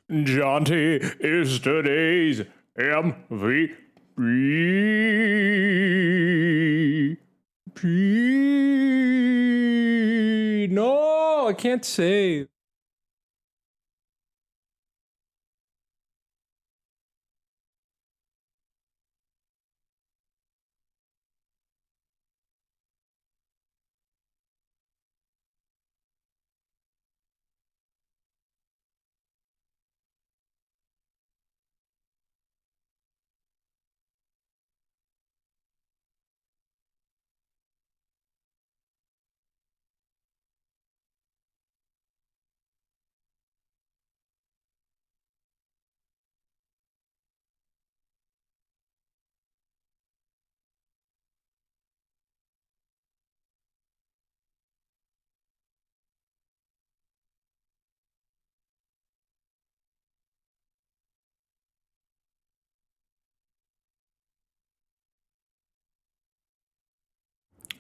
Jonty is today's MVP. No, I can't say.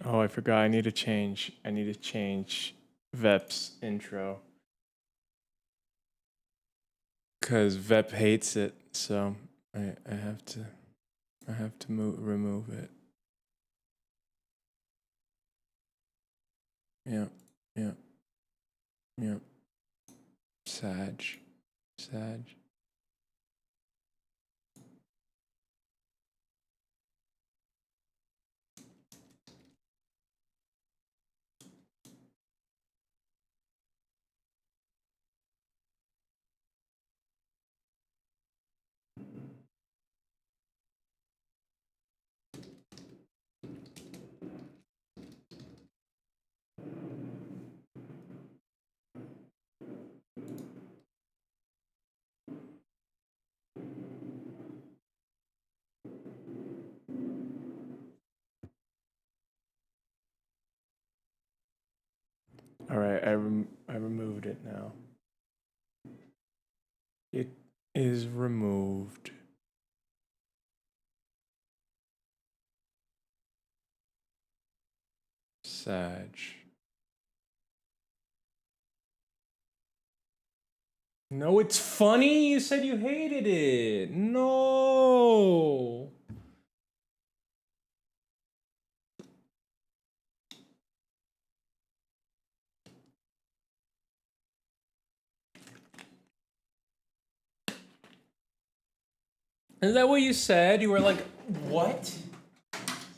Oh, I forgot. I need to change. I need to change Vep's intro because Vep hates it. So I have to remove it. Yeah, yeah, yeah. Sag, Sag. All right, I removed it now. It is removed. Sag. No, it's funny. You said you hated it. No. Is that what you said? You were like, what?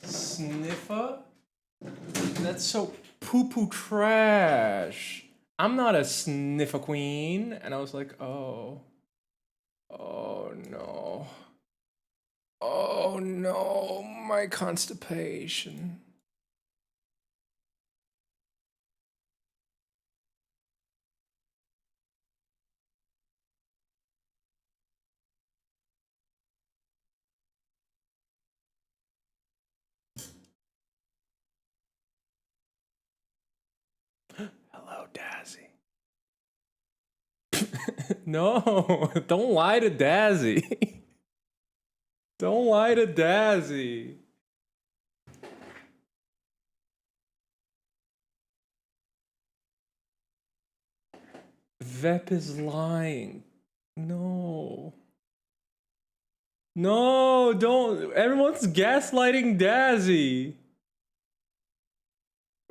Sniffer? That's so poo-poo trash. I'm not a sniffer queen. And I was like, oh. Oh no. Oh no, my constipation. Hello, Dazzy. No, don't lie to Dazzy. Don't lie to Dazzy. Vep is lying. No. No, don't. Everyone's gaslighting Dazzy.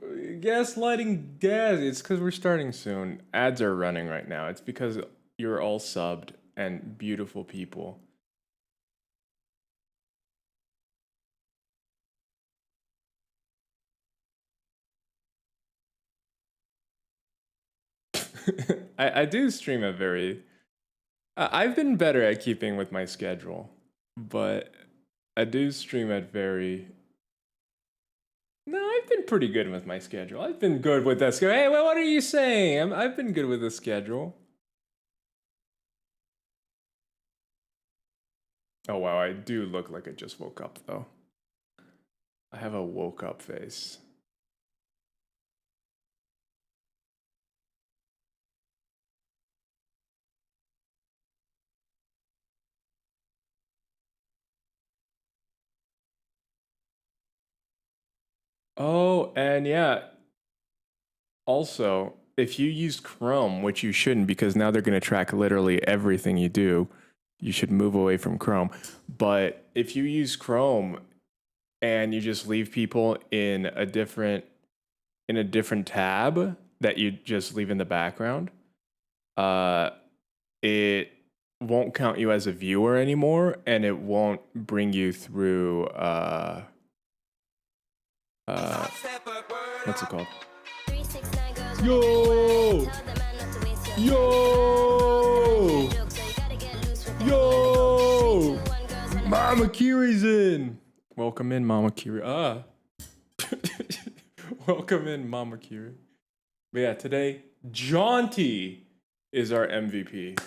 Gaslighting Dazzy. It's because we're starting soon. Ads are running right now. It's because you're all subbed and beautiful people. I do stream at very. I've been better at keeping with my schedule, but I do stream at very. No, I've been pretty good with my schedule. I've been good with that schedule. Hey, what are you saying? I've been good with the schedule. Oh wow, I do look like I just woke up though. I have a woke up face. Oh, and yeah. Also, if you use Chrome, which you shouldn't because now they're going to track literally everything you do, you should move away from Chrome. But if you use Chrome and you just leave people in a different tab that you just leave in the background, it won't count you as a viewer anymore, and it won't bring you through what's it called? Yo! Yo! Yo! Mama Kiri's in! Welcome in, Mama Kiri. Welcome in, Mama Kiri. But yeah, today, Jaunty is our MVP.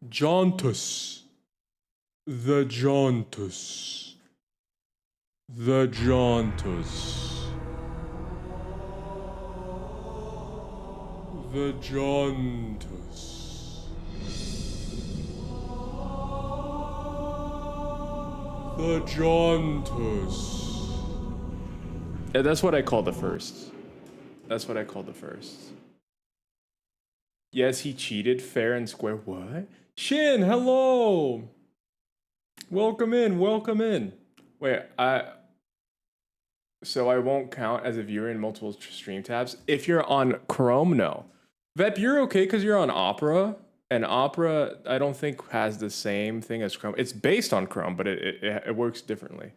Jauntus. The Jauntus. The Jauntus. The Jauntus. The Jauntus. Yeah, that's what I call the first. That's what I call the first. Yes, he cheated fair and square. What? Shin, hello! Welcome in, welcome in. Wait, so I won't count as a viewer in multiple stream tabs? If you're on Chrome, no. Vep, you're okay because you're on Opera, and Opera I don't think has the same thing as Chrome. It's based on Chrome, but it works differently.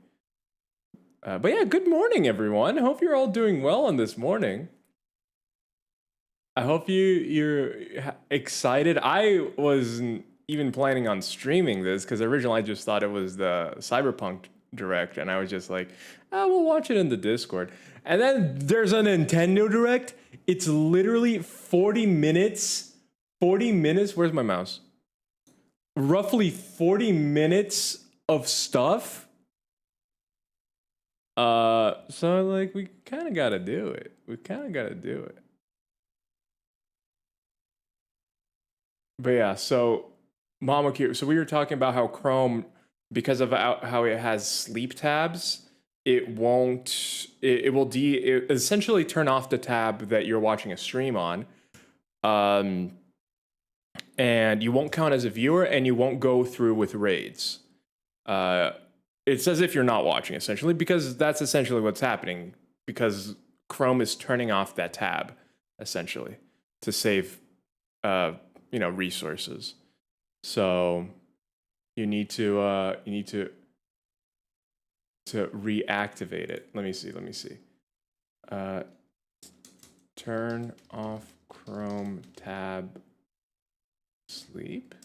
But yeah, good morning, everyone. I hope you're all doing well on this morning. I hope you're excited. I wasn't even planning on streaming this because originally I just thought it was the Cyberpunk Direct, and I was just like, we'll watch it in the Discord. And then there's a Nintendo Direct. It's literally 40 minutes. 40 minutes. Where's my mouse? Roughly 40 minutes of stuff. So like we kind of got to do it. But yeah, so Mama Q. So we were talking about how Chrome, because of how it has sleep tabs, it will essentially turn off the tab that you're watching a stream on. And you won't count as a viewer, and you won't go through with raids. It's as if you're not watching, essentially, because that's essentially what's happening, because Chrome is turning off that tab, essentially, to save resources. So you need to reactivate it. Let me see. Turn off Chrome tab. Sleep.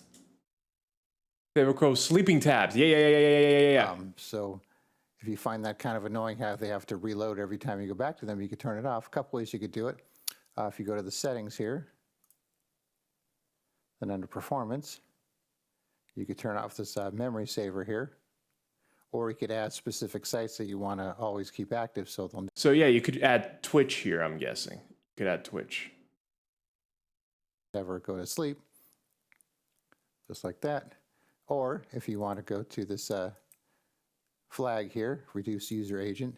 They were Chrome sleeping tabs. Yeah. So if you find that kind of annoying how they have to reload every time you go back to them, you could turn it off. A couple ways you could do it. If you go to the settings here, then under performance, you could turn off this memory saver here, or you could add specific sites that you want to always keep active. So yeah, you could add Twitch here, I'm guessing. You could add Twitch. Never go to sleep, just like that. Or if you want to go to this flag here, reduce user agent,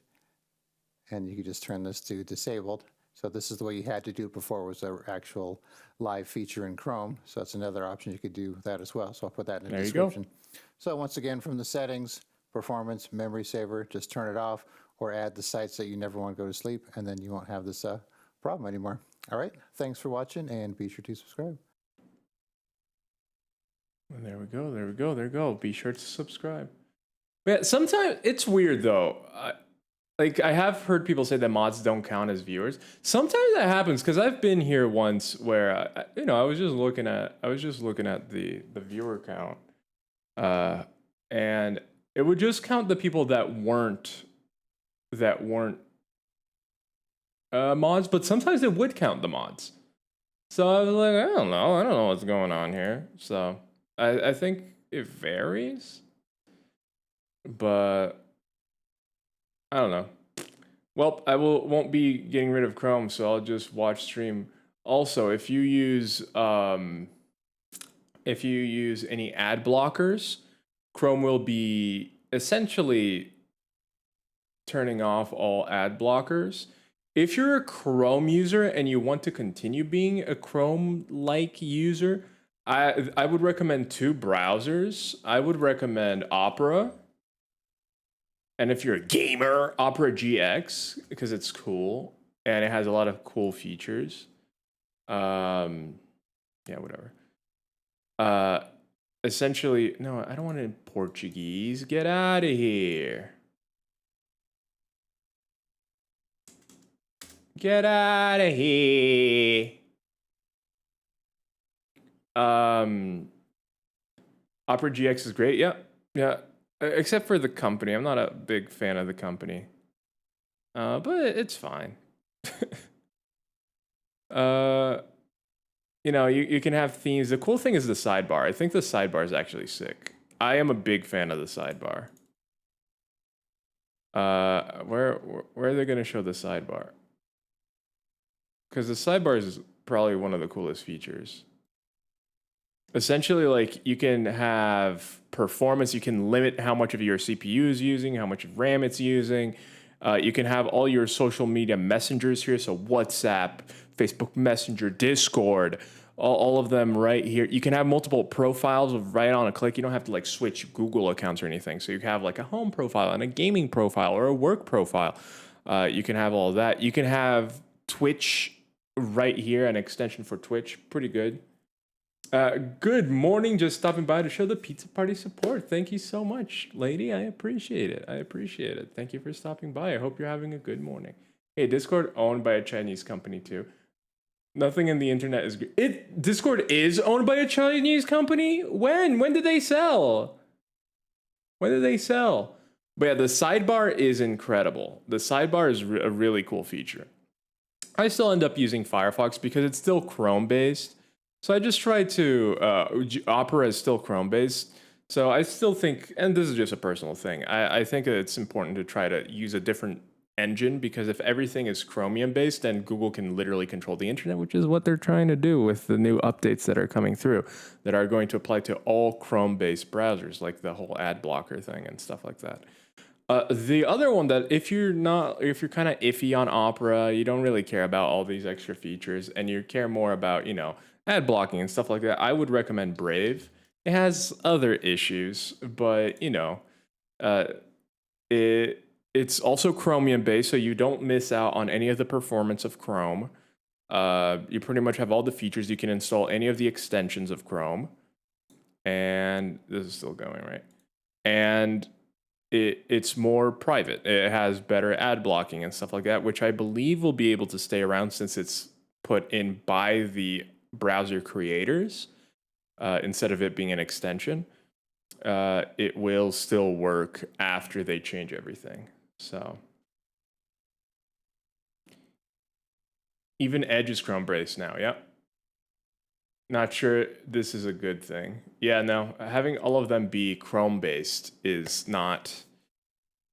and you can just turn this to disabled. So this is the way you had to do it before. It was an actual live feature in Chrome. So that's another option. You could do that as well. So I'll put that in the description. So once again, from the settings, performance, memory saver, just turn it off or add the sites that you never want to go to sleep, and then you won't have this problem anymore. All right. Thanks for watching, and be sure to subscribe. There we go. Be sure to subscribe. Yeah, sometimes it's weird though. I have heard people say that mods don't count as viewers. Sometimes that happens because I've been here once where I was just looking at the viewer count, and it would just count the people that weren't mods, but sometimes it would count the mods. So I was like, I don't know what's going on here. So I think it varies, but I don't know. Well, I won't be getting rid of Chrome, so I'll just watch stream. Also, if you use any ad blockers, Chrome will be essentially turning off all ad blockers, if you're a Chrome user and you want to continue being a Chrome-like user, I would recommend two browsers. I would recommend Opera, and if you're a gamer, Opera GX because it's cool and it has a lot of cool features. Yeah, whatever. Uh, essentially, no, I don't want it in Portuguese. Get out of here. Get out of here. Um, Opera GX is great. Yeah, yeah. Except for the company, I'm not a big fan of the company. But it's fine. uh, you can have themes. The cool thing is the sidebar. I think the sidebar is actually sick. I am a big fan of the sidebar. Where are they gonna show the sidebar? Because the sidebar is probably one of the coolest features. Essentially, like you can have performance. You can limit how much of your CPU is using, how much RAM it's using. You can have all your social media messengers here, so WhatsApp, Facebook Messenger, Discord, all of them right here. You can have multiple profiles right on a click. You don't have to like switch Google accounts or anything. So you can have like a home profile and a gaming profile or a work profile. You can have all of that. You can have Twitch right here, an extension for Twitch. Pretty good. Good morning. Just stopping by to show the pizza party support. Thank you so much, lady. I appreciate it. I appreciate it. Thank you for stopping by. I hope you're having a good morning. Hey, Discord owned by a Chinese company too. Nothing in the internet is good. Discord is owned by a Chinese company? When? When did they sell? When did they sell? But yeah, the sidebar is incredible. The sidebar is a really cool feature. I still end up using Firefox because it's still Chrome based. So I just try to, Opera is still Chrome based. So I still think, and this is just a personal thing, I think it's important to try to use a different engine because if everything is Chromium based, then Google can literally control the internet, which is what they're trying to do with the new updates that are coming through that are going to apply to all Chrome based browsers, like the whole ad blocker thing and stuff like that. The other one that if you're kind of iffy on Opera, you don't really care about all these extra features, and you care more about ad blocking and stuff like that, I would recommend Brave. It has other issues, but uh, it's also Chromium based, so you don't miss out on any of the performance of Chrome. You pretty much have all the features. You can install any of the extensions of Chrome, and this is still going right, and it's more private. It has better ad blocking and stuff like that, which I believe will be able to stay around since it's put in by the browser creators instead of it being an extension. It will still work after they change everything. So even Edge is Chrome based now. Yep. Not sure this is a good thing. Yeah, no, having all of them be Chrome based is not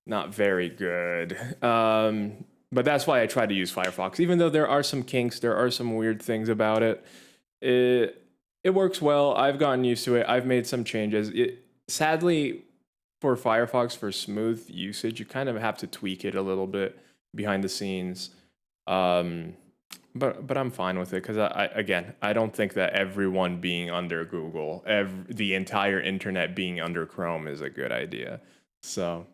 very good. But that's why I try to use Firefox, even though there are some kinks, there are some weird things about it. It works well. I've gotten used to it. I've made some changes. Sadly, for Firefox, for smooth usage, you kind of have to tweak it a little bit behind the scenes. But I'm fine with it because I don't think that everyone being under Google, the entire internet being under Chrome is a good idea. So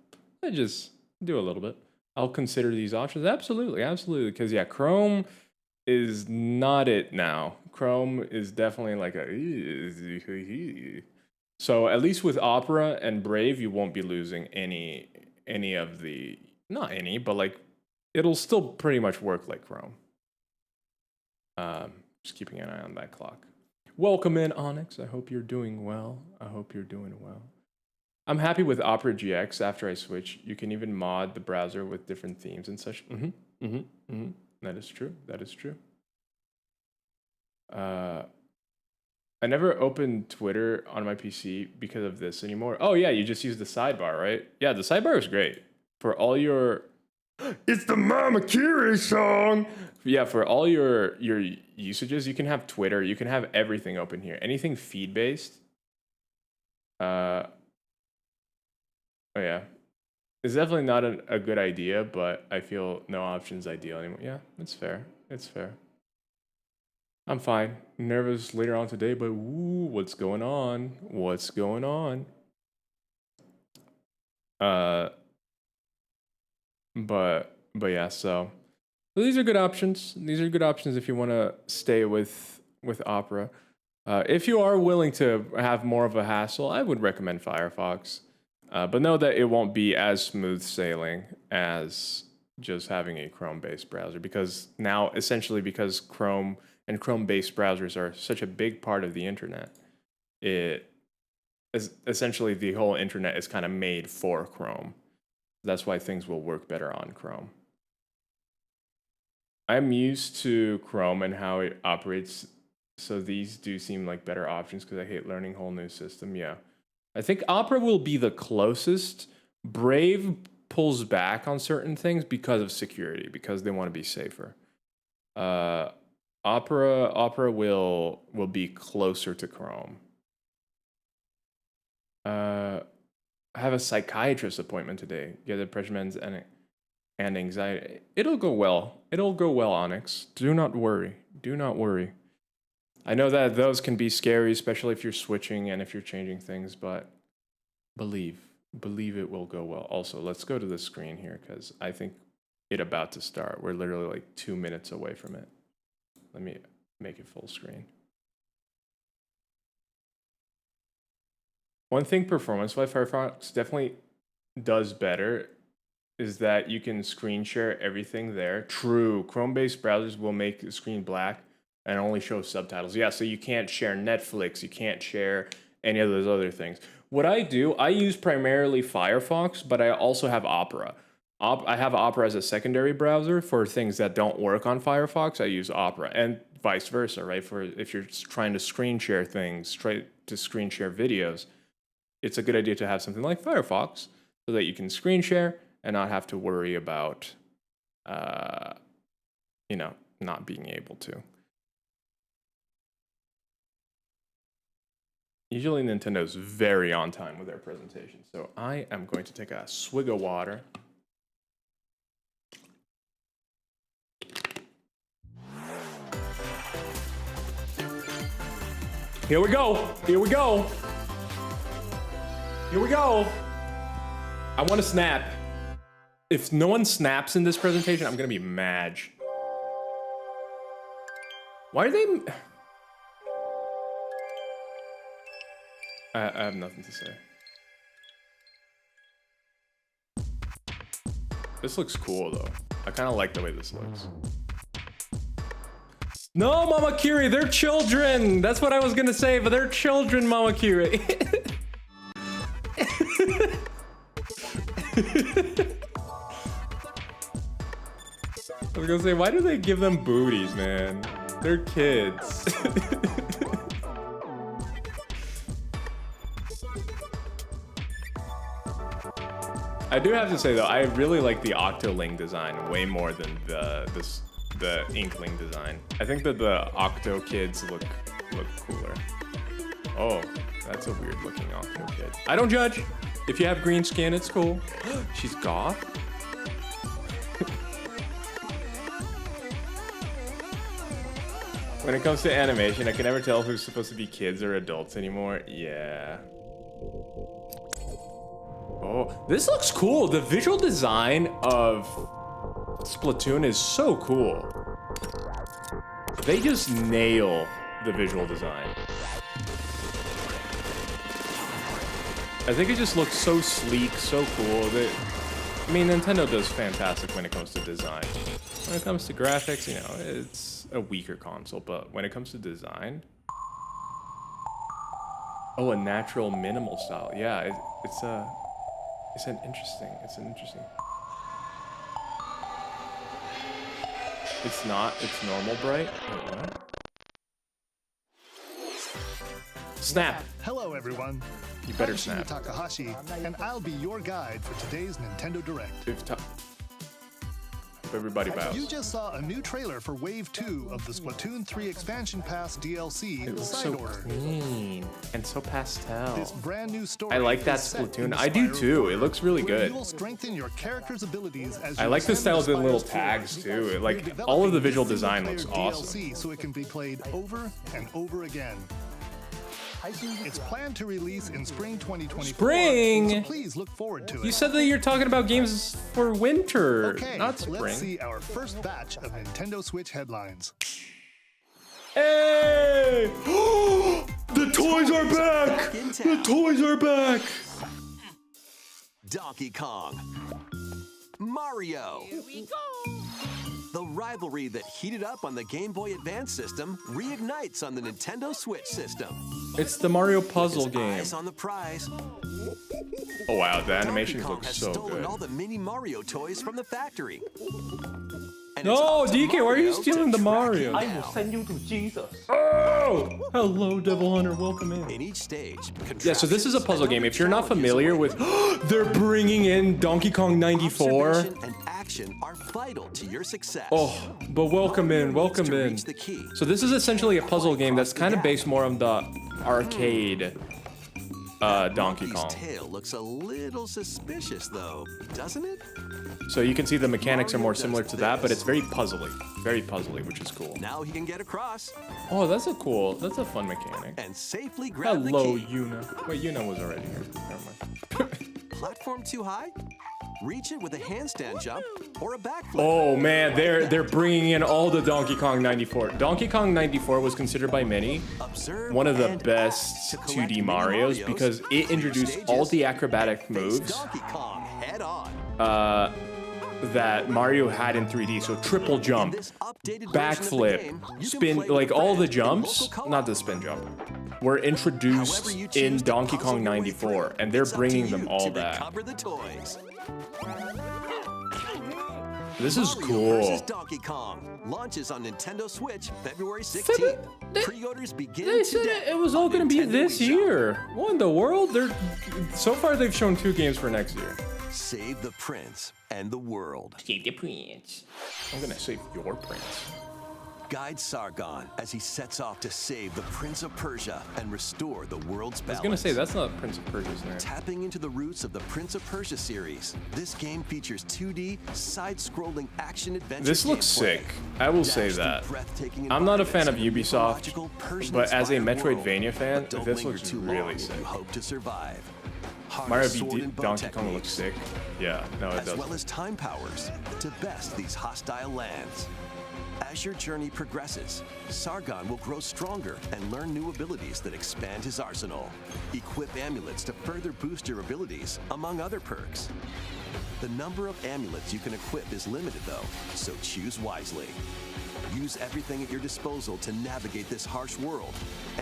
I just do a little bit. I'll consider these options. Absolutely, absolutely. Because yeah, Chrome is not it now. Chrome is definitely like a. So at least with Opera and Brave, you won't be losing any of the not any, but like it'll still pretty much work like Chrome. Just keeping an eye on that clock. Welcome in, Onyx. I hope you're doing well. I hope you're doing well. I'm happy with Opera GX after I switch. You can even mod the browser with different themes and such. That is true. That is true. I never opened Twitter on my PC because of this anymore. Oh yeah, you just use the sidebar, right? Yeah, the sidebar is great for all your. It's the Mama Kiri song. Yeah, for all your usages, you can have Twitter. You can have everything open here. Anything feed based. Oh yeah, it's definitely not a good idea, but I feel no option's ideal anymore. Yeah, it's fair. It's fair. I'm fine. Nervous later on today, but ooh, what's going on? What's going on? Uh, but yeah. So these are good options. These are good options if you want to stay with Opera. If you are willing to have more of a hassle, I would recommend Firefox. But know that it won't be as smooth sailing as just having a Chrome-based browser, because now, essentially, because Chrome and Chrome-based browsers are such a big part of the internet, it is essentially the whole internet is kind of made for Chrome. That's why things will work better on Chrome. I'm used to Chrome and how it operates, so these do seem like better options because I hate learning a whole new system. Yeah. I think Opera will be the closest. Brave pulls back on certain things because of security, because they want to be safer. Opera will be closer to Chrome. I have a psychiatrist appointment today. Get depression meds and anxiety. It'll go well. It'll go well, Onyx. Do not worry. Do not worry. I know that those can be scary, especially if you're switching and if you're changing things, but believe it will go well. Also, let's go to the screen here because I think it's about to start. We're literally like 2 minutes away from it. Let me make it full screen. One thing performance-wise Firefox definitely does better is that you can screen share everything there. True, Chrome-based browsers will make the screen black and only show subtitles. Yeah, so you can't share Netflix, you can't share any of those other things. What I do, I use primarily Firefox, but I also have Opera. I have Opera as a secondary browser for things that don't work on Firefox. I use Opera, and vice versa, right? For if you're trying to screen share things, try to screen share videos, it's a good idea to have something like Firefox so that you can screen share and not have to worry about, not being able to. Usually Nintendo's very on time with their presentation, so I am going to take a swig of water. Here we go. Here we go. Here we go. I want to snap. If no one snaps in this presentation, I'm gonna be mad. Why are they? I have nothing to say. This looks cool though. I kind of like the way this looks. No, Mama Kiri, they're children. That's what I was gonna say, but they're children, Mama Kiri. I was gonna say, why do they give them booties, man? They're kids. I do have to say though, I really like the Octoling design way more than the Inkling design. I think that the Octo kids look cooler. Oh, that's a weird looking Octo kid. I don't judge. If you have green skin, it's cool. She's goth. When it comes to animation, I can never tell who's supposed to be kids or adults anymore. Yeah. Oh, this looks cool. The visual design of Splatoon is so cool. They just nail the visual design. I think it just looks so sleek, so cool. I mean, Nintendo does fantastic when it comes to design. When it comes to graphics, it's a weaker console, but when it comes to design... Oh, a natural minimal style. Yeah, it's an interesting. It's not, it's normal bright. Wait, what? Snap! Hello, everyone. You better I'm snap. Takahashi, and I'll be your guide for today's Nintendo Direct. Everybody bows. You just saw a new trailer for Wave 2 of the Splatoon 3 Expansion Pass DLC, It looks Side so Order. clean and so pastel. This brand new story I like that is set in Splatoon. the I do Spyro too. world, It looks really where good. You will strengthen your character's abilities as I you like the ascend style of the little Spyro's tags floors. too. We're Like developing all of the this visual design looks single-player awesome. DLC so it can be played over and over again. It's planned to release in spring 2024. Spring? So please look forward to it. You said that you're talking about games for winter, Okay, not spring. let's see our first batch of Nintendo Switch headlines. Hey! The toys are back! The toys are back! Donkey Kong. Mario. Here we go. The rivalry that heated up on the Game Boy Advance system reignites on the Nintendo Switch system. It's the Mario puzzle game. Eyes on the prize. Oh wow, the Donkey animations Kong look has so stolen good. all the mini Mario toys from the factory. And No, it's up to DK, why are you Mario to stealing the track Mario? him I will down. send you to Jesus. Oh! Hello, Devil Hunter, welcome in. In each stage, Yeah, so this is a contraptions puzzle and game. other If you're not challenges familiar await with, they're bringing in Donkey Kong 94. Observation and action are vital to your success. Oh, but welcome in, welcome to in. reach the key. So this is essentially a puzzle game that's kind of based more on the arcade Donkey Monkey's Kong. tail looks a little suspicious, though, doesn't it? So you can see the mechanics are more Mario similar does to that, but this. it's very puzzly, which is cool. Now he can get across Oh, that's a fun mechanic. and safely grab Hello, the key. Yuna. Wait, Yuna was already here. Never mind. Platform too high? Reach it with a handstand jump or a backflip. Oh man, they're bringing in all the Donkey Kong 94. Donkey Kong 94 was considered by many Observe one of the and best act to collect 2D mini Marios Marios, because it clear introduced stages, all the acrobatic face moves Donkey Kong head on. that Mario had in 3D. So triple In jump, this updated version of the game, backflip, you can spin, play with like all the friends in jumps, local co-op. not the spin jump, were introduced However you in choose to Donkey puzzle Kong your way 94, through, and they're it's up to bringing you them all to back. recover the toys. This is Mario cool. vs. Donkey Kong launches on Nintendo Switch February 16th. Pre-orders begin They said today. it was all on going to be Nintendo this eShop. year. What in the world? So far they've shown 2 games for next year. Save the prince and the world. Save the prince. I'm gonna save your prince. Guide Sargon as he sets off to save the Prince of Persia and restore the world's I was balance. gonna say that's not Prince of Persia's name. Tapping into the roots of the Prince of Persia series, this game features 2D, side-scrolling action-adventure This looks gameplay. sick. I will say Dash through that. breathtaking I'm not a fan of environments in a Ubisoft, mythological, but as a Persian-inspired Metroidvania world. fan, But don't this linger looks too really long if sick. you hope to survive. Hard Mario sword v and bow Donkey Kong looks techniques, sick. Yeah, no, it as does. well as time powers to best these hostile lands. As your journey progresses, Sargon will grow stronger and learn new abilities that expand his arsenal. Equip amulets to further boost your abilities, among other perks. The number of amulets you can equip is limited though, so choose wisely. Use everything at your disposal to navigate this harsh world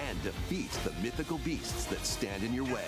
and defeat the mythical beasts that stand in your way.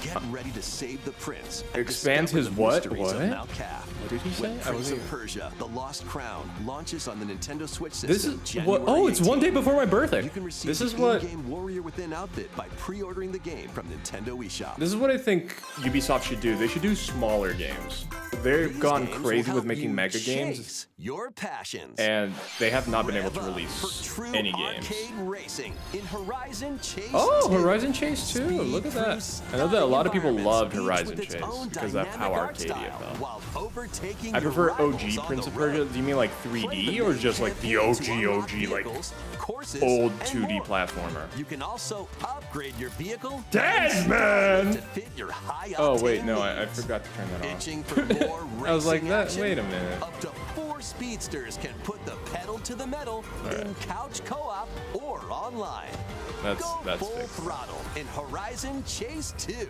Get ready to save the prince. And Expands discover his the what? mysteries of What? Mount Cap. What did he say? When I Prince wasn't of here. Persia: The Lost Crown launches on the Nintendo Switch system. This is January what? Oh, it's one day 18th. before my birthday. You can receive This is the what. in-game Warrior Within outfit by pre-ordering the game from Nintendo eShop. This is what I think Ubisoft should do. They should do smaller games. They've These gone games will crazy with help making you mega games, chase your passions. and they have not been able to Rev up release for true any games. arcade racing in Horizon Chase Oh, 2. Horizon Chase 2. Speed Look at that. through I know that a lot of stunning people loved environments, Horizon each with its Chase own because of how dynamic art arcadey it style, felt. while overtaking I your prefer rivals OG on Prince the of Persia. road. Do you mean like Play 3D the or main just like the campaign OG to unlock like vehicles, courses, old and 2D more. platformer? You can also upgrade your vehicle Dead man! to fit your high Oh wait, octane no, I needs. forgot to turn that off. Itching for more I was like racing that. action? Wait a minute. Up to 4 speedsters can put the pedal to the metal All in right. couch co-op or online. That's Go full fixed. throttle in Horizon Chase 2,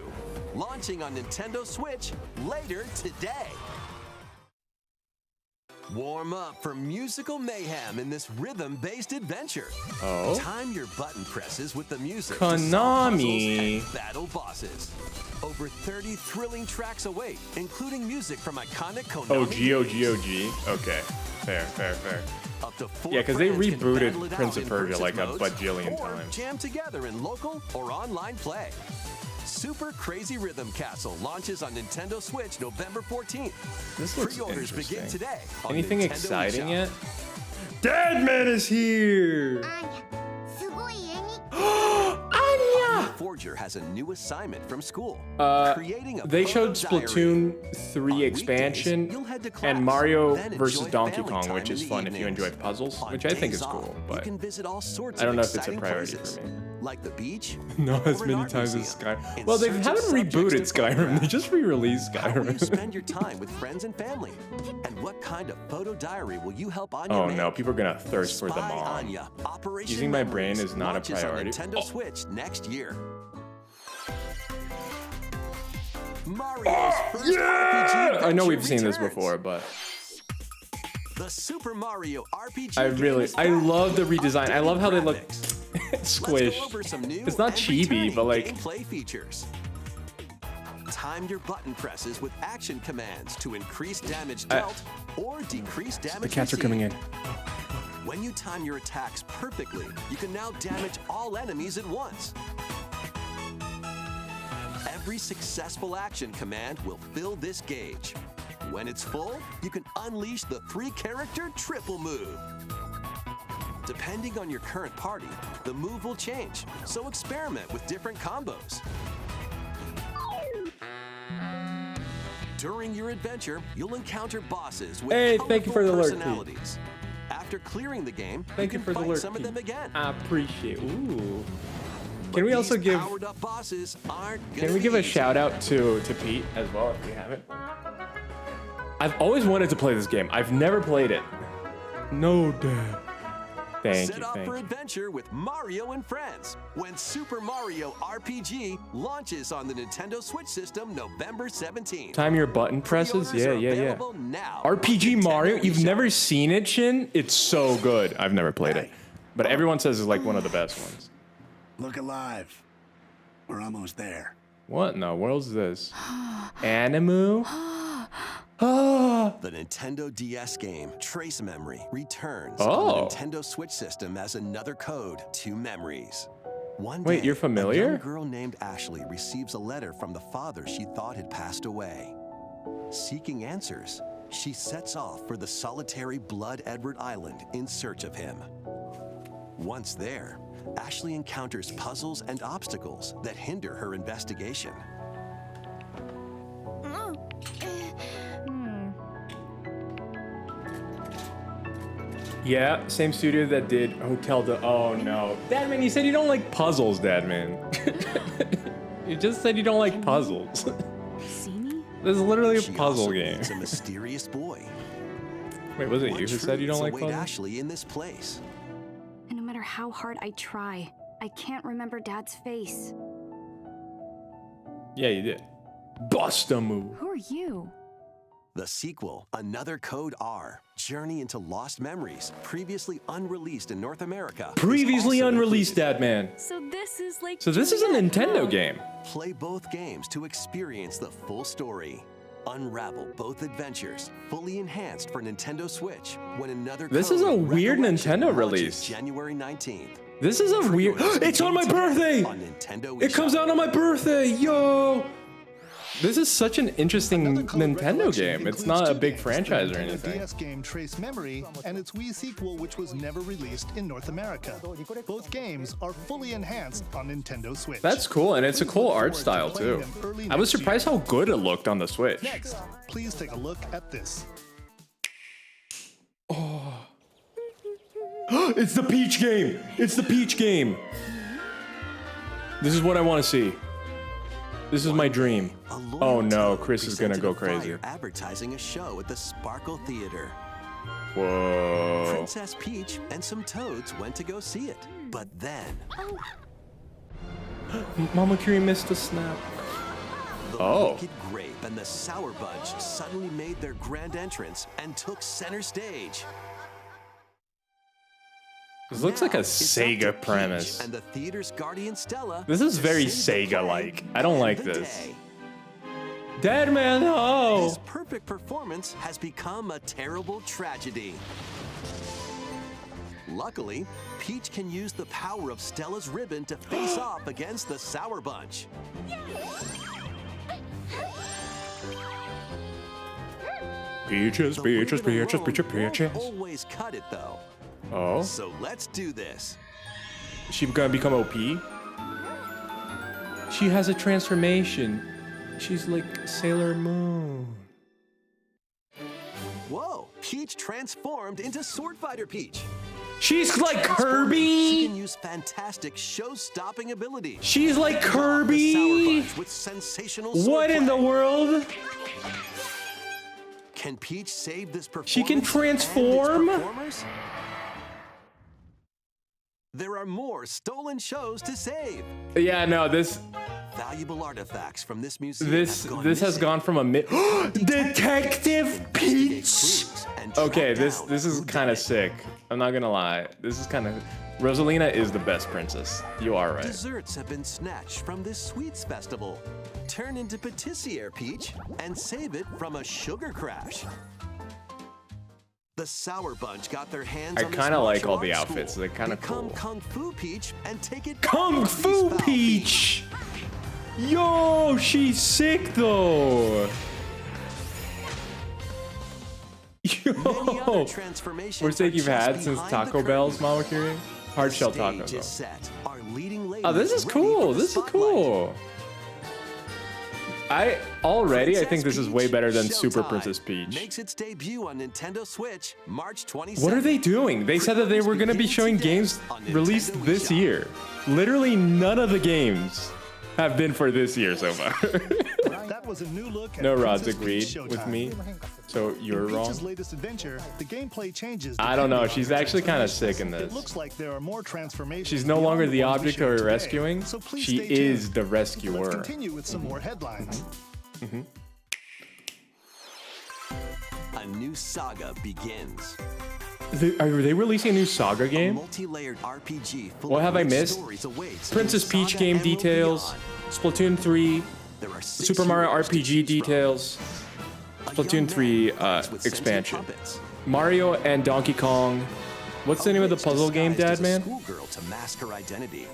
launching on Nintendo Switch later today. Warm up for musical mayhem in this rhythm-based adventure. Oh? Time your button presses with the music Konami. to solve puzzles and battle bosses. Over 30 thrilling tracks await, including music from iconic Konami games. OG. Okay, fair. Up to 4 Yeah, 'cause they friends can rebooted battle it Prince out of in Persia versus like a modes, bajillion or times. jam together in local or online play. Super Crazy Rhythm Castle launches on Nintendo Switch November 14th. This looks Pre-orders begin interesting. today on Anything Nintendo exciting eShop. yet? Deadman is here! Anya! Forger has a new assignment from school. Creating a They showed photo diary. Splatoon 3 On weekdays, expansion you'll head to class, and Mario then versus enjoy Donkey family Kong, time which in is the fun if you enjoy evenings. puzzles, On which I think days is cool, off, but you can visit all sorts I don't of know if it's a exciting priority places, for me. like the beach. Not as or an many art times as museum. Skyrim. In Well, they search of haven't subjects rebooted to Skyrim. They photograph. just re-released How will you Skyrim. spend your time with friends and family? And what kind of photo diary will you help Anya Oh make? no, people are gonna thirst for the Spy mom. Anya, Operation Using my brain Memories is not a launches priority. On Nintendo Oh. Switch next year. Mario's first RPG I know adventure we've seen this returns. before, but The Super Mario RPG I game really, is I back love the with redesign. I love how they look updated graphics. Let's go squished. over some new It's not and chibi, returning but like gameplay features. Time your button presses with action commands to increase damage dealt or decrease damage the cats are coming in. When you time your attacks perfectly, you can now damage all enemies at once. Every successful action command will fill this gauge. When it's full, you can unleash the 3-character triple move. Depending on your current party, the move will change, so experiment with different combos. During your adventure, you'll encounter bosses with Hey, thank you for the colorful lurk, personalities. After clearing the game, Thank you you can for the fight lurk. some of them again. I appreciate. Ooh. But Can we also these give? powered-up bosses aren't Can gonna we be give a easy. shout out to Pete as well if we haven't? I've always wanted to play this game. I've never played it. No, Dad. Thank Set you. off Thank for you. adventure with Mario and Friends when Super Mario RPG launches on the Nintendo Switch system November 17th. Time your button presses. Pre-orders Yeah, are yeah, yeah. available now. RPG on Mario. Nintendo You've eShop. never seen it, Shin? It's so good. I've never played it, but everyone says it's like one of the best ones. Look alive. We're almost there. What in the world's this? Animu? Ah. The Nintendo DS game Trace Memory returns Oh. on the Nintendo Switch system as another code to memories. One Wait, day, you're a familiar? young girl named Ashley receives a letter from the father she thought had passed away. Seeking answers, she sets off for the solitary Blood Edward Island in search of him. Once there, Ashley encounters puzzles and obstacles that hinder her investigation. Yeah, same studio that did Hotel de. Oh no, Dadman, you said you don't like puzzles, Dadman. You just said you don't like puzzles. See me? This is literally a She puzzle also game. meets a mysterious boy. Wait, was it What you who said you don't like truths await puzzles? Ashley in this place? And no matter how hard I try, I can't remember Dad's face. Yeah, you did. Bust a move. Who are you? The sequel, Another Code R, Journey into Lost Memories, previously unreleased in North America. is Previously also unreleased, included. Dadman. So this is like. So this is a Juliet, Nintendo huh? game. Play both games to experience the full story. Unravel both adventures, fully enhanced for Nintendo Switch. When Another This Code is a weird Recollection Nintendo launches release. January 19th. This is a weird. Pre-orders It's on my begin today birthday. on Nintendo It comes eShop. out on my birthday, yo. This is such an interesting Another Code Nintendo Recollection game. It's includes not a two big games, franchise the or Nintendo anything. DS game Trace Memory and its Wii sequel, which was never released in North America. Both games are fully enhanced on Nintendo Switch. That's cool, and it's a Please cool look art forward to style playing too. them early I was next surprised year. how good it looked on the Switch. Next, please take a look at this. It's the Peach game. It's the Peach game. This is what I want to see. This is my dream. A loyal Oh no, toad Chris is gonna presented go a flyer crazy. advertising a show at the Sparkle Theater. Whoa. Princess Peach and some toads went to go see it. But then, Mama Curie missed a snap. the Oh. Wicked Grape and the Sour Bunch suddenly made their grand entrance and took center stage. This looks like Now, a it's up to Sega Peach premise. And the theater's guardian Stella. This is to very save the Sega-like. play I don't and like the this. day. Deadman, no. His perfect performance has become a terrible tragedy. Luckily, Peach can use the power of Stella's ribbon to face off against the Sour Bunch. Peaches, The peaches, ribbon peaches, alone peaches, won't peaches. always cut it though. Oh, So let's do this. she gonna become OP? She has a transformation. She's like Sailor Moon. Whoa, Peach transformed into Sword Fighter Peach. She's like She Kirby. can use fantastic show-stopping abilities. She's like The Sour Kirby. Bunch with sensational What in the swordplay. world? Can Peach save this performance? She can and its transform? performers? There are more stolen shows to save. Yeah, no, this Valuable artifacts from this museum this have gone this has missing. gone from a Detective Investigate Peach. clues and Okay, track this down is who did kind of it. sick. I'm not gonna lie. This is kind of Rosalina is the best princess. You are right. Desserts have been snatched from this sweets festival. Turn into patissiere, Peach, and save it from a sugar crash. The Sour Bunch got their hands I on this kinda like martial all the arts outfits. school. They're kinda Become cool. Kung Fu Peach and take it Kung back from these Fu foul Peach. Yo, she's sick though. Many other Yo, transformations worst take are you've just had since behind Taco the Bell's curtain. Mama Curie? Hard shell The taco. stage is set. Our leading Oh, this ladies is ready for cool. the This is spotlight. cool. I think this is way Princess better than Peach Super Showtime Princess Peach. makes its debut on Nintendo Switch March 27th. What are they doing? They said that they were going to be showing games released this year. Literally none of the games have been for this year so far. That was a new look at No Rods Princess agreed Peach with Showtime. me, so you're In wrong. Peach's latest adventure, the gameplay changes. I don't know. depending on She's her actually kind of transformations. sick in It this. looks like there are more transformations. She's no beyond longer the ones we object shared of today. rescuing. So please She stay is tuned. the Let's rescuer. continue with some more headlines. A new saga begins. Are they releasing a new Saga A game? multi-layered RPG full What of have I rich missed? stories awaits in Princess Peach Saga game Emerald details, Beyond. Splatoon 3, There are 6 Super Mario heroes to RPG choose from. details, A young Splatoon man 3 who fights with sentient expansion, puppets. Mario and Donkey Kong. What's the A name of the witch puzzle game, disguised Dad as a Man? schoolgirl to mask her identity.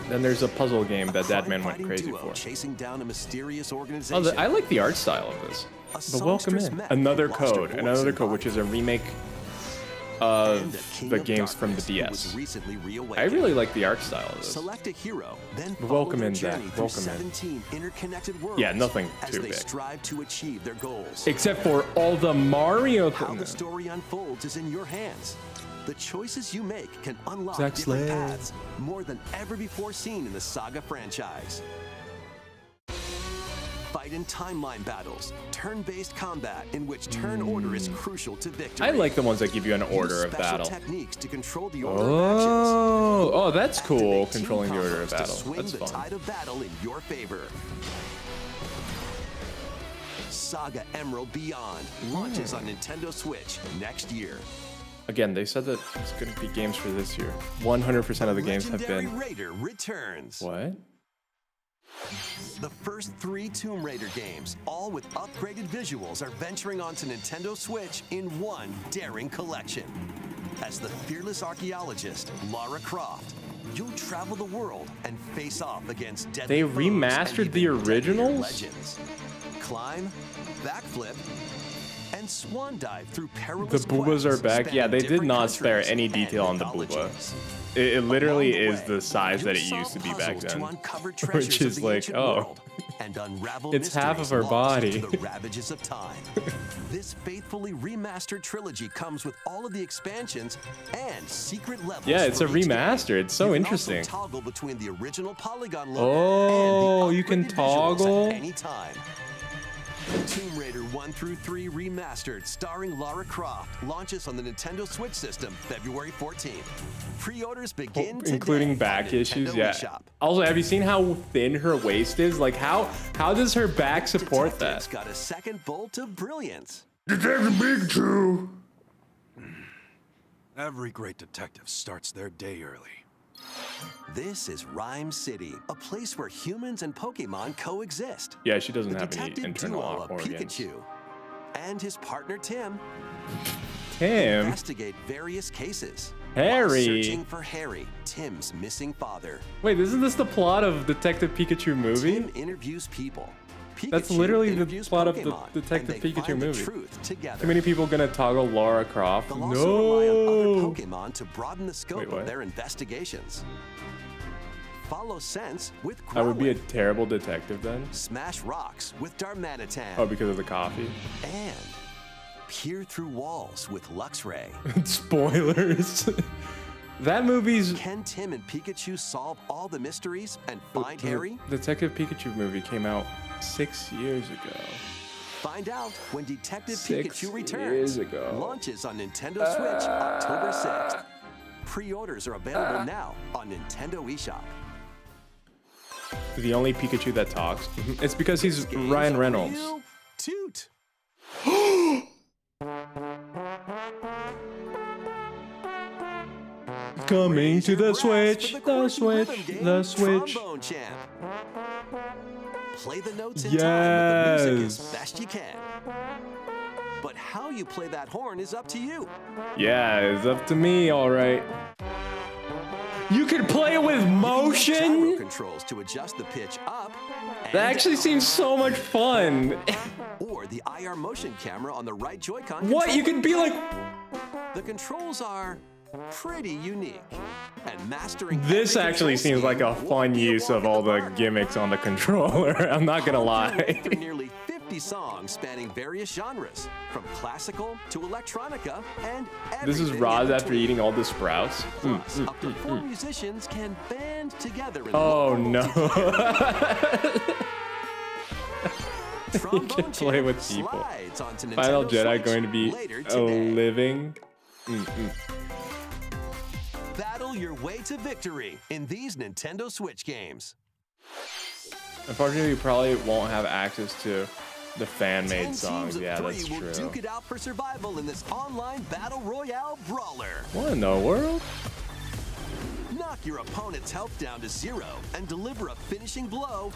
Then there's a puzzle game that Dad Man went Crime-fighting crazy duo for. chasing down a mysterious Oh, organization. I like the art style of this. A But welcome songstress in. mech Another lost her code, voice another and code, which body. is a remake And a of king the of games from the darkness who was DS. recently I reawakened. really like the art style of this. Select a hero, then But follow welcome their in, Zach. journey through Welcome in. 17 interconnected worlds. Yeah, nothing as too they big. strive to achieve their goals. Except for all the Mario How the things. story unfolds is in your hands. The choices you make can unlock Zack different Slade. paths, more than ever before seen in the Saga franchise. Fight in timeline battles, turn-based combat in which turn order is crucial to victory. I like the ones that give you an Use order of special battle. techniques to control the order of actions. Oh, that's cool. Activate team Controlling the order of combos to battle. swing That's the fun. tide of battle in your favor. Saga Emerald Beyond launches on Nintendo Switch next year. Again, they said that it's going to be games for this year. 100% of the games have Legendary been. Raider returns. What? The first 3 Tomb Raider games, all with upgraded visuals, are venturing onto Nintendo Switch in one daring collection. As the fearless archaeologist, Lara Croft, you'll travel the world and face off against deadly They foes and remastered the even deadlier originals? legends. Climb, backflip, and swan dive through The perilous boobas quests are back. Yeah, spanning they did different not spare countries any and detail on the booba. mythologies. It literally Along the is way, the size that it you'll used to be solve back puzzles then. to uncover Which treasures is of the like, ancient oh. world and unravel It's half of mysteries her lost body. to the ravages of time. This faithfully remastered trilogy comes with all of the expansions and secret levels. Yeah, it's a for each game. remaster. It's so You can interesting. Also toggle between the original polygon look Oh, and the you can upgraded visuals toggle? at any time. Tomb Raider 1 through 3 Remastered, starring Lara Croft, launches on the Nintendo Switch system February 14th. Pre-orders begin today Including on back Nintendo issues, yeah. eShop. Also, have you seen how thin her waist is? Like, how does her back support Detectives that? got a second bolt of brilliance. Detective Big Two. Every great detective starts their day early. This is Rhyme City, a place where humans and Pokemon coexist. Yeah, she doesn't The have any detective internal duo of organs. Pikachu and his partner Tim Tim. investigate various cases. Harry. Searching for Harry, Tim's missing father. Wait, isn't this the plot of Detective Pikachu movie? Tim interviews people. That's Pikachu literally the interviews plot of the Pokemon, Detective and they Pikachu find the movie. truth together. Too many people gonna toggle Lara Croft? They'll also rely on other No. Pokemon to broaden the scope Wait, of what? their investigations. Follow Sense with I would be a Growlithe. terrible detective then. Smash Rocks with Darmanitan. Oh, because of the coffee. And peer through walls with Luxray. Spoilers. That movie's Can Tim and Pikachu solve all the mysteries and find Harry? Detective Pikachu movie came out 6 years ago. Find out when Detective 6 Pikachu returns. years ago. Launches on Nintendo Switch October 6th. Pre-orders are available now on Nintendo eShop. The only Pikachu that talks. It's because he's Games Ryan are Reynolds. real toot. Coming to the Brass Switch, for the quirky Switch, rhythm game, the Switch. Trombone Champ. Play the notes in time with the music as Yes. best you can. But how you play that horn is up to you. Yeah, it's up to me, all right. You can play it with Gyro motion? controls to adjust the pitch up and That actually down. seems so much fun. Or the IR motion camera on the right Joy-Con. What? You controller. can be like... The controls are pretty unique. And mastering This every actually control seems like a scheme fun won't be a use walk of in all the park. gimmicks on the controller. I'm not gonna lie. Through nearly 50 songs spanning various genres, from classical to electronica and This is everything Roz in after between. eating all the sprouts. Plus, up to 4 musicians can band together in Oh local no. Trombone can play Champ with people. slides onto Final Nintendo Jedi Switch going to be later a today. living. Battle your way to victory in these Nintendo Switch games. Unfortunately, you probably won't have access to the 10 fan-made teams songs. of Yeah, 3 that's will true. duke it out for survival in this online battle royale brawler. What in the world? Knock your opponent's health down to 0 and deliver a finishing blow.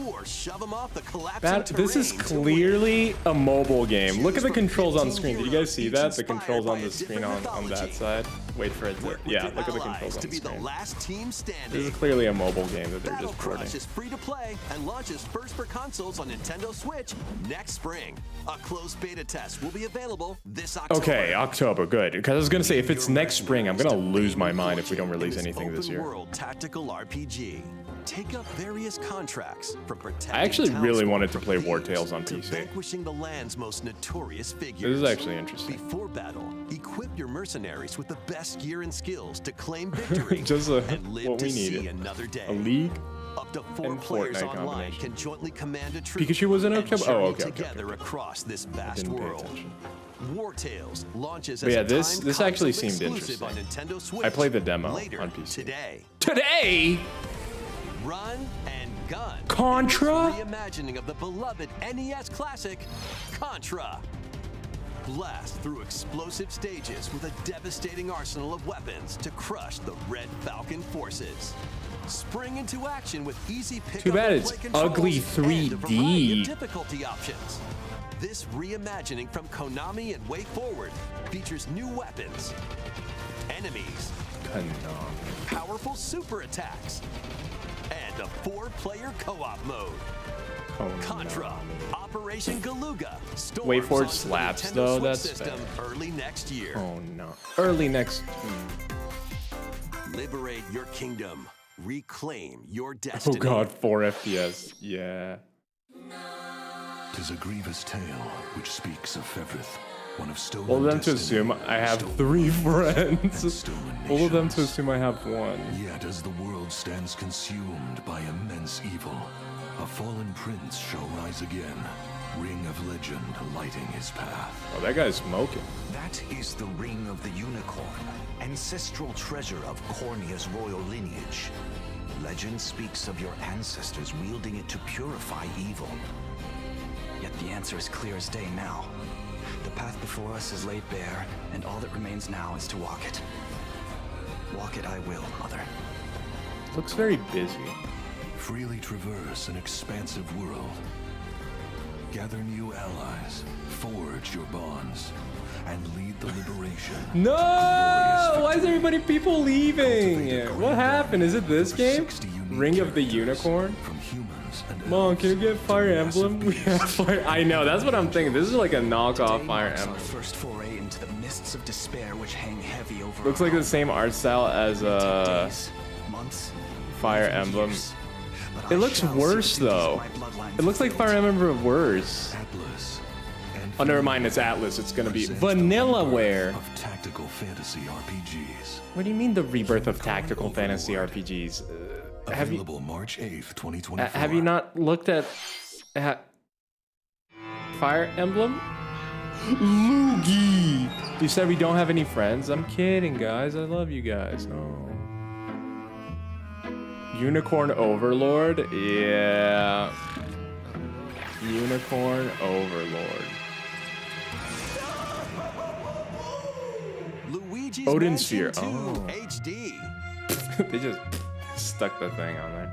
Or shove them off the collapsing This is terrain to win. clearly a mobile game. Look at the Choose from controls on 15 screen. Did you guys see heroes, that? each The controls inspired on by the a screen different on that mythology. side. Wait for it to. Work with Yeah, your look at the allies controls on to the be the screen. last team standing. This is clearly a mobile game that they're Battle just Crush porting. is free to play and launches first for consoles on Nintendo Switch next spring. A closed beta test will be available this October. Okay, October, good. Because I was gonna say, if it's next spring, I'm gonna lose my mind if we don't release anything this year. World tactical RPG. Take up various contracts from protecting I actually really townsfolk wanted to from play War thieves Tales on to PC. vanquishing the land's most notorious This figures. is actually interesting. Before battle, equip your mercenaries with the best gear and skills to claim victory Just and live what to we see needed. another day. A league? Up to 4 and players Fortnite online combination. can jointly command a troop Pikachu was in and October? Oh, journey okay, okay, together across this vast Didn't pay world. attention. War Tales launches But as yeah, a this timed actually console seemed exclusive on Nintendo Switch. I played the demo later on PC. today. Today? Run and gun. Contra? Reimagining of the beloved NES classic, Contra. Blast through explosive stages with a devastating arsenal of weapons to crush the Red Falcon forces. Spring into action with easy pickup Too bad and it's play controls ugly and a variety 3D. of difficulty options. This reimagining from Konami and WayForward features new weapons, enemies, Konami. powerful super attacks, and a 4-player co-op mode. Contra, Operation Galuga. storms Wait for it onto the slaps, Nintendo though, Switch that's system fair. early next year. Oh no. Early next. Liberate your kingdom. Reclaim your Oh destiny. god, 4 FPS. Yeah. 'Tis a grievous tale which speaks of Fevrith, one of stolen All of them to destiny, assume I have stolen 3 and friends. stolen All of them to nations. assume I have 1. Yet as the world stands consumed by immense evil, a fallen prince shall rise again, ring of legend lighting his path. Oh, that guy's smoking. That is the Ring of the Unicorn, ancestral treasure of Cornia's royal lineage. Legend speaks of your ancestors wielding it to purify evil. Yet the answer is clear as day now. The path before us is laid bare, and all that remains now is to walk it. Walk it I will, Mother. Looks very busy. Freely traverse an expansive world. Gather new allies, forge your bonds, and lead the liberation. No! Why is everybody people leaving? What happened? Is it this game? Ring of the Unicorn? From humans and Mom, can you get Fire Emblem? We have Fire. I know, that's what I'm thinking. This is like a knockoff Fire Our Emblem. first foray into the mists of despair which hang heavy over Looks our like the same art style as days, months, Fire even Emblem. years. But It I looks shall see worse the duties though. my bloodline It looks like fulfilled. Fire Emblem, but worse. Atlas. And Oh, never mind, it's Atlas. It's gonna be presents the Vanillaware. rebirth of tactical fantasy RPGs. What do you mean the rebirth of tactical fantasy RPGs? Have you Available March 8th, 2024. have you not looked at Fire Emblem? Loogie! You said we don't have any friends? I'm kidding, guys. I love you guys. No. Unicorn Overlord? Yeah. Unicorn Overlord. Luigi's Odin Mansion Sphere. 2 Oh. HD. They just stuck the thing on there.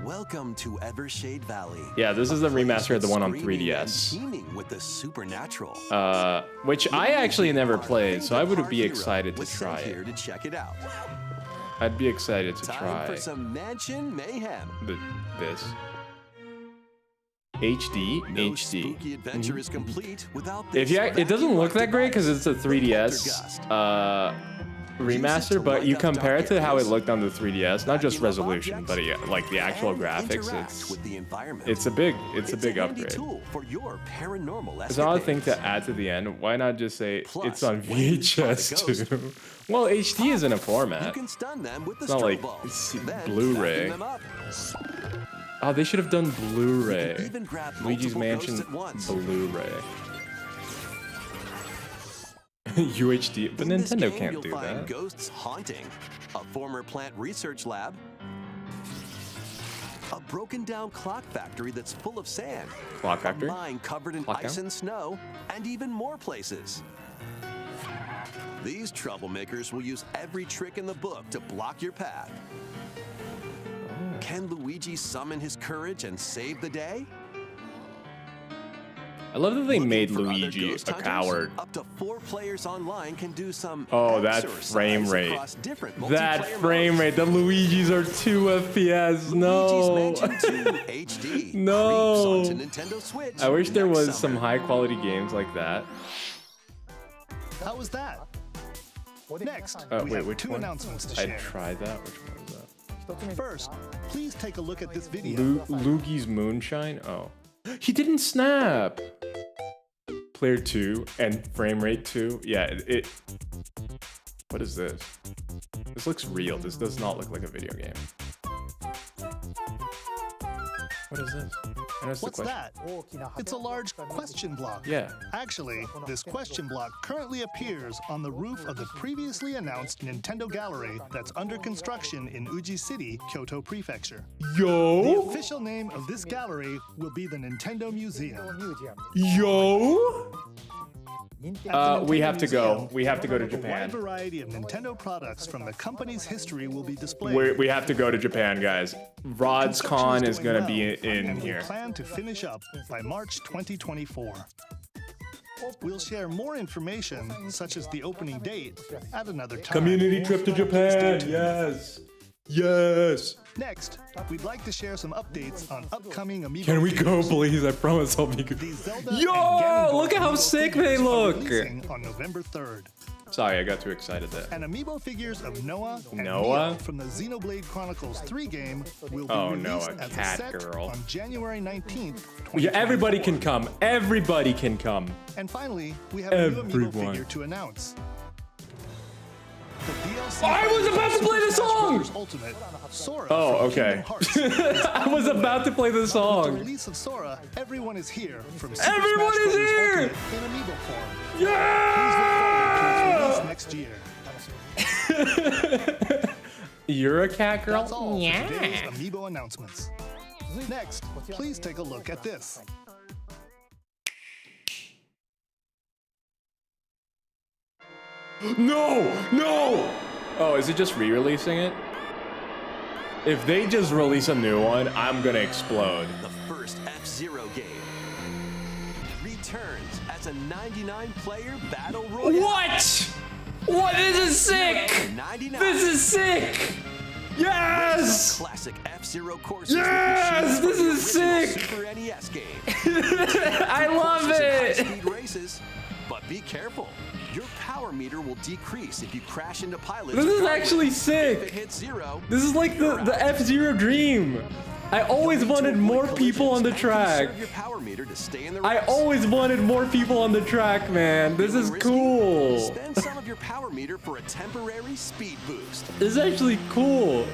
Welcome to Evershade Valley. Yeah, this is a the remaster of the one on place screaming and 3DS. teeming with the supernatural. Which I actually never played, so I would Our be hero excited to was sent try here it. to check it out. I'd be excited to Time try for some mansion mayhem. this. HD, No HD. spooky adventure is complete without If this you, it doesn't look that great because it's a Poltergust. 3DS remaster, but you compare it to how it looked on the 3DS, not just resolution, but yeah, like the actual and graphics. interact with the environment. It's a big handy upgrade. tool for your paranormal It's an odd thing escapades. to add to the end. Why not just say Plus, it's on when you spot a VHS ghost, too? Well, HD isn't a You format. can stun them with the It's not like strobe bulbs, it's then Blu-ray. vacuum them up. Oh, they should have done Blu-ray. even grab Luigi's multiple Mansion ghosts at once. Blu-ray. UHD, but In this Nintendo game, can't you'll do find that. ghosts haunting, a former plant research lab, a broken down clock factory that's full of sand, Clock Factory? a mine covered in Clock ice down? and snow, and even more places. These troublemakers will use every trick in the book to block your path. Oh. Can Luigi summon his courage and save the day? I love that they Looking made for other Luigi ghost a hunters? coward. Up to 4 players online can do some Oh, that exercise frame rate. across different That multiplayer frame modes. rate. The Luigis are 2 FPS. No. Luigi's Mansion 2 HD No. creeps onto Nintendo Switch. I wish there next was summer. some high quality games like that. How was that? Next, we Wait, have which 2 one? announcements to I share. tried that. Which one was that? First, please take a look at this video. Luigi's Moonshine? Oh. He didn't snap! Player 2 and frame rate 2. Yeah, it. What is this? This looks real. This does not look like a video game. What is this? And that's the What's question. that? It's a large question block. Yeah. Actually, this question block currently appears on the roof of the previously announced Nintendo Gallery that's under construction in Uji City, Kyoto Prefecture. The Yo! official name of this gallery will be the Nintendo Museum. Yo! At the We Nintendo have to go. Museum, We have to go to a wide Japan. variety of Nintendo products from the company's history will be displayed. We have to go to Japan, guys. Rod's Con is gonna be in and here. we plan to finish up by March 2024. We'll share more information, such as the opening date, at another time. Community trip to Japan. Yes. Yes. Next, we'd like to share some updates on upcoming Amiibo Can we go, figures. please? I promise I'll be good. These Zelda and Yo! Ganondorf Look at how Amiibo sick figures they are look! releasing on November 3rd. Sorry, I got too excited there. And Amiibo figures of Noah and Noah? Mia from the Xenoblade Chronicles 3 game will be Oh, released Noah, as cat a set girl. on January 19th, Yeah, everybody 2024. can come. Everybody can come. And finally, we have a new Amiibo Everyone. figure to announce. The DLC I was about to play the Super Smash song! Bros. Ultimate, Sora Oh, from okay. Kingdom Hearts. I was about to play the With the song. release of Sora, everyone is here from Super Everyone Smash is Bros. here! Ultimate in Amiibo form. Yeah! Please look forward to its release next year. You're a cat girl? That's all for today's Amiibo announcements. Next, please take a look at this. No! No! Oh, is it just re-releasing it? If they just release a new one, I'm gonna explode. The first F-Zero game. returns as a 99-player battle royale. What? What? This is sick. 99. This is sick. Yes. Classic F-Zero courses. Yes, with this is the original sick. Super NES game. I love Courses and it. high-speed races, but be careful. Your power meter will decrease if you crash into pilots. This is or actually If it sick. hits zero, This is like you're the out. F-Zero dream. I always wanted more people on the track. Conserve your power meter to stay in the I race. always wanted more people on the track, man. This is Risky? cool. Spend some of your power meter for a temporary speed boost. This is actually cool.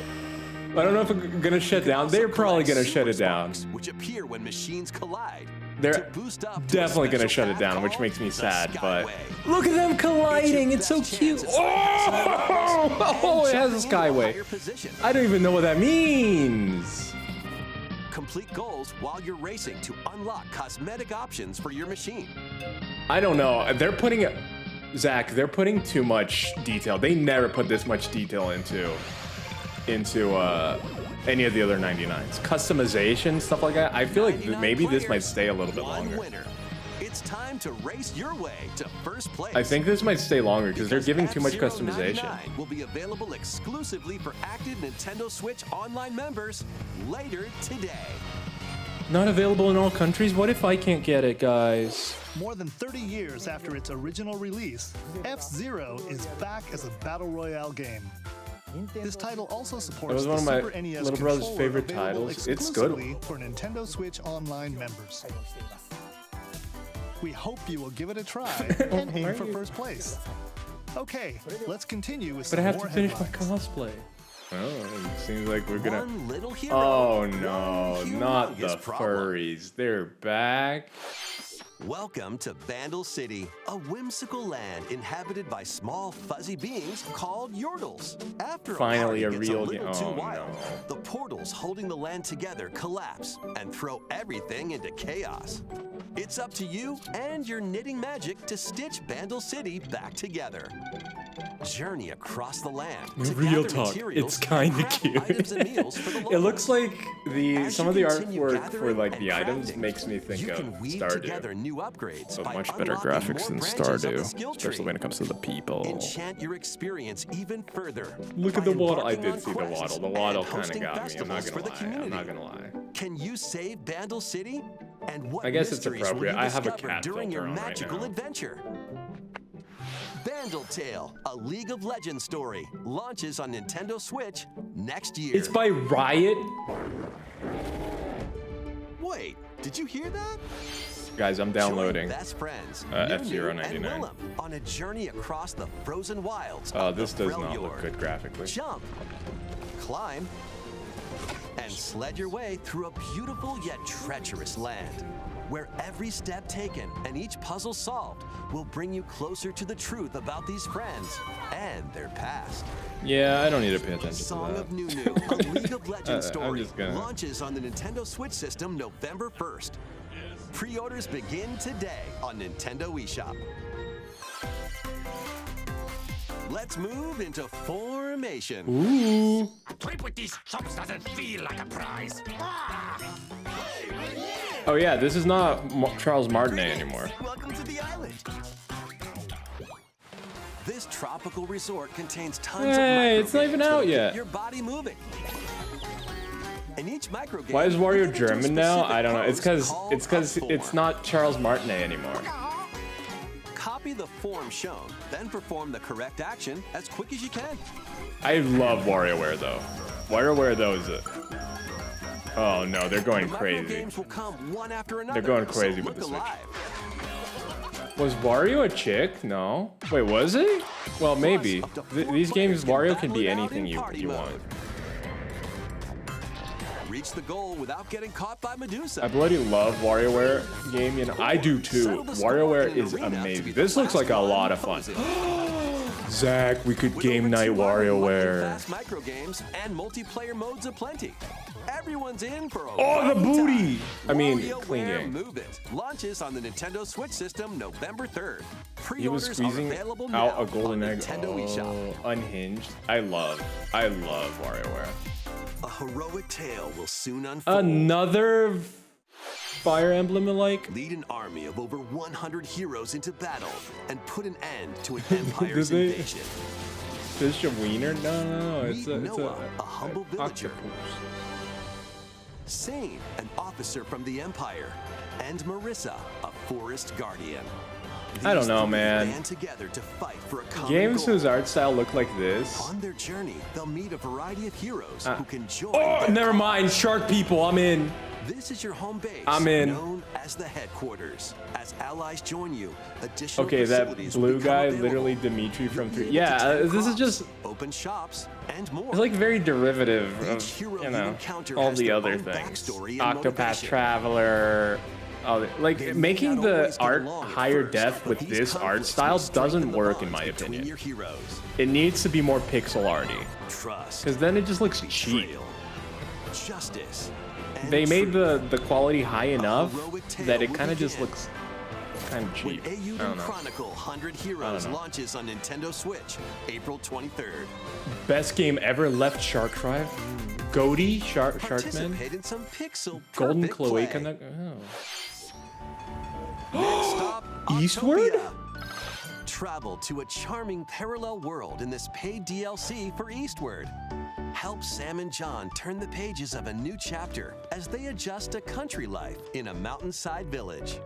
I don't know if I'm gonna shut down. Also They're probably collect gonna shut it super down. sparks, which appear when machines collide. They're To boost up to a definitely gonna special shut it path down, which called makes me the sad, but Skyway. look at them colliding. It's so best cute. chance at sliding Oh, it has a jumping into a skyway. higher position. I don't even know what that means. Complete goals while you're racing to unlock cosmetic options for your machine. I don't know. They're putting it, Zach. They're putting too much detail. They never put this much detail into any of the other 99s. Customization, stuff like that. I feel like 99 maybe this players, might stay a little bit one longer. winner. It's time to race your way to first place. I think this might stay longer because they're giving too much F-Zero customization. 99 will be available exclusively for active Nintendo Switch Online members later today. Not available in all countries? What if I can't get it, guys? More than 30 years after its original release, F-Zero is back as a battle royale game. This title also supports was one the of my Super NES little brother's controller favorite available titles. It's good. exclusively for Nintendo Switch Online members. We hope you will give it a try and aim for first place. Okay, let's continue with But I some have more to finish my headlines. cosplay. Oh, it seems like we're gonna. One little hero. Oh no, one not the humongous problem. furries. They're back. Welcome to Vandal City, a whimsical land inhabited by small fuzzy beings called Yordles. After Finally, a a party gets real a little game. too Oh, wild, no. the portals holding the land together collapse and throw everything into chaos. It's up to you and your knitting magic to stitch Vandal City back together. Journey across the land. to Real gather talk, materials it's kind and of craft cute. items and meals for the It looks locals. like As some you of the continue artwork for gathering like and the items crafting, makes me think you of can weave Stardew. together new upgrades But by much better unlocking graphics more than branches of the Stardew, skill especially tree. when it comes to the people. Enchant your experience even further. Look at by the waddle. I embarking did on see the quests waddle. The and waddle kind of hosting got me. I'm not festivals gonna for the lie. I'm not community. gonna lie. Can you save Vandal City? And what I guess it's mysteries will appropriate. you I have a discover cat during your filter on right magical now. adventure? Vandal Tale, a League of Legends story, launches on Nintendo Switch next year. It's by Riot. Wait, did you hear that? Guys, I'm downloading. Join best friends, F-Zero Nunu and 99. Willem, on a journey across the frozen wilds. Oh, of this the does not look Freljord. good graphically. Jump, climb, and sled your way through a beautiful yet treacherous land, where every step taken and each puzzle solved will bring you closer to the truth about these friends and their past. Yeah, I don't need to pay attention Song to that. of Nunu, a League of Legends I'm story, just gonna- launches on the Nintendo Switch system November 1st. Pre-orders begin today on Nintendo eShop. Let's move into Formation. Ooh. Trip with these chops doesn't feel like a prize. Oh yeah, this is not Charles Martinet anymore. Welcome to the island. This tropical resort contains tons of Hey, it's not micro even games out that yet. get your body moving. And each micro game Why is will Wario get into a German now? specific I don't know. It's pose because called it's a form. not Charles Martinet anymore. Copy the form shown, then perform the correct action as quick as you can. I love WarioWare though. WarioWare though is a. Oh no, they're going The micro crazy. games will come one after another. They're going so crazy with look the Switch. alive. Was Wario a chick? No. Wait, was he? Well, maybe. Plus, up to 4 These games, players can Wario can battle be it out anything in you party want. mode. Reach the goal without getting caught by Medusa. I bloody love WarioWare game. You know, I do too. Settle the score WarioWare in an is arena to amazing. be the This looks last like a one lot of fun. posing. Zach, we could With game over night 200 WarioWare. fast micro games and multiplayer modes aplenty. Everyone's in for a Oh, the wild booty! time. I mean, WarioWare clean game. Move It launches on the Nintendo Switch system November 3rd. He was Pre-orders are squeezing available out now a golden on egg. Nintendo eShop. Oh, unhinged. I love WarioWare. A heroic tale will soon unfold. Another Fire Emblem-like. Lead an army of over 100 heroes into battle and put an end to an empire's invasion. Fish a wiener? No. Meet Noah, a humble villager. Sane, an officer from the Empire. And Marissa, a forest guardian. I don't know, These man. band together to fight for a common Games goal. whose art style look like this. On their journey, they'll meet a variety of heroes who can join. Oh, their never mind. Shark people, I'm in. This is your home base, I'm in. known as the headquarters. As allies join you, additional Okay, that facilities blue will become guy, available. literally Dimitri from You'll 3. be able to Yeah, tend this is crops, just. open shops and more. It's like very derivative Each of, hero you you know, encounter all has the their other own things. backstory and Octopath motivation. Traveler. Like, They may making not the always get art along at higher first, def but with these this art conflicts style will strengthen doesn't the work in bonds my between opinion. your heroes. It needs to be more pixel arty. Trust, Because then it just looks cheap. betrayal, justice, and They made truth. the quality high enough heroic tale that it will kind of just begin. looks kind of cheap. When I Eiyuden don't know. Chronicle 100 Heroes launches on Nintendo Switch, April 23rd. Best game ever, Left Shark Drive. Goaty, Sharkman. Participate in some pixel Golden perfect play. Cloaca. Next stop, Eastward? Autopia. Travel to a charming parallel world in this paid DLC for Eastward. Help Sam and John turn the pages of a new chapter as they adjust to country life in a mountainside village.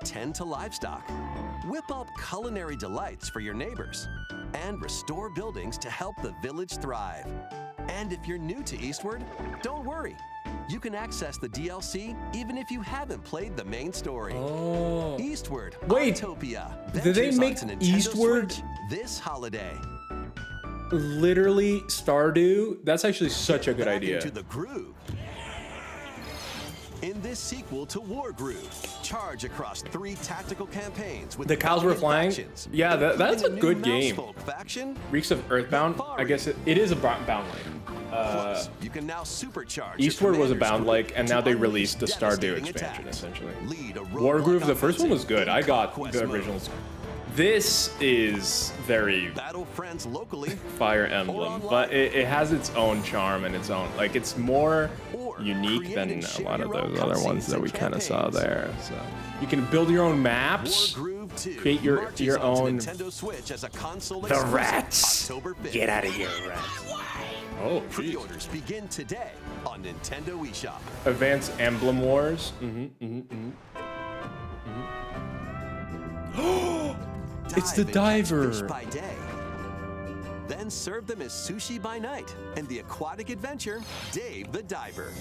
Tend to livestock, whip up culinary delights for your neighbors, and restore buildings to help the village thrive. And if you're new to Eastward, don't worry. You can access the DLC even if you haven't played the main story. Oh. Eastward, Wait, Autopia. did they Ventures make onto Nintendo Eastward- Switch this holiday? Literally, Stardew. That's actually such a good Back idea. into the groove. In this sequel to War Groove, charge across 3 tactical campaigns with The cows were varied flying. factions, Yeah, that's a including good new game. Mousefolk faction. Reeks of Earthbound. I guess it is a bound like. Plus, you can now supercharge your Eastward was a commander's bound group like, and to now they unleash released the Stardew devastating expansion attacks. essentially. Lead a War roguelike Groove, the first one was offensive good. in I got conquest the mode. originals. This is very Battle friends locally. Fire Emblem, but it has its own charm and its own, like, it's more Or unique create than and a share lot of your own those other ones cutscenes that and we kind of saw campaigns. there. So you can build your own maps, War Groove 2 create your marches onto own. Nintendo Switch as a console The exclusive rats! October 5th. Get out of here, rats! Oh, jeez. Pre-orders begin today on Nintendo eShop. Advanced Emblem Wars. It's the Dive and catch fish diver. by day. Then serve them as sushi by night. And the aquatic adventure, Dave the Diver.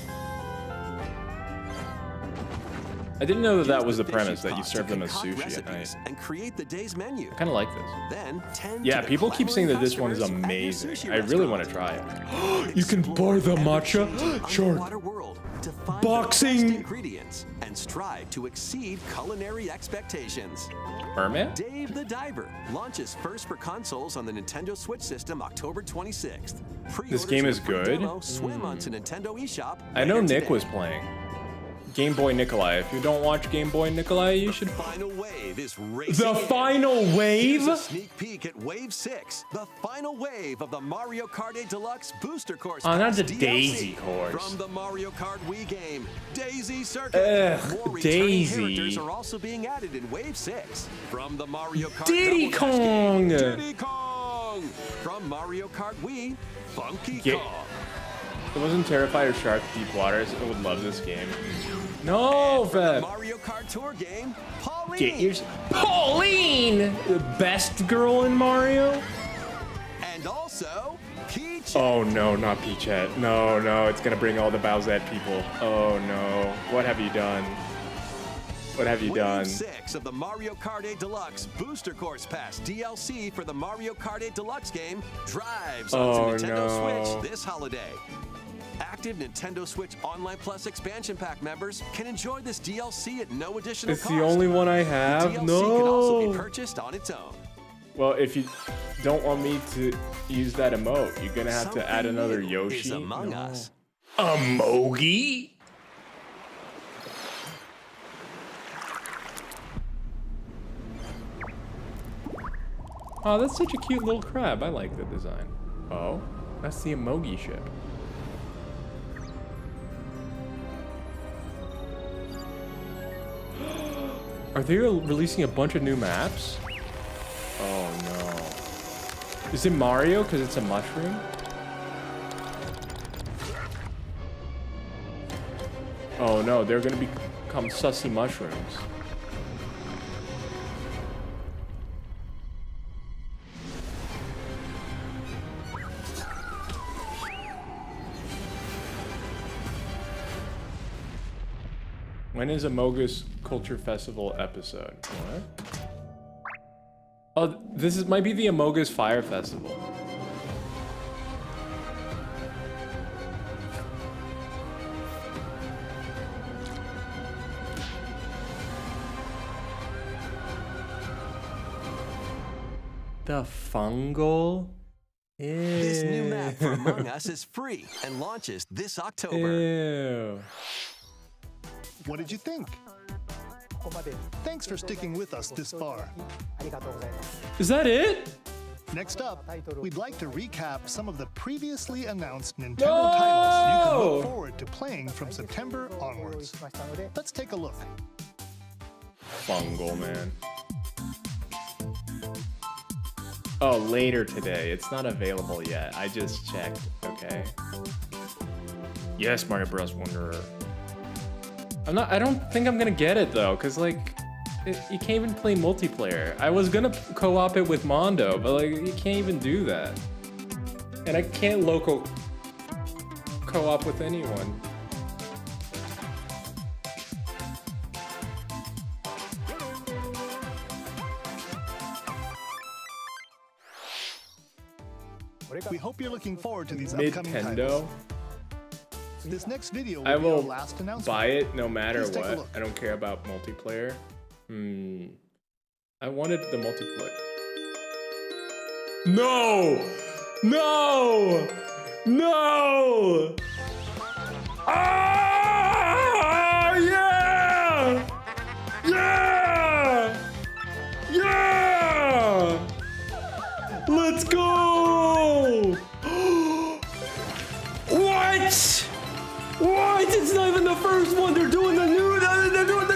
I didn't know that that Use was the fish premise, you that you caught serve to them as concoct sushi at night. recipes And create the day's menu. Kind of like this. Then tend Yeah, to the people keep saying that clamoring this one is customers at your amazing. sushi I really want to restaurant. try it. You can Explore bar the an matcha. ever-changing Sure. underwater world to find Boxing. the best ingredients and strive to exceed culinary expectations. Merman? Dave the Diver launches first for consoles on the Nintendo Switch system October 26th. This game is Pre-orders with good? Demo swim onto Nintendo eShop. I know later Nick today. was playing. Game Boy Nikolai. If you don't watch Game Boy Nikolai, you should. Final wave is racing The in. final wave? Here's a sneak peek at Wave 6, the final wave of the Mario Kart 8 Deluxe Booster Course. Oh, not Pass the DLC Daisy course. From the Mario Kart Wii game, Daisy Circuit. Ugh, More returning Daisy. characters are also being added in Wave 6. From the Mario Kart Diddy Double Dash game, Kong. Diddy Kong. From Mario Kart Wii, Funky Get- Kong. If I wasn't terrified of Shark Deep Waters, I would love this game. No, From the Feb. Mario Kart Tour game, Pauline. Get yours. Pauline! The best girl in Mario? And also, Peach. Oh no, not Peachette. No, no, it's gonna bring all the Bowsette people. Oh no. What have you done? What have you done? Wave 6 of the Mario Kart 8 Deluxe Booster Course Pass DLC for the Mario Kart 8 Deluxe game drives onto Oh, Nintendo no. Switch this holiday. Active Nintendo Switch Online Plus expansion pack members can enjoy this DLC at no additional It's cost. the only one I have? DLC can also No. be purchased on its own. Well, if you don't want me to use that emote, you're gonna have to add Something another new Yoshi. is among us. Emogi? Oh, that's such a cute little crab. I like the design. Oh, that's the Emogi ship. Are they releasing a bunch of new maps? Oh no. Is it Mario because it's a mushroom? Oh no, they're gonna become sussy mushrooms. When is Amogus Culture Festival episode? What? Oh, might be the Amogus Fire Festival. The fungal? This new map for Among Us is free and launches this October. Ew. What did you think? Thanks for sticking with us this far. Is that it? Next up, we'd like to recap some of the previously announced Nintendo titles you can look forward to playing from September onwards. Let's take a look. Fungal, man. Oh, later today. It's not available yet. I just checked. Okay. Yes, Mario Bros. Wonderer. I don't think I'm gonna get it though, cause like, you can't even play multiplayer. I was gonna co-op it with Mondo, but like, you can't even do that. And I can't local co-op with anyone. We hope you're looking forward to these upcoming Nintendo. titles. This next video I will be our will last announcement. buy it no matter Please take a what. look. I don't care about multiplayer. I wanted the multiplayer. No! No! No! Ah! Yeah! Yeah! Yeah! Let's go! What? What? It's not even the first one. They're doing the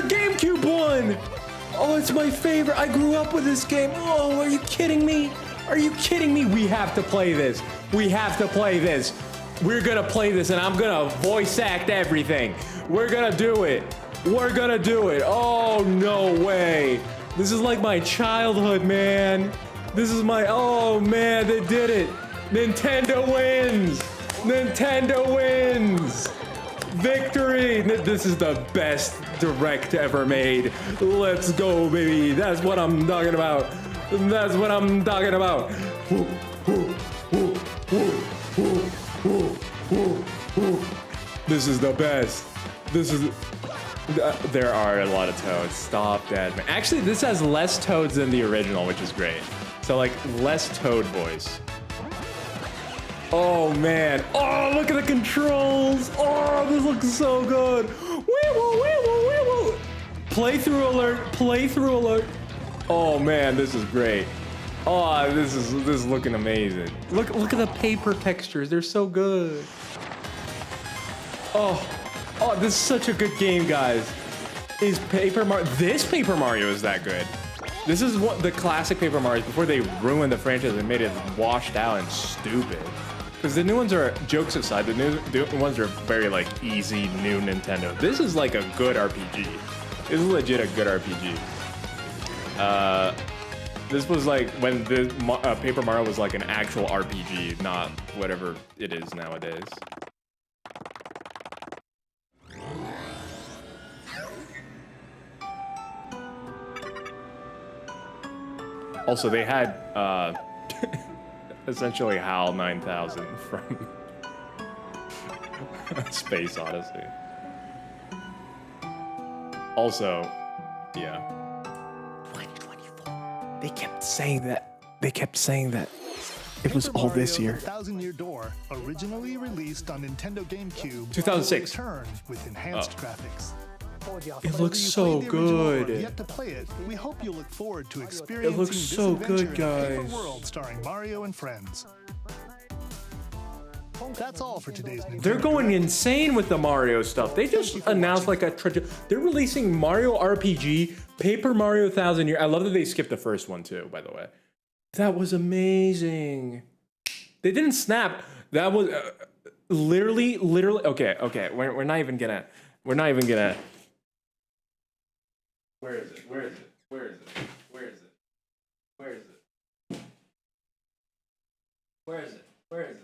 GameCube one. Oh, it's my favorite. I grew up with this game. Oh, are you kidding me? Are you kidding me? We have to play this. We have to play this. We're gonna play this, and I'm gonna voice act everything. We're gonna do it. We're gonna do it. Oh, no way. This is like my childhood, man. This is my, oh man, they did it. Nintendo wins. Nintendo wins. Victory. This is the best direct ever made. Let's go, baby. That's what I'm talking about. That's what I'm talking about. This is the best. This is... There are a lot of toads. Stop that, man. Actually, this has less toads than the original, which is great. So, like, less toad voice. Oh, man. Oh, look at the controls. Oh, this looks so good. Wee-woo. Playthrough alert. Playthrough alert. Oh, man, this is great. Oh, this is looking amazing. Look at the paper textures. They're so good. Oh, this is such a good game, guys. This Paper Mario is that good. This is what the classic Paper Mario before they ruined the franchise and made it washed out and stupid. Because the new ones are, jokes aside, the new ones are very like easy new Nintendo. This is like a good RPG. This is legit a good RPG. This was like when the Paper Mario was like an actual RPG, not whatever it is nowadays. Also, they had essentially HAL 9000 from Space Odyssey. Also, yeah. 2024. They kept saying that. It was all this year. Thousand Year Door, originally released on Nintendo GameCube, 2006. will return with enhanced graphics. It looks so Played the original or good. Yet to play it, we hope you look forward to experiencing looks this so adventure good, in a paper guys. world starring Mario and friends. That's all for today's Nintendo They're going Direct. insane with the Mario stuff. They just announced like they're releasing Mario RPG, Paper Mario Thousand Year. I love that they skipped the first one too, by the way. That was amazing. They didn't snap. That was literally. Okay. We're not even gonna. Where is it? Where is it? Where is it? Where is it? Where is it? Where is it? Where is it? Where is it?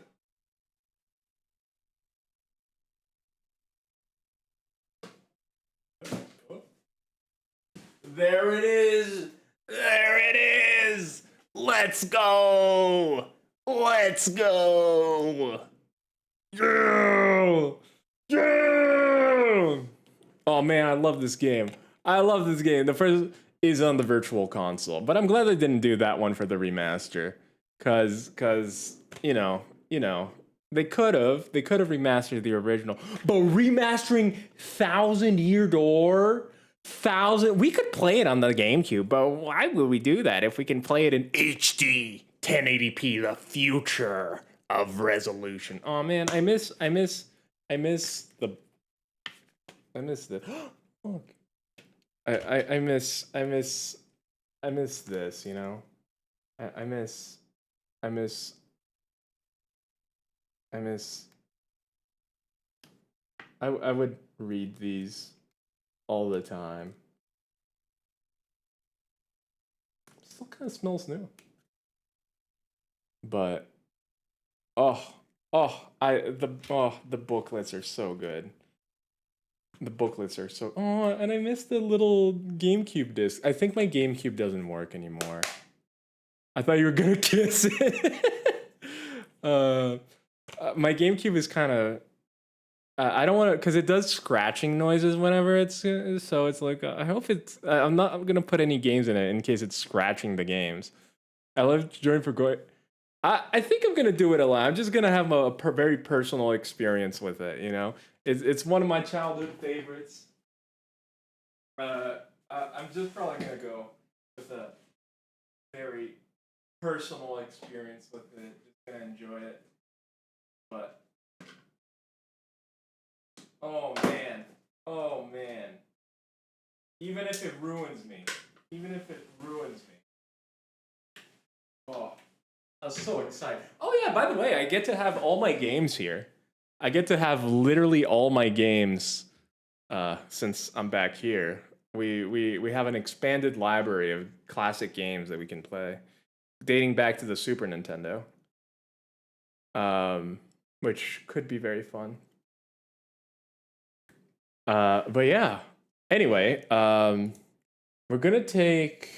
There it is! There it is! Let's go! Let's go! Yeah! Yeah! Oh man, I love this game. I love this game. The first is on the virtual console, but I'm glad they didn't do that one for the remaster. Cause you know, they could have remastered the original, but remastering Thousand Year Door, we could play it on the GameCube, but why would we do that if we can play it in HD 1080p, the future of resolution? Oh man, I miss the look. I miss this, you know. I would read these all the time. Still kind of smells new. But the booklets are so good. The booklets are so and I miss the little GameCube disc. I think my GameCube doesn't work anymore. I thought you were gonna kiss it. My GameCube is kind of. I don't want to, because it does scratching noises whenever it's so it's like I hope it's. I'm gonna put any games in it in case it's scratching the games. I love Join for going. I think I'm gonna do it a lot. I'm just gonna have a very personal experience with it. You know, it's one of my childhood favorites. I'm just probably gonna go with a very personal experience with it. Just gonna enjoy it. But oh man. Even if it ruins me. Oh, I was so excited. Oh yeah, by the way, I get to have all my games here. I get to have literally all my games since I'm back here. We have an expanded library of classic games that we can play, dating back to the Super Nintendo. Which could be very fun. But yeah. Anyway, we're gonna take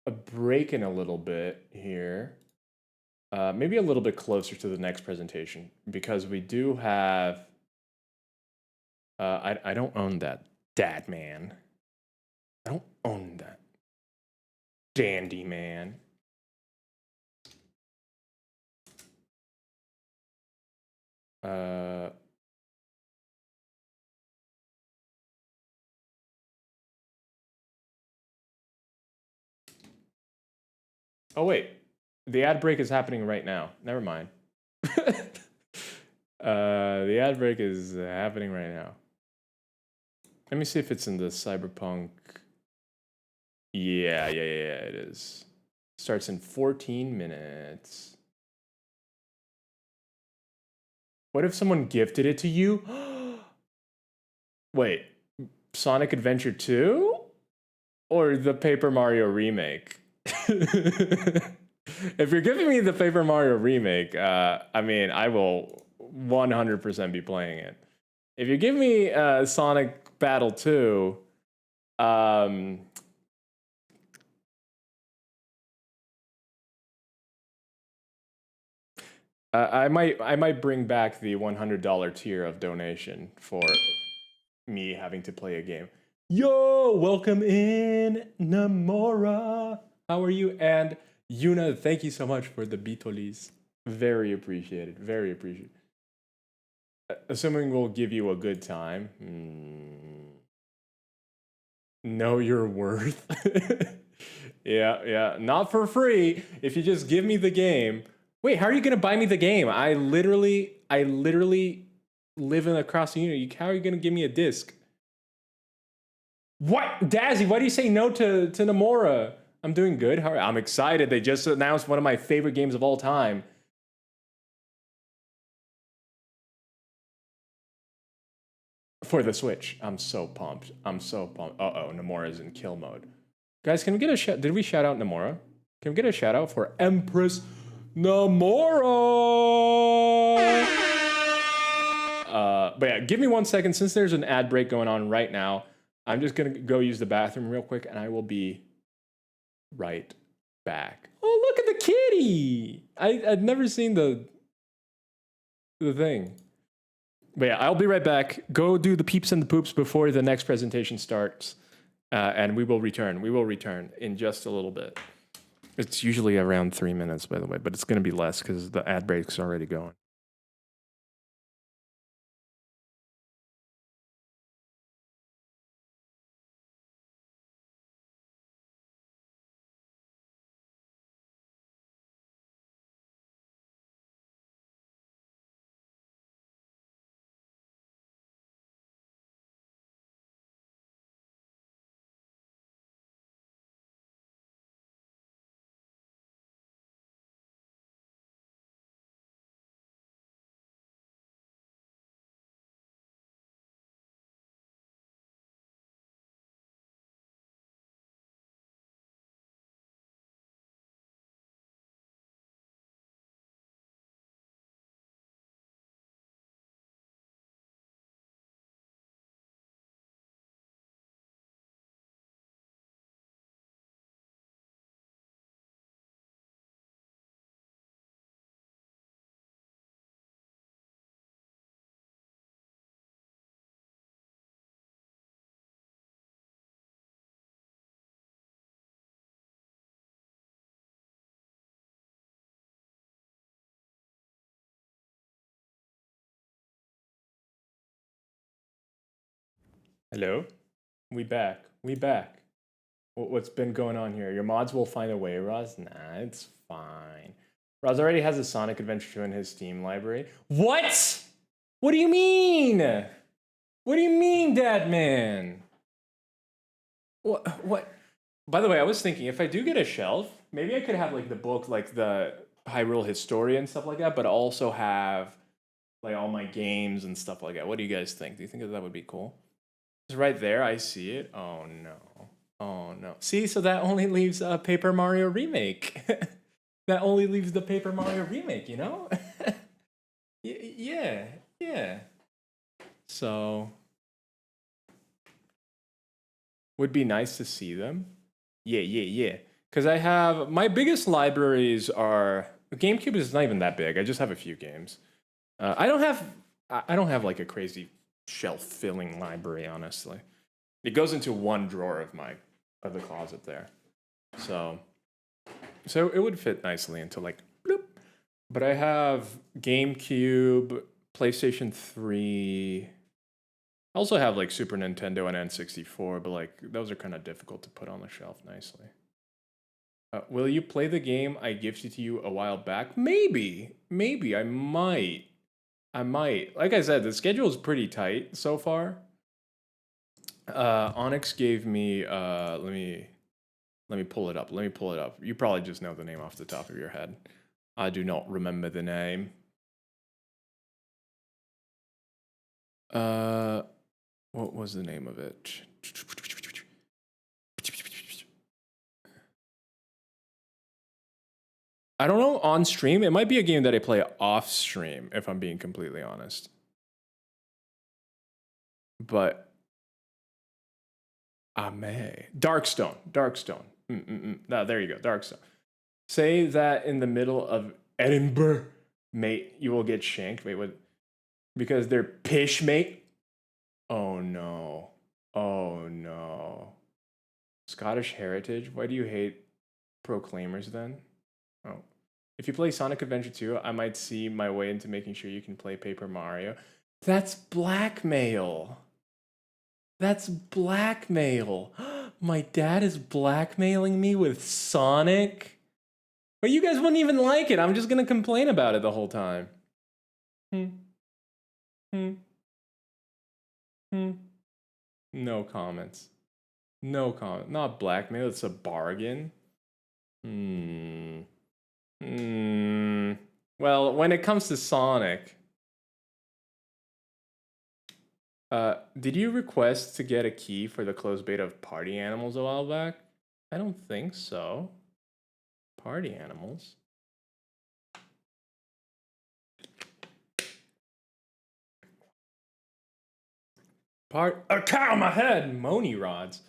a break in a little bit here. Maybe a little bit closer to the next presentation because we do have. I don't own that, Dad Man. I don't own that, Dandy Man. Oh wait, the ad break is happening right now. Never mind. The ad break is happening right now. Let me see if it's in the Cyberpunk. Yeah, it is. Starts in 14 minutes. What if someone gifted it to you? Wait, Sonic Adventure 2? Or the Paper Mario remake? If you're giving me the Paper Mario remake, I mean, I will 100% be playing it. If you give me Sonic Battle 2, I might bring back the $100 tier of donation for me having to play a game. Yo, welcome in, Namora. How are you? And Yuna, thank you so much for the Bitolis. Very appreciated. Very appreciated. Assuming we'll give you a good time. Know your worth. Yeah. Not for free. If you just give me the game. Wait, how are you going to buy me the game? I I literally live in across the unit. How are you gonna give me a disc? What, Dazzy? Why do you say no to Nomura? I'm doing good. I'm excited. They just announced one of my favorite games of all time. For the Switch. I'm so pumped. I'm so pumped. Uh-oh, Nomura's in kill mode. Guys, can we get a shout? Did we shout out Nomura? Can we get a shout out for Empress Nomura? But yeah, give me 1 second. Since there's an ad break going on right now, I'm just gonna go use the bathroom real quick, and I will be right back. Oh, look at the kitty! I'd never seen the thing. But yeah, I'll be right back. Go do the peeps and the poops before the next presentation starts, and we will return. We will return in just a little bit. It's usually around 3 minutes, by the way, but it's going to be less because the ad break's already going. Hello? We back. We back. What's been going on here? Your mods will find a way, Roz? Nah, it's fine. Roz already has a Sonic Adventure 2 in his Steam library. What? What do you mean? What do you mean, Dadman? What? By the way, I was thinking if I do get a shelf, maybe I could have like the book, like the Hyrule Historia and stuff like that, but also have like all my games and stuff like that. What do you guys think? Do you think that would be cool? It's right there. I see it. Oh no. Oh no. See, so that only leaves a Paper Mario remake. That only leaves the Paper Mario remake, you know? Yeah. So would be nice to see them. Yeah. Because I have my biggest libraries are GameCube is not even that big. I just have a few games. I don't have like a crazy shelf filling library, honestly. It goes into one drawer of the closet there. So it would fit nicely into like bloop. But I have GameCube, PlayStation 3. I also have like Super Nintendo and N64, but like those are kind of difficult to put on the shelf nicely. Will you play the game I gifted to you a while back? Maybe. I might. Like I said, the schedule is pretty tight so far. Onyx gave me, let me pull it up. You probably just know the name off the top of your head. I do not remember the name. What was the name of it? I don't know on stream. It might be a game that I play off stream, if I'm being completely honest. But I may. Darkstone. No, there you go. Darkstone. Say that in the middle of Edinburgh, mate, you will get shanked. Wait, what? Because they're pish, mate? Oh no. Scottish heritage? Why do you hate Proclaimers then? Oh. If you play Sonic Adventure 2, I might see my way into making sure you can play Paper Mario. That's blackmail. My dad is blackmailing me with Sonic? But you guys wouldn't even like it. I'm just gonna complain about it the whole time. Hmm. Hmm. Hmm. No comments. No comment. Not blackmail. It's a bargain. Hmm. Hmm. Well, when it comes to Sonic, did you request to get a key for the closed beta of Party Animals a while back? I don't think so. Party Animals. A cow on my head! Moni rods.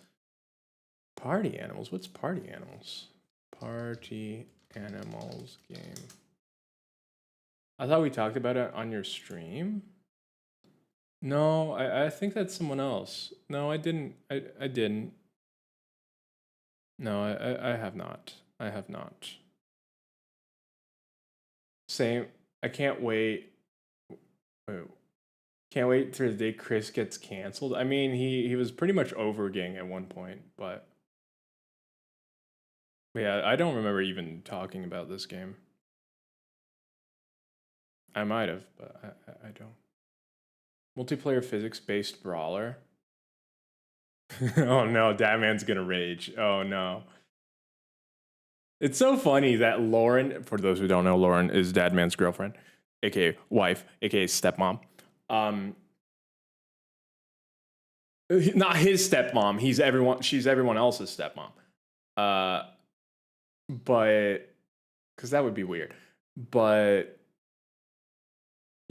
Party Animals? What's Party Animals? Party Animals game. I thought we talked about it on your stream. No, I think that's someone else. No, I didn't. I didn't. No, I have not. I have not. Same. I can't wait. Wait, can't wait till the day Chris gets canceled. I mean, he was pretty much over Gang at one point, but yeah, I don't remember even talking about this game. I might have, but I don't. Multiplayer physics-based brawler. Oh no, Dadman's gonna rage. Oh no. It's so funny that Lauren, for those who don't know, Lauren is Dadman's girlfriend, aka wife, aka stepmom. Not his stepmom. She's everyone else's stepmom. But because that would be weird. But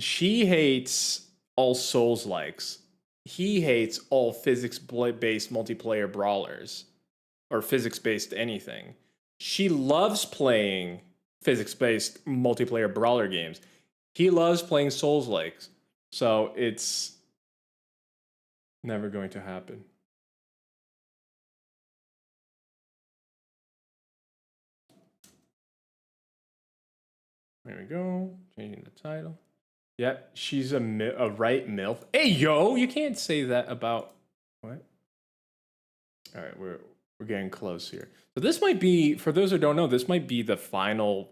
she hates all Souls likes. He hates all physics based multiplayer brawlers or physics based anything. She loves playing physics based multiplayer brawler games. He loves playing Souls likes. So it's never going to happen. There we go. Changing the title. Yep, she's a right MILF. Hey, yo, you can't say that about what? All right, we're getting close here. So this might be, for those who don't know, this might be the final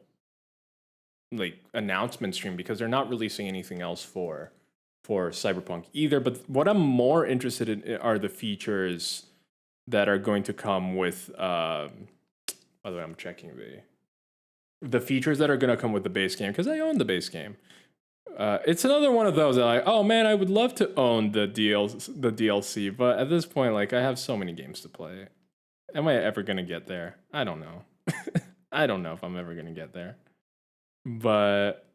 like announcement stream because they're not releasing anything else for Cyberpunk either. But what I'm more interested in are the features that are going to come with. By the way, I'm checking the features that are going to come with the base game because I own the base game. It's another one of those that like, oh man, I would love to own the DLC, but at this point, like I have so many games to play. Am I ever gonna get there? I don't know. I don't know if I'm ever gonna get there. But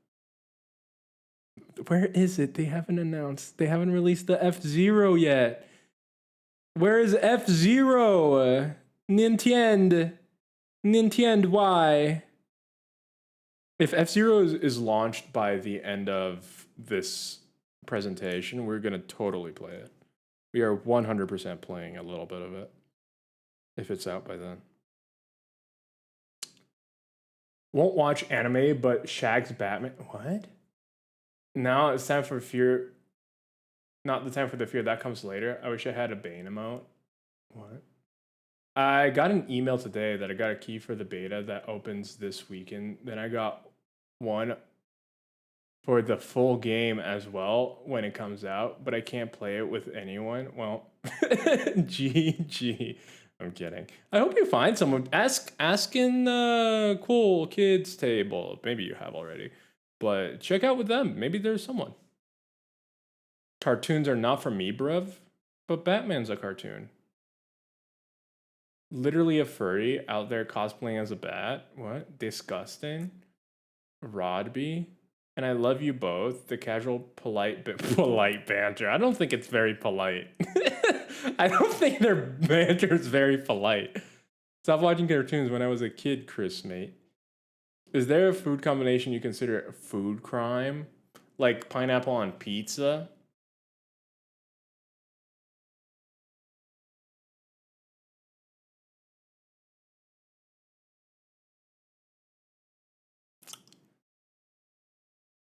where is it? They haven't announced. They haven't released the F-Zero yet. Where is F-Zero? Nintendo. Why? If F-Zero is launched by the end of this presentation, we're going to totally play it. We are 100% playing a little bit of it. If it's out by then. Won't watch anime, but Shag's Batman. What? Now it's time for Fear. Not the time for the Fear. That comes later. I wish I had a Bane emote. What? I got an email today that I got a key for the beta that opens this weekend. Then I got one for the full game as well when it comes out, but I can't play it with anyone. Well, GG. I'm kidding. I hope you find someone. Ask in the cool kids table. Maybe you have already, but check out with them. Maybe there's someone. Cartoons are not for me, bruv, but Batman's a cartoon. Literally a furry out there cosplaying as a bat. What? Disgusting. Rodby. And I love you both. The casual, polite banter. I don't think it's very polite. I don't think their banter is very polite. Stop watching cartoons when I was a kid, Chris, mate. Is there a food combination you consider a food crime? Like pineapple on pizza?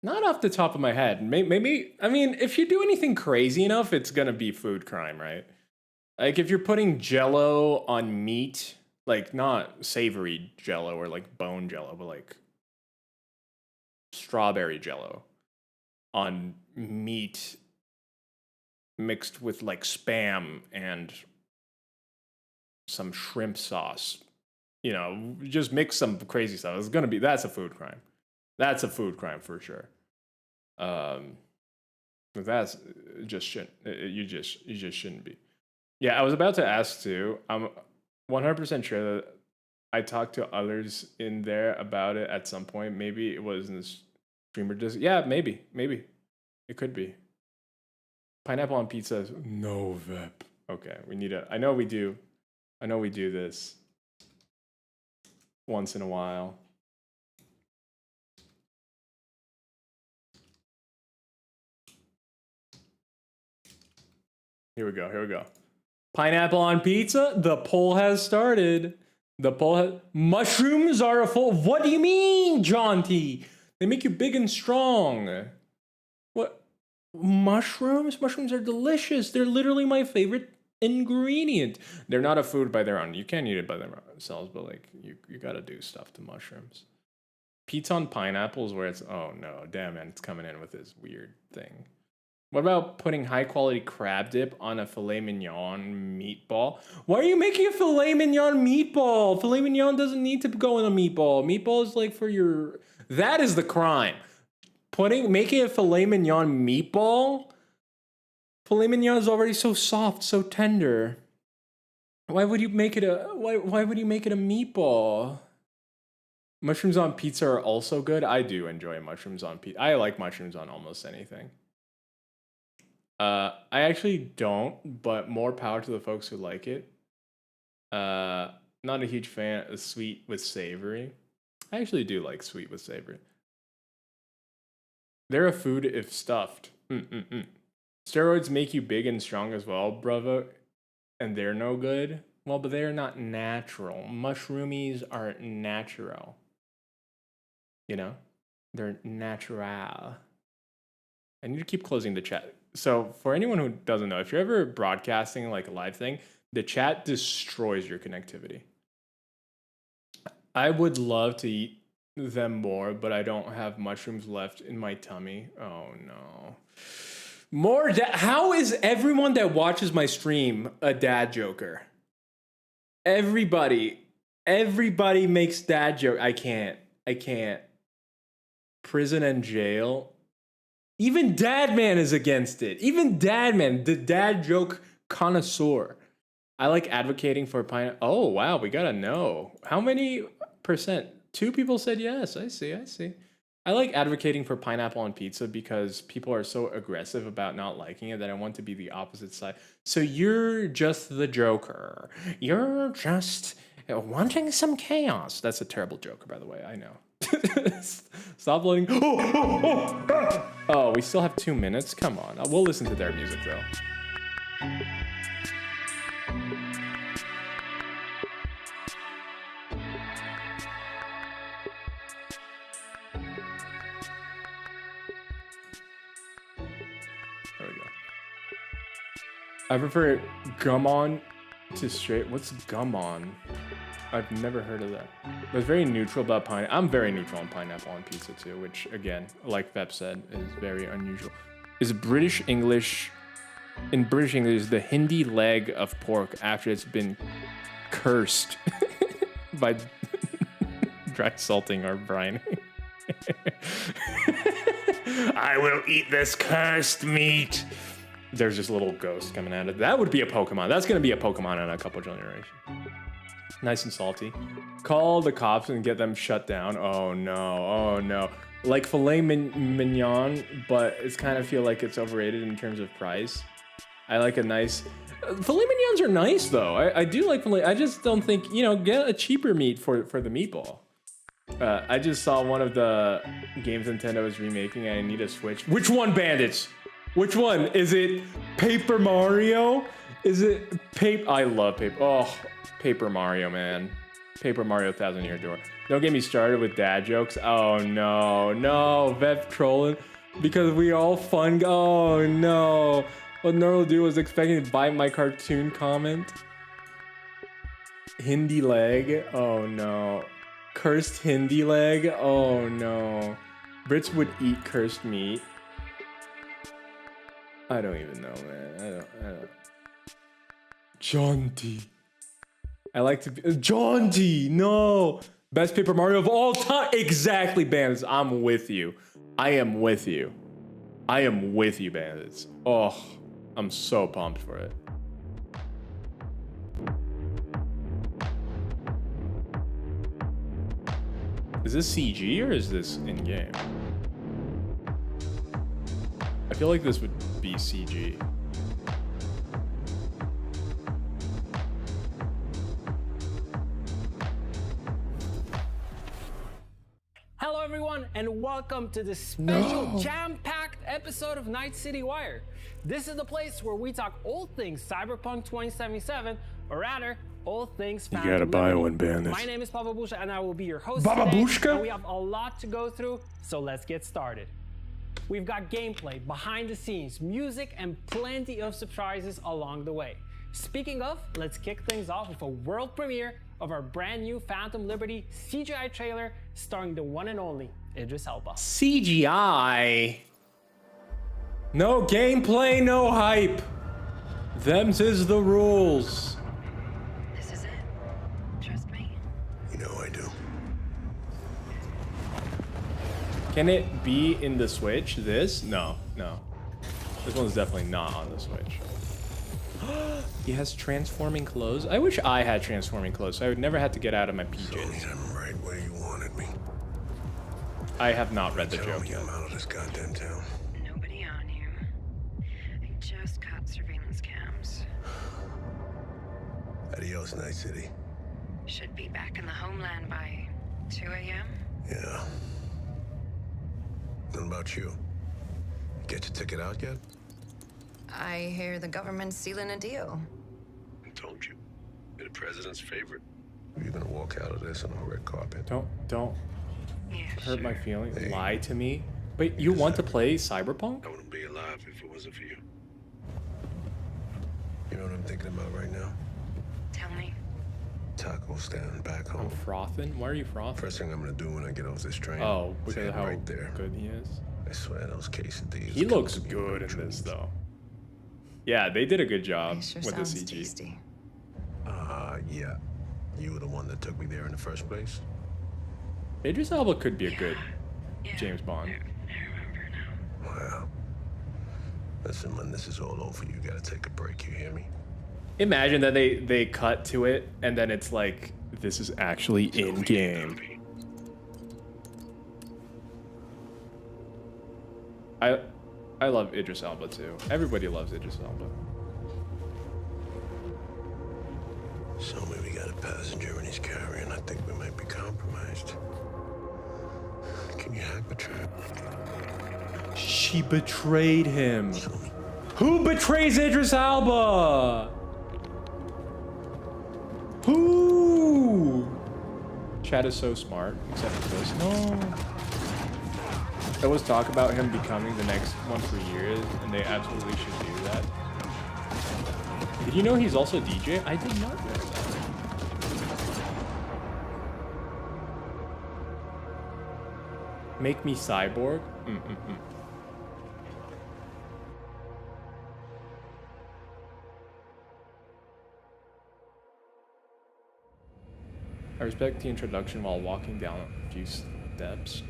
Not off the top of my head. Maybe, I mean, if you do anything crazy enough, it's gonna be food crime, right? Like if you're putting jello on meat, like not savory jello or like bone jello, but like strawberry jello. on meat mixed with like spam and some shrimp sauce. You know, just mix some crazy stuff. That's a food crime. That's a food crime for sure. That's just shouldn't. You just shouldn't be. Yeah, I was about to ask too. I'm 100% sure that I talked to others in there about it at some point. Maybe it was in the streamer just. Yeah, maybe it could be. Pineapple on pizza is no vep. Okay, we need a. I know we do this once in a while. Here we go. Pineapple on pizza? The poll has started. Mushrooms are a full. What do you mean, John T? They make you big and strong. What? Mushrooms? Mushrooms are delicious. They're literally my favorite ingredient. They're not a food by their own. You can't eat it by themselves, but like you gotta do stuff to mushrooms. Pizza on pineapples where it's, oh no, damn man, it's coming in with this weird thing. What about putting high quality crab dip on a filet mignon meatball? Why are you making a filet mignon meatball? Filet mignon doesn't need to go in a meatball. Meatball is like for your, that is the crime. Making a filet mignon meatball? Filet mignon is already so soft, so tender. Why would you make it why would you make it a meatball? Mushrooms on pizza are also good. I do enjoy mushrooms on pizza. I like mushrooms on almost anything. I actually don't, but more power to the folks who like it. Not a huge fan of sweet with savory. I actually do like sweet with savory. They're a food if stuffed. Steroids make you big and strong as well, bravo, and they're no good. Well, but they're not natural. Mushroomies are natural. You know? They're natural. I need to keep closing the chat. So for anyone who doesn't know, if you're ever broadcasting like a live thing, the chat destroys your connectivity. I would love to eat them more, but I don't have mushrooms left in my tummy. Oh no. How is everyone that watches my stream a dad joker? Everybody makes dad joke. I can't. Prison and jail. Even Dadman is against it. Even Dadman, the dad joke connoisseur. I like advocating for pineapple. Oh, wow, we gotta know. How many percent? 2 people said yes. I see. I like advocating for pineapple on pizza because people are so aggressive about not liking it that I want to be the opposite side. So you're just the joker. You're just wanting some chaos. That's a terrible joke, by the way. I know. Stop letting. Oh, we still have 2 minutes. Come on, we'll listen to their music though. There we go. I prefer gum on to straight. What's gum on? I've never heard of that. But it's very neutral about pineapple. I'm very neutral on pineapple on pizza too, which again, like Vep said, is very unusual. In British English, the Hindi leg of pork after it's been cursed by dry salting or brining. I will eat this cursed meat. There's just a little ghost coming at it. That would be a Pokemon. That's going to be a Pokemon in a couple generations. Nice and salty. Call the cops and get them shut down. Oh no. Like filet mignon, but it's kind of feel like it's overrated in terms of price. I like a nice... Filet mignons are nice though. I do like filet. I just don't think, get a cheaper meat for the meatball. I just saw one of the games Nintendo is remaking and I need a Switch. Which one, Bandits? Which one? Is it Paper Mario? Is it I love Paper... Oh... Paper Mario, man. Paper Mario 1000 Year Door. Don't get me started with dad jokes. Oh no, Vep trolling. Because we all fun. Oh no. What Normal Dude was expecting to bite my cartoon comment. Hindi leg. Oh no. Cursed Hindi leg. Oh no. Brits would eat cursed meat. I don't even know, man. I don't. Jaunty. I like to be Jaunty. No, best Paper Mario of all time. Exactly, Bandits. I'm with you. I am with you. I am with you, Bandits. Oh, I'm so pumped for it. Is this CG or is this in game? I feel like this would be CG. Hello everyone and welcome to this special jam-packed episode of Night City Wire. This is the place where we talk all things Cyberpunk 2077, or rather, all things You Phantom gotta buy Liberty. one, Bandit. My name is Bababushka and I will be your host Bababushka? today. And we have a lot to go through, so let's get started. We've got gameplay, behind the scenes, music, and plenty of surprises along the way. Speaking of, let's kick things off with a world premiere of our brand new Phantom Liberty CGI trailer starring the one and only Idris Elba. CGI. No gameplay, no hype. Them's is the rules. This is it. Trust me. You know I do. Can it be in the Switch? This? No. This one's definitely not on the Switch. He has transforming clothes. I wish I had transforming clothes so I would never have to get out of my PJs. I'm right where you wanted me. I have not read the joke yet. I'm out of this goddamn town. Nobody on you. I just caught surveillance cams. Adios, Night City. Should be back in the homeland by 2 a.m. Yeah. What about you? Get your ticket out yet? I hear the government's sealing a deal. I told you. You're the president's favorite. You're gonna walk out of this on a red carpet. Don't Yeah, hurt my sure. feelings. Hey. Lie to me. Wait, you want to play Cyberpunk? I wouldn't be alive if it wasn't for you. You know what I'm thinking about right now? Tell me. Taco stand back I'm home. frothing. Why are you frothing? First thing I'm gonna do when I get off this train. Oh, because stand of how right there. good he is. I swear those quesadillas. He come looks to me good in like this dreams. though. Yeah, they did a good job It sure with the sounds CG. tasty. Yeah. You were the one that took me there in the first place. Idris Elba could be a good Yeah, James Bond. I remember now. Wow. Listen, when this is all over, you gotta take a break. You hear me? Imagine that they cut to it and then it's like this is actually in game. I love Idris Elba too. Everybody loves Idris Elba. So we got a passenger and he's carrying. I think we might be compromised. Can you hack the trap? She betrayed him. Who betrays Idris Elba? Who? Chad is so smart, except for this. No. There was talk about him becoming the next one for years, and they absolutely should do that. Did you know he's also a DJ? I did not know that. Make me cyborg? I respect the introduction while walking down a few steps.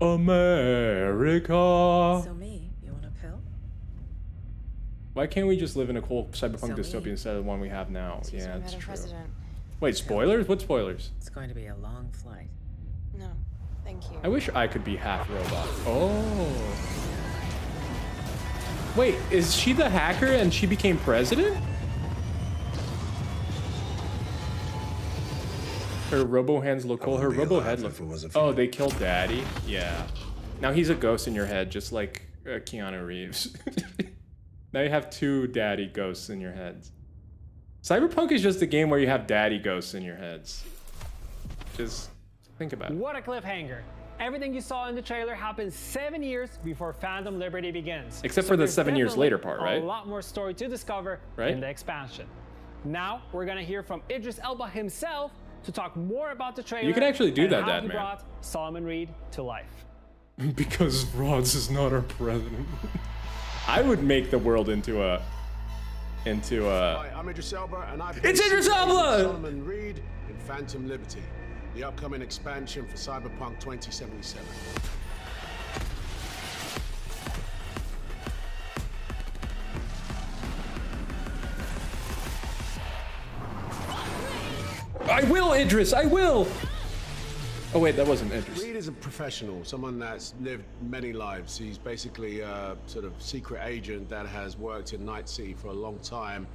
America. So me, you want a pill? Why can't we just live in a cool cyberpunk So dystopia me. instead of the one we have now? She's Yeah, our that's Madam true. President. Wait, spoilers? What spoilers? It's going to be a long flight. No, thank you. I wish I could be half robot. Oh. Wait, is she the hacker and she became president? Her robo hands look cool. Her robo head look. Oh, they killed Daddy. Yeah. Now he's a ghost in your head, just like Keanu Reeves. Now you have two daddy ghosts in your heads. Cyberpunk is just a game where you have daddy ghosts in your heads. Just think about it. What a cliffhanger. Everything you saw in the trailer happened 7 years before Phantom Liberty begins. Except for the there's 7 years definitely later part, right? A lot more story to discover Right? in the expansion. Now we're gonna hear from Idris Elba himself to talk more about the trailer. You can actually do and that, how Dad he Man. brought Solomon Reed to life. Because Rods is not our president. I would make the world into a. Hi, I'm Idris Elba, and I've It's Idris Elba! Solomon Reed in Phantom Liberty, the upcoming expansion for Cyberpunk 2077. I will, Idris. I will. Oh wait, that wasn't Idris. Reed is a professional, someone that's lived many lives. He's basically a sort of secret agent that has worked in Night City for a long time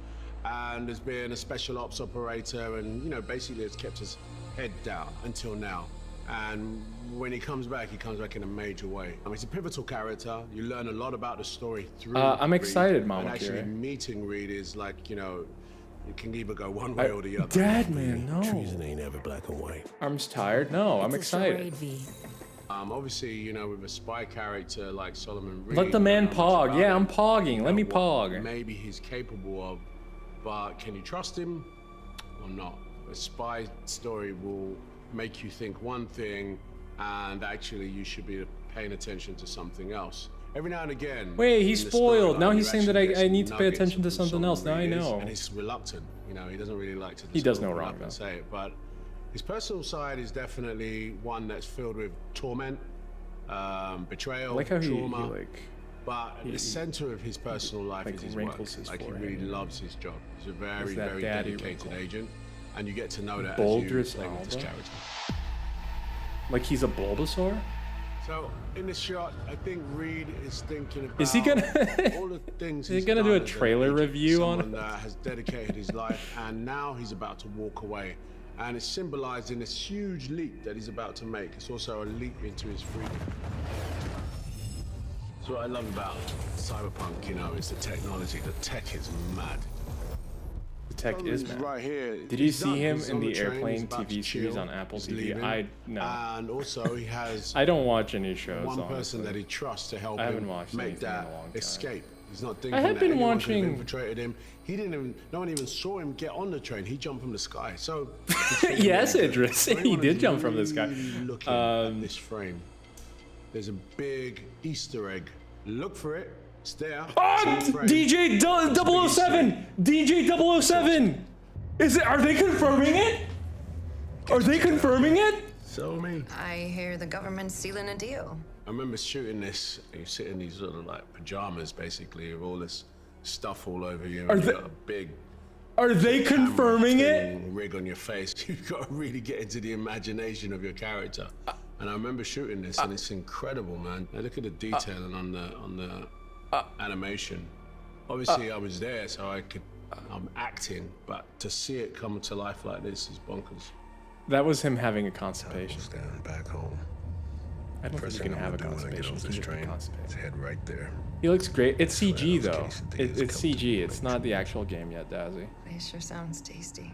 and has been a special ops operator and, you know, basically has kept his head down until now. And when he comes back in a major way. I mean, he's a pivotal character. You learn a lot about the story through I'm excited, Reed. Mama And actually Kira. meeting Reed is like, you know, it can either go one way or the other. Dad, man, no. Treason ain't ever black and white. Arm's tired. No, I'm excited. Obviously, you know, with a spy character like Solomon Reed, Let the man you know much pog. about Yeah, him, I'm pogging. you Let me know pog. what maybe he's capable of, but can you trust him or not? A spy story will make you think one thing, and actually you should be paying attention to something else. Every now and again. Wait, he's in the spoiled. storyline, Now you he's saying that actually I get need to pay nuggets attention to of who something else. Now I Solomon Reed is, know. And he's reluctant. You know, he doesn't really like to. He does sort know of wrong, open up and though. say it, but his personal side is definitely one that's filled with torment, betrayal, I like how he trauma. like. But at the center of his personal life like is his work. wrinkles his Like he forehead, really you know. loves his job. He's a very, that very daddy dedicated wrinkle. agent, and you get to know that Baldrus as you play with this Alba? character. Like he's a Bulbasaur? So in this shot, I think Reed is thinking about Is he gonna- all the things Is he he's gonna do a done as an trailer agent, review on someone that has dedicated his life, and now he's about to walk away. And it's symbolized in this huge leap that he's about to make. It's also a leap into his freedom. So what I love about Cyberpunk, you know, is the technology. The tech is mad. The tech is Solomon's mad. right here. Did you He's see done. him He's in on the train, he's Airplane about to TV series chill, on Apple he's TV? leaving. No. And also he has I don't watch any shows. one honestly. person that he trusts to help I haven't him watched make anything in that a long time. escape. He's not thinking I had that been anyone could have watching- infiltrated him. He didn't even. No one even saw him get on the train. He jumped from the sky. So Yes, Idris. For He anyone did who's jump from the sky. really looking at this frame, there's a big Easter egg. Look for it. It's there. Oh, It's in the frame. DJ It's a big Easter 007! egg. DJ 007! Is it? Are they confirming it? Are they confirming it? So me. I hear the government's sealing a deal. I remember shooting this. You sit in these sort of like pajamas, basically, with all this stuff all over you. Are And they- you've got a big Are they confirming it? thing, rig on your face. You've got to really get into the imagination of your character. And I remember shooting this, and it's incredible, man. Now look at the detailing on the animation. Obviously, I was there, so I'm acting, but to see it come to life like this is bonkers. That was him having a constipation. Stand back home. I don't think First you thing can I'm have a gonna do when I get constipation. off You this can get train constipated. is head right there. He looks great. It's CG Those though. quesadillas It's come CG. It's not the actual game yet, Dazzy. It sure sounds tasty.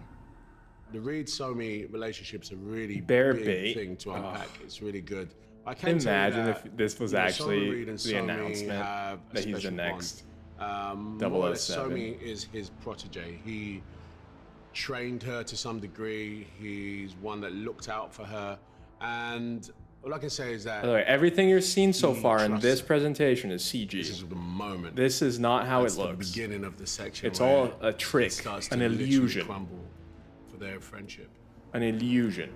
The Reed-Somi relationship's a really Bear big bait. thing to unpack. It's really good. I can Imagine if this was Solomon actually Reed and the Somi announcement have a that he's the special next bond. More or less, 007. Somi is his protege. He trained her to some degree. He's one that looked out for her. And all I can say is that By the way, everything you're seeing so he far in trusts this her. presentation is CG. This is the moment. This is not how That's it the looks. beginning of the section. It's where all a it trick, starts an to literally illusion. crumble for their friendship. An illusion.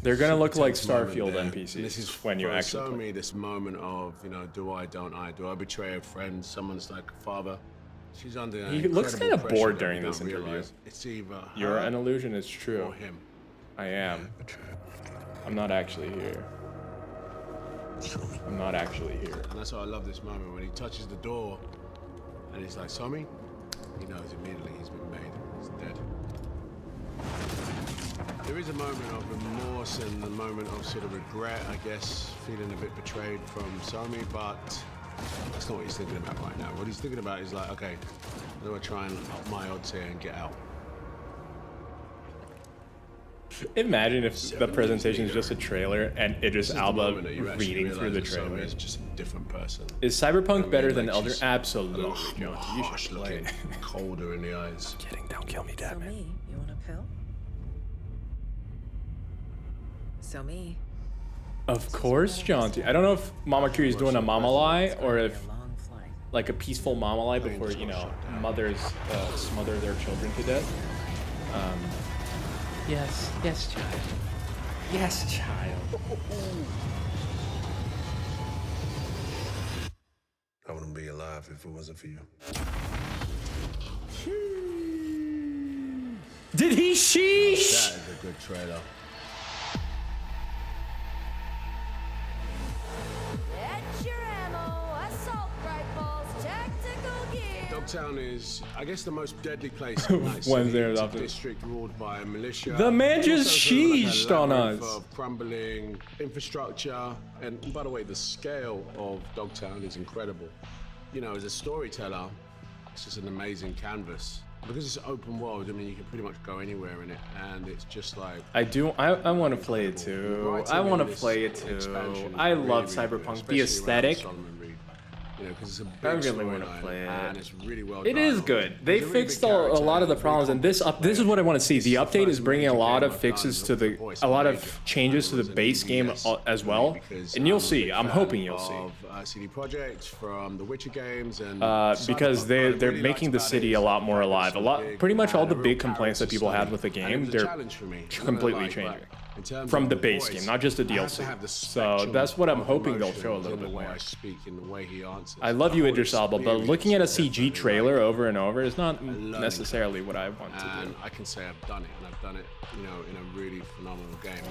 They're gonna look like Tense moment Starfield there. NPCs And this is when you for actually play. Somi, this moment of, you know, do I, don't I? Do I betray a friend? Someone's like a father. She's under He looks incredible kind of pressure bored that during we this don't interview. realize. It's either You're her an illusion, it's true. or him. I am. I'm not actually here. I'm not actually here. And that's why I love this moment when he touches the door and he's like, Somi? He knows immediately he's been made. He's dead. There is a moment of remorse and a moment of sort of regret, I guess, feeling a bit betrayed from Somi, but that's not what he's thinking about right now. What he's thinking about is like, okay, I'm gonna try and up my odds here and get out. Imagine if the presentation is just a trailer and Idris This is the Alba moment that you actually reading through the realize that Somi trailer. is just a different person. Is Cyberpunk I better mean, than like, Elder? she's Absolutely, a lot more Jonesy. You harsh should play looking, it. colder in the eyes. Kidding, don't kill me, So Dad. me, you want a pill? So me. Of course, Jaunty. I don't know if Mama Kiri's doing a mama lie or if like a peaceful mama lie before, you know, mothers smother their children to death. Yes, child. Yes, child. I wouldn't be alive if it wasn't for you. Did he sheesh? That is a good trailer. Get your ammo, assault rifles, tactical gear. Dogtown is, I guess, the most deadly place in Night Wednesday City. It's a after. district ruled by a militia. The man just Also sort of like a sheeshed on labyrinth us. Of crumbling infrastructure, and by the way, the scale of Dogtown is incredible. You know, as a storyteller, it's just an amazing canvas. Because it's an open world, I mean, you can pretty much go anywhere in it, and it's just like... I want to play it too. I want to play it too. I love Cyberpunk. The aesthetic. You know, 'cause it's a big I really want to storyline, play and it. it's really well It done. is good. They There's a really fixed big a character, lot of the very problems, and this is what I want to see. The update is bringing a lot of fixes to the, a lot of changes to the base game as well, and you'll see. I'm hoping you'll see. CD Projekt from the Witcher games and because they're making the city a lot more alive. Pretty much all the big complaints that people had with the game, they're completely changing from the base game, not just the DLC. So that's what I'm hoping they'll show a little bit more. I love you, Idris Elba, but looking at a CG trailer over and over is not necessarily what I want to do. And I can say I've done it, and I've done it, you know, in a really phenomenal game.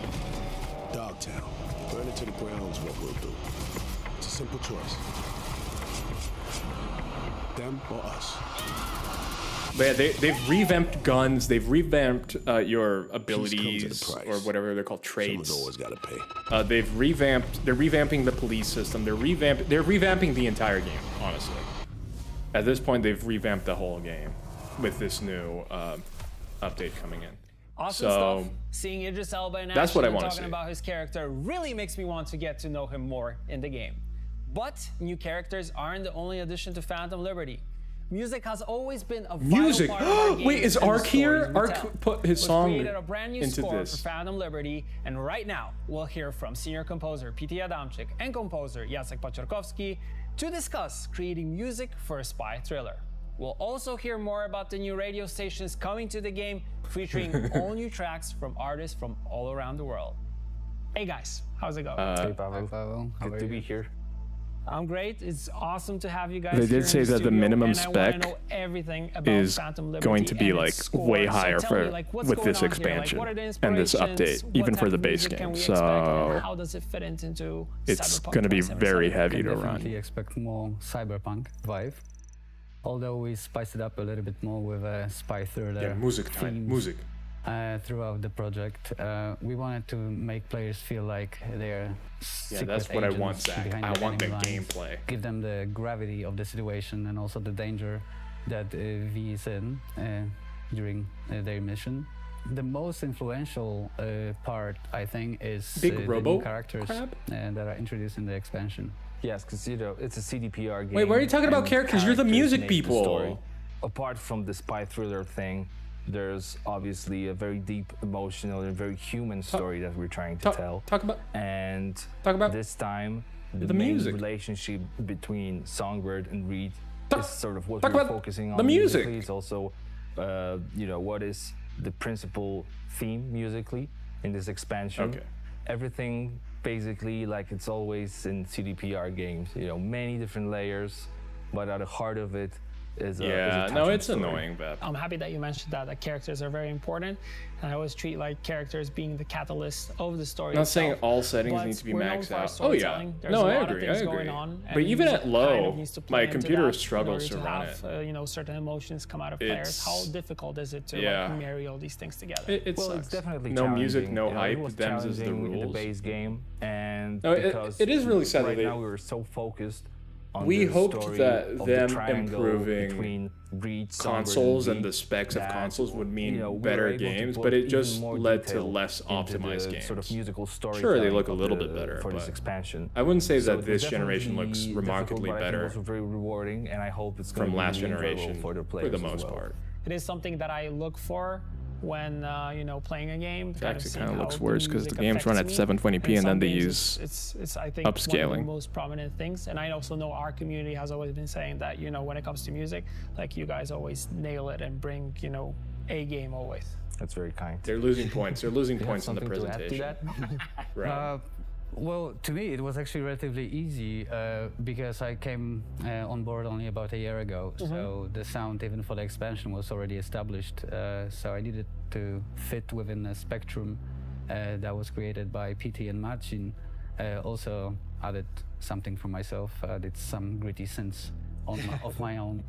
Dogtown, burn it to the ground is what we'll do. It's a simple choice. Them or us. But yeah, they've revamped guns. They've revamped your abilities or whatever they're called, traits. Always gotta pay. They're revamping the police system. They're revamping the entire game. Honestly, at this point, they've revamped the whole game with this new update coming in. Awesome stuff. Seeing Idris Elba in that's what I action and want to talking see. about his character really makes me want to get to know him more in the game. But new characters aren't the only addition to Phantom Liberty. Music has always been a vital part of our games. Wait, is and the Ark here? stories we Ark tell. put his song created a brand new into score this. for Phantom Liberty, and right now we'll hear from senior composer P.T. Adamczyk and composer Jacek Paciorkowski to discuss creating music for a spy thriller. We'll also hear more about the new radio stations coming to the game, featuring all new tracks from artists from all around the world. Hey guys, how's it going? Hey Pavel, good to be here. I'm great. It's awesome to have you guys. They did say that the minimum spec is going to be like way higher for with this expansion and this update, even for the base game. So how does it fit into it's going to be very heavy to run. Definitely expect more Cyberpunk vibe, although we spiced it up a little bit more with a spy thriller. Yeah, music time, music. Throughout the project, we wanted to make players feel like they're that's what I want, Zach. I want the gameplay. Give them the gravity of the situation and also the danger that V is in during their mission. The most influential part, I think, is Big the Robo new characters that are introduced in the expansion. Yes, because you know it's a CDPR game. Wait, why are you talking about characters? You're the music make people. The story. Apart from the spy thriller thing, there's obviously a very deep, emotional, and very human story that we're trying to tell. Talk about this time. The main music relationship between Songbird and Reed is sort of what talk we're about focusing on. the music. Musically. It's also, you know, what is the principal theme musically in this expansion. Okay. Everything basically like it's always in CDPR games. You know, many different layers, but at the heart of it is it's story. annoying, but I'm happy that you mentioned that characters are very important, and I always treat like characters being the catalyst of the story. I'm not itself. saying all settings But need to be we're known maxed for our out. Oh yeah, storytelling. There's no, a I lot of agree. things going on, But and even music at low, kind of needs to play my into computer that struggles in to order run have, it. you know, certain emotions come out of players. It's- How difficult is it to yeah. like, marry all these things together? It Well, sucks. it's definitely no music, challenging. no You know, hype. It was Them's is the challenging in the rules. base game, and No, because it is really sad that right they- now we were so focused on We the hoped story that of them the triangle improving between Reed, Songbird, consoles and Reed, the specs of that, consoles would mean you know, we better were able to games, put but it even just more led to detail less into optimized the games. sort of musical story. Sure, they look a little bit better, for this but expansion. I wouldn't say So that it this was generation looks definitely remarkably difficult, but I think better also very rewarding, and I hope it's from going to last be really enjoyable generation for the for players the as most well. part. It is something that I look for when playing a game. It actually kind of looks worse because the games run at 720p and then they use it's I think one of upscaling. the most prominent things. And I also know our community has always been saying that when it comes to music, like you guys always nail it and bring a game always. That's very kind. They're losing points. They're losing points in the something to add to presentation. that? Right. Well, to me, it was actually relatively easy because I came on board only about a year ago. So the sound, even for the expansion, was already established. So I needed to fit within a spectrum that was created by PT and Marcin. Also added something for myself, did some gritty synths of my own.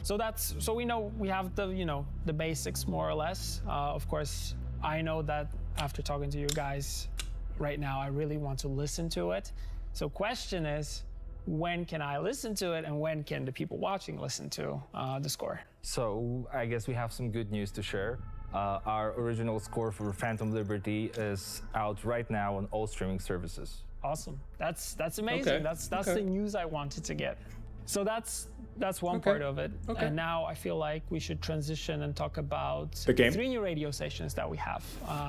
So we know we have the basics more or less. Of course, I know that after talking to you guys right now, I really want to listen to it. So question is, when can I listen to it and when can the people watching listen to the score? So I guess we have some good news to share. Our original score for Phantom Liberty is out right now on all streaming services. Awesome. That's amazing. Okay. That's the news I wanted to get. So that's one part of it. Okay. And now I feel like we should transition and talk about the game. 3 new radio stations that we have.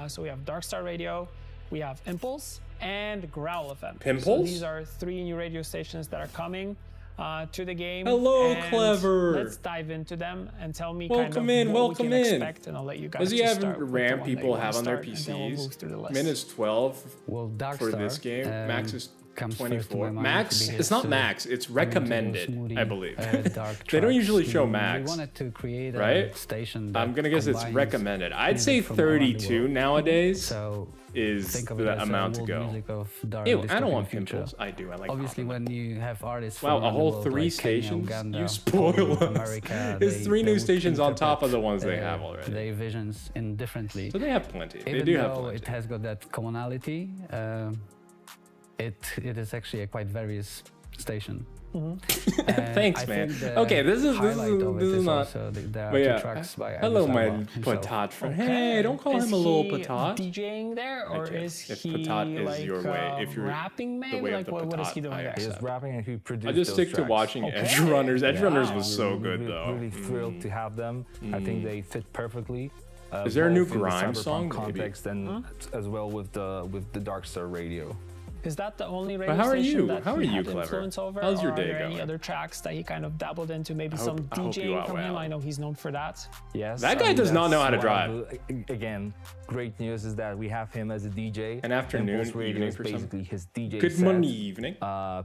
So we have Darkstar Radio, we have Impulse, and Growl FM. Pimples? So these are 3 new radio stations that are coming to the game. Hello, and Clever. Let's dive into them and tell me Welcome kind of what we we can expect, and I'll let you guys Does he just have start with the RAM one that people you wanna have on their start, and then we'll move through the PCs? list. Min is 12 Well, for this game. Max is comes first to 24. my mind Max, because, it's not max, it's recommended, smoothie, I believe. dark They don't tracks. usually show We max, wanted to create a right? station that I'm gonna guess it's combines recommended. I'd say music from around the 32 world. nowadays So is think of it the as amount to world go. music of dark Ew, I don't dystopian want future. pimples. I do, I like Obviously, compliment. when you have artists Wow, from a around the whole world, 3 like Kenya, stations? Uganda, You spoil Poland, us. America, It's 3 new would stations on top of the interpret, ones they have already. Their visions in differently. So they have plenty. They Even do have though plenty. it has got that commonality, it is actually a quite various station. Thanks, I man. think the Okay, this is not. also there are But 2 yeah, tracks by hello, Abu my Salwa himself. patat friend. Hey, don't call him a little patat. DJing there, or Okay, is if he patat is like your way, if you're rapping the maybe? way of Like the what is he patat, doing I there? He's accept. rapping and he produced I just those stick to tracks. watching Edge Runners. Edge Runners was so We're good really, though. Really thrilled to have them. I think they fit perfectly. Is there a new both in the grime Cyberpunk song? Maybe. context and as well with the Darkstar Radio. Is that the only radio how are station you? that How are he you, had Clever? influence over? How's your or day are there any going? other tracks that he kind of dabbled into? Maybe some I hope you DJing out from him. well. I know he's known for that. Yes. That guy does not know how to that's drive. Again, great news is that we have him as a DJ. An afternoon, Impulse Radio evening is for some- basically his DJ Good set, morning, evening.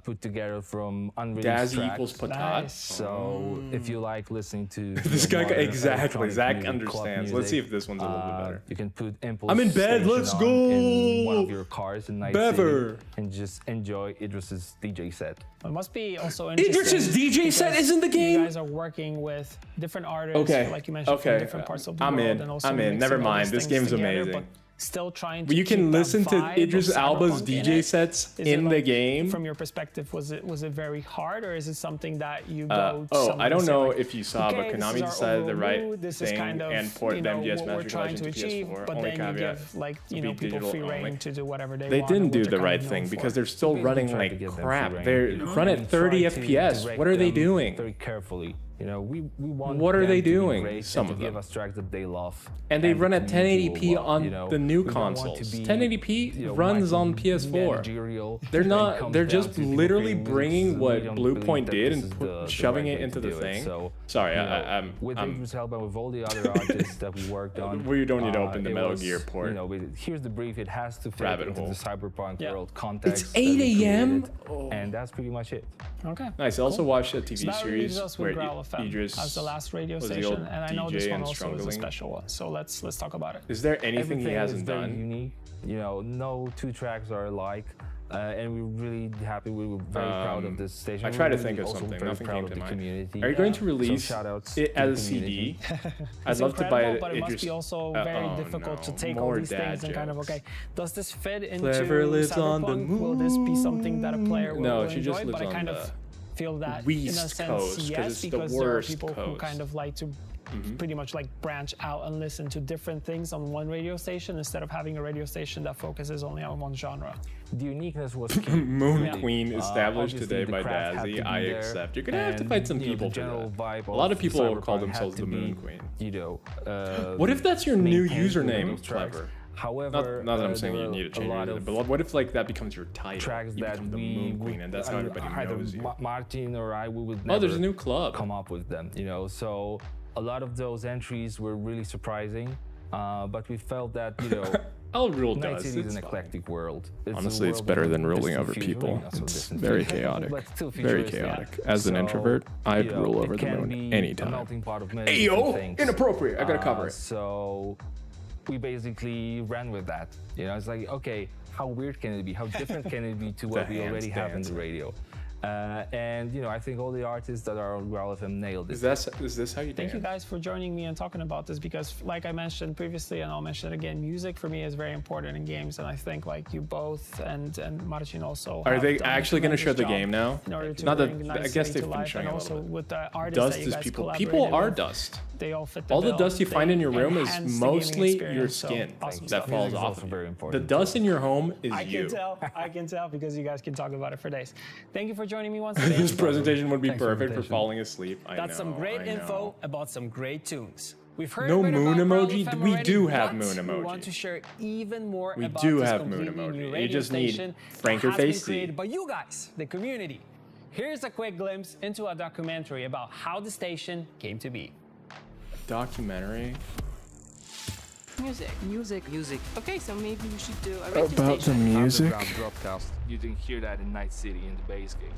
put together from unreleased Dazzy tracks. equals patat. Nice. So if you like listening to This guy modern exactly. electronic Zach music, club understands. Let's music, see if this one's a little bit better. You can put Impulse. I'm in bed, station let's on go! In one of your cars in Night Bever. City and just enjoy Idris's DJ set. It must be also interesting. Idris's DJ set because is in the game? You guys are working with different artists, Okay. like you mentioned, Okay. from different parts of the I'm world, in. and also I'm in. mixing Never all mind. these This things game's together, amazing. but still trying to But you can keep that listen to vibe of Idris Elba's Cyberpunk in DJ it. sets Is it in the like, game. From your perspective, was it very hard, or is it something that you go? to Oh, someone I and don't say, know like, if you saw, okay, but this Konami is our decided the overall right mood, this is thing kind of, and port you the know, MGS what we're Magic trying Legends to to achieve, PS4. but Only then you caveat, give like to you be know people digital free reign only. to do whatever they They want. didn't and do what the they're right kind of thing known because for. they're still running tried to like give them free crap. reign, They're you know, run and at 30 tried to FPS. direct What are they them doing? Very carefully. You know, we want What are them they to be doing? great Some and of to give them. us tracks that they love. And they the run at community will 1080p love, on you know. the new We don't want to consoles. be, 1080p you know, runs on micro PS4. managerial They're when it not. comes They're down just to people literally creating music. bringing We what don't Blue believe Point that did this and is the shoving right it way into to the do it. thing. So, Sorry, you know, I'm. with Idris Elba and with all the other artists that we worked on. We don't need to open the it Metal was, Gear port. You know, here's the brief. It has to fit Rabbit into hole. the Cyberpunk Yeah. world context. It's that we 8 a.m. created, and that's pretty much it. Okay. Nice. I also watched a So TV that leaves series us where with Growl FM Idris as the last radio was the station, old and I know this DJ one and also is a struggling. special one. So let's talk about it. Is there anything he Everything hasn't is very done? unique. You know, no 2 tracks are alike. And we're really happy. We were very proud of this station. I try to We're think of also something. very Nothing proud came of to the mind. community. Are you going to So release shout-outs it to as a the CD? community. I'd It's love to buy incredible, it. but it must be also very difficult to take all these things and kind of, okay, does this fit into Clever lives Cyberpunk? on the Will this be something that a player will No, she enjoy? just lives But I on kind the of feel that in a West sense, Coast, 'cause yes, it's the because there are worst people who coast. kind of like to pretty much like branch out and listen to different things on one radio station instead of having a radio station that focuses only on one genre. The uniqueness was key. Moon Yeah. Queen established Obviously, today the by craft had to Dazzy. be I there, accept. You're gonna have to fight some and, you know, people the for general that. vibe A lot of people will Cyberpunk call had themselves to the Moon be, Queen. You know, What if that's your new maintained within username? those tracks. Clever. However, Not that I'm saying there you were need to a change lot it, of but what if like that becomes your title? tracks You that become the we Moon would, Queen, and that's how everybody either knows you. Martin or I, we would Oh, never there's a new club. come up with them, you know. So a lot of those entries were really surprising, but we felt that, you know, I'll rule Night dust. City is It's an fine. eclectic world. It's a Honestly, it's world better of than ruling distant over future, people. not so It's distant very future, chaotic. but still Very futuristic. chaotic. As an So, introvert, I'd you know, rule it over the can moon be anytime. a melting pot of many Hey, yo, different things. inappropriate. I gotta cover it. So we basically ran with that. You know, it's like, okay, how weird can it be? How different can it be to what we already have in the radio? And you know, I think all the artists that are on Growl FM nailed it. Is this how you Thank dance? you guys for joining me and talking about this because, like I mentioned previously, and I'll mention it again, music for me is very important in games, and I think like you both and Martin also. Are have they done a actually going to show the tremendous game job now? In order to Not that bring I Night guess City they've to been life, showing and a also little bit. with the artists Dust that you is guys people. collaborated People are with, dust. They all fit the All the bill. dust you They find in your room is enhance the gaming mostly your experience, so skin awesome that stuff. falls Music is off also of very you. important. The dust in your home is I you. can tell because you guys can talk about it for days. Thank you for joining me once again. This presentation would be Thanks for the perfect for invitation. falling asleep. I That's know, some great I info know. about some great tunes. We've heard No a bit moon about Growl emoji? FM We already, do have but moon We emoji. want to share even more We about do this have moon completely new emoji. You radio just need station Frank that or has been Face C. created by you guys, the community. Here's a quick glimpse into a documentary about how the station came to be. Documentary Music. Okay, so maybe we should do a radio about the station. music. Underground broadcast. You didn't hear that in Night City in the base game.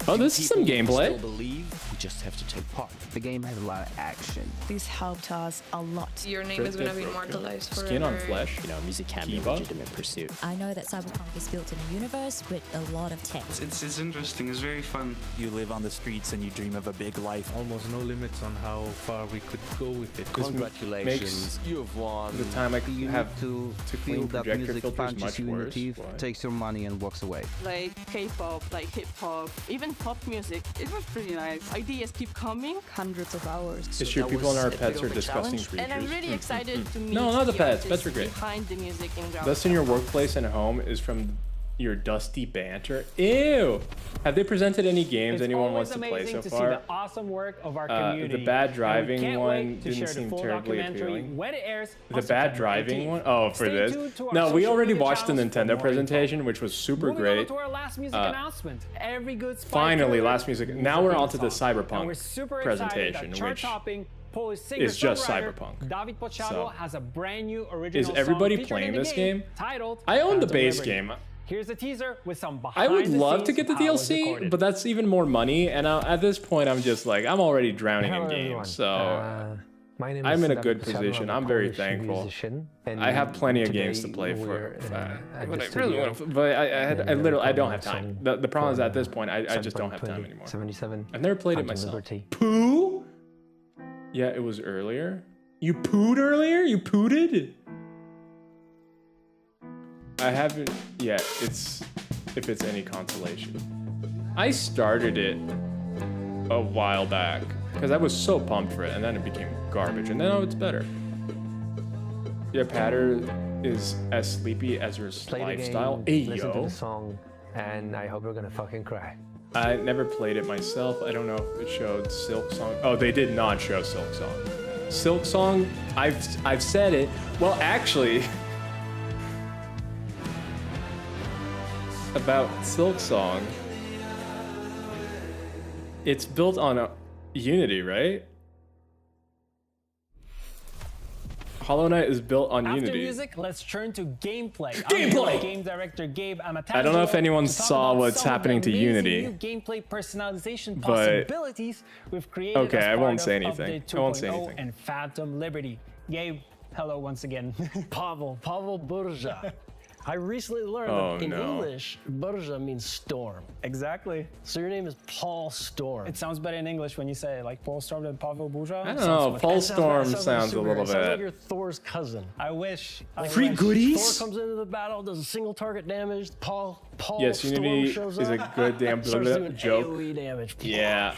Oh, this is some gameplay. believe, we just have to take part. The game has a lot of action. This helped us a lot. Your name is going to be immortalized forever. Skin on flesh. You know, music can be a legitimate pursuit. I know that Cyberpunk is built in a universe with a lot of tech. It's interesting, it's very fun. You live on the streets and you dream of a big life. Almost no limits on how far we could go with it. Congratulations, you have won. The time I you have need to to feel clean that projector music filters punches much you in the worse. teeth, Why? takes your money and walks away. Like K-pop, like hip-hop, even pop music. It was pretty nice. Ideas keep coming. Hundreds of hours. It's true, people and our pets are disgusting creatures. And I'm really excited to meet No, not the the pets. artists Pets are great. behind the music in Growl Dust in your FM. workplace and home is from your dusty banter. Ew! Have they presented any games It's anyone always wants to play amazing so to see far? the awesome work of our community. The bad And we driving can't one wait to didn't share the seem full terribly documentary appealing. when it airs The on bad September driving 18th. one? Oh, for Stay this? tuned to our No, we social already media watched the channels for Nintendo more presentation, which was super Moving great. on to our last music announcement. Every good spy Finally, killer last music. needs Now a we're theme on to the song. And Cyberpunk we're super presentation, excited that which chart-topping Polish is just singer-songwriter Cyberpunk. David Pochado So, has a brand new original is everybody song featured playing in the this game? titled I own the Phantom base Liberty. game. Here's a teaser with some I behind would the love to scenes get the of how it was DLC, recorded. but that's even more money, and at this point, I'm just like, I'm already drowning in games, so My name I'm is in a David good Pochado. position. I'm a I'm very Polish thankful. musician, and I have plenty of games to today play we're, for. at But the I really studio, want to. But I literally, I don't have time. The problem is at this point, I just don't Cyberpunk have time anymore. 2077, I've never played it Phantom myself. Liberty. Poo? Yeah, it was earlier. You pooed earlier? You pooted? I haven't yet. If it's any consolation. I started it a while back because I was so pumped for it, and then it became garbage, and then oh, it's better. Your patter is as sleepy as your Play the lifestyle. game, Hey listen to yo. the song, and I hope you're gonna fucking cry. I never played it myself. I don't know if it showed Silk Song. Oh, they did not show Silk Song. Silk Song, I've said it. Well, actually, about Silk Song, it's built on a Unity, right? Hollow Knight is built on After Unity. music, let's turn to gameplay. Gameplay! I'm game director Gabe Amatangelo I don't know if anyone to talk saw about what's some of happening the to amazing Unity. New gameplay personalization But- possibilities we've created Okay, as I part won't of say anything. Update I won't say 2.0 anything. and Phantom Liberty. Gabe, hello once again. Pavel Burza. I recently learned that in English, Burza means storm. Exactly. So your name is Paul Storm. It sounds better in English when you say it, like Paul Storm than Pavel Burza. I don't know. Paul Storm sounds a little It sounds like bit. you're Thor's cousin. I wish. Free goodies? Thor comes into the battle, does a single target damage. Paul Yes, Storm Unity shows is up. a good damn starts doing joke. AoE damage. Yeah.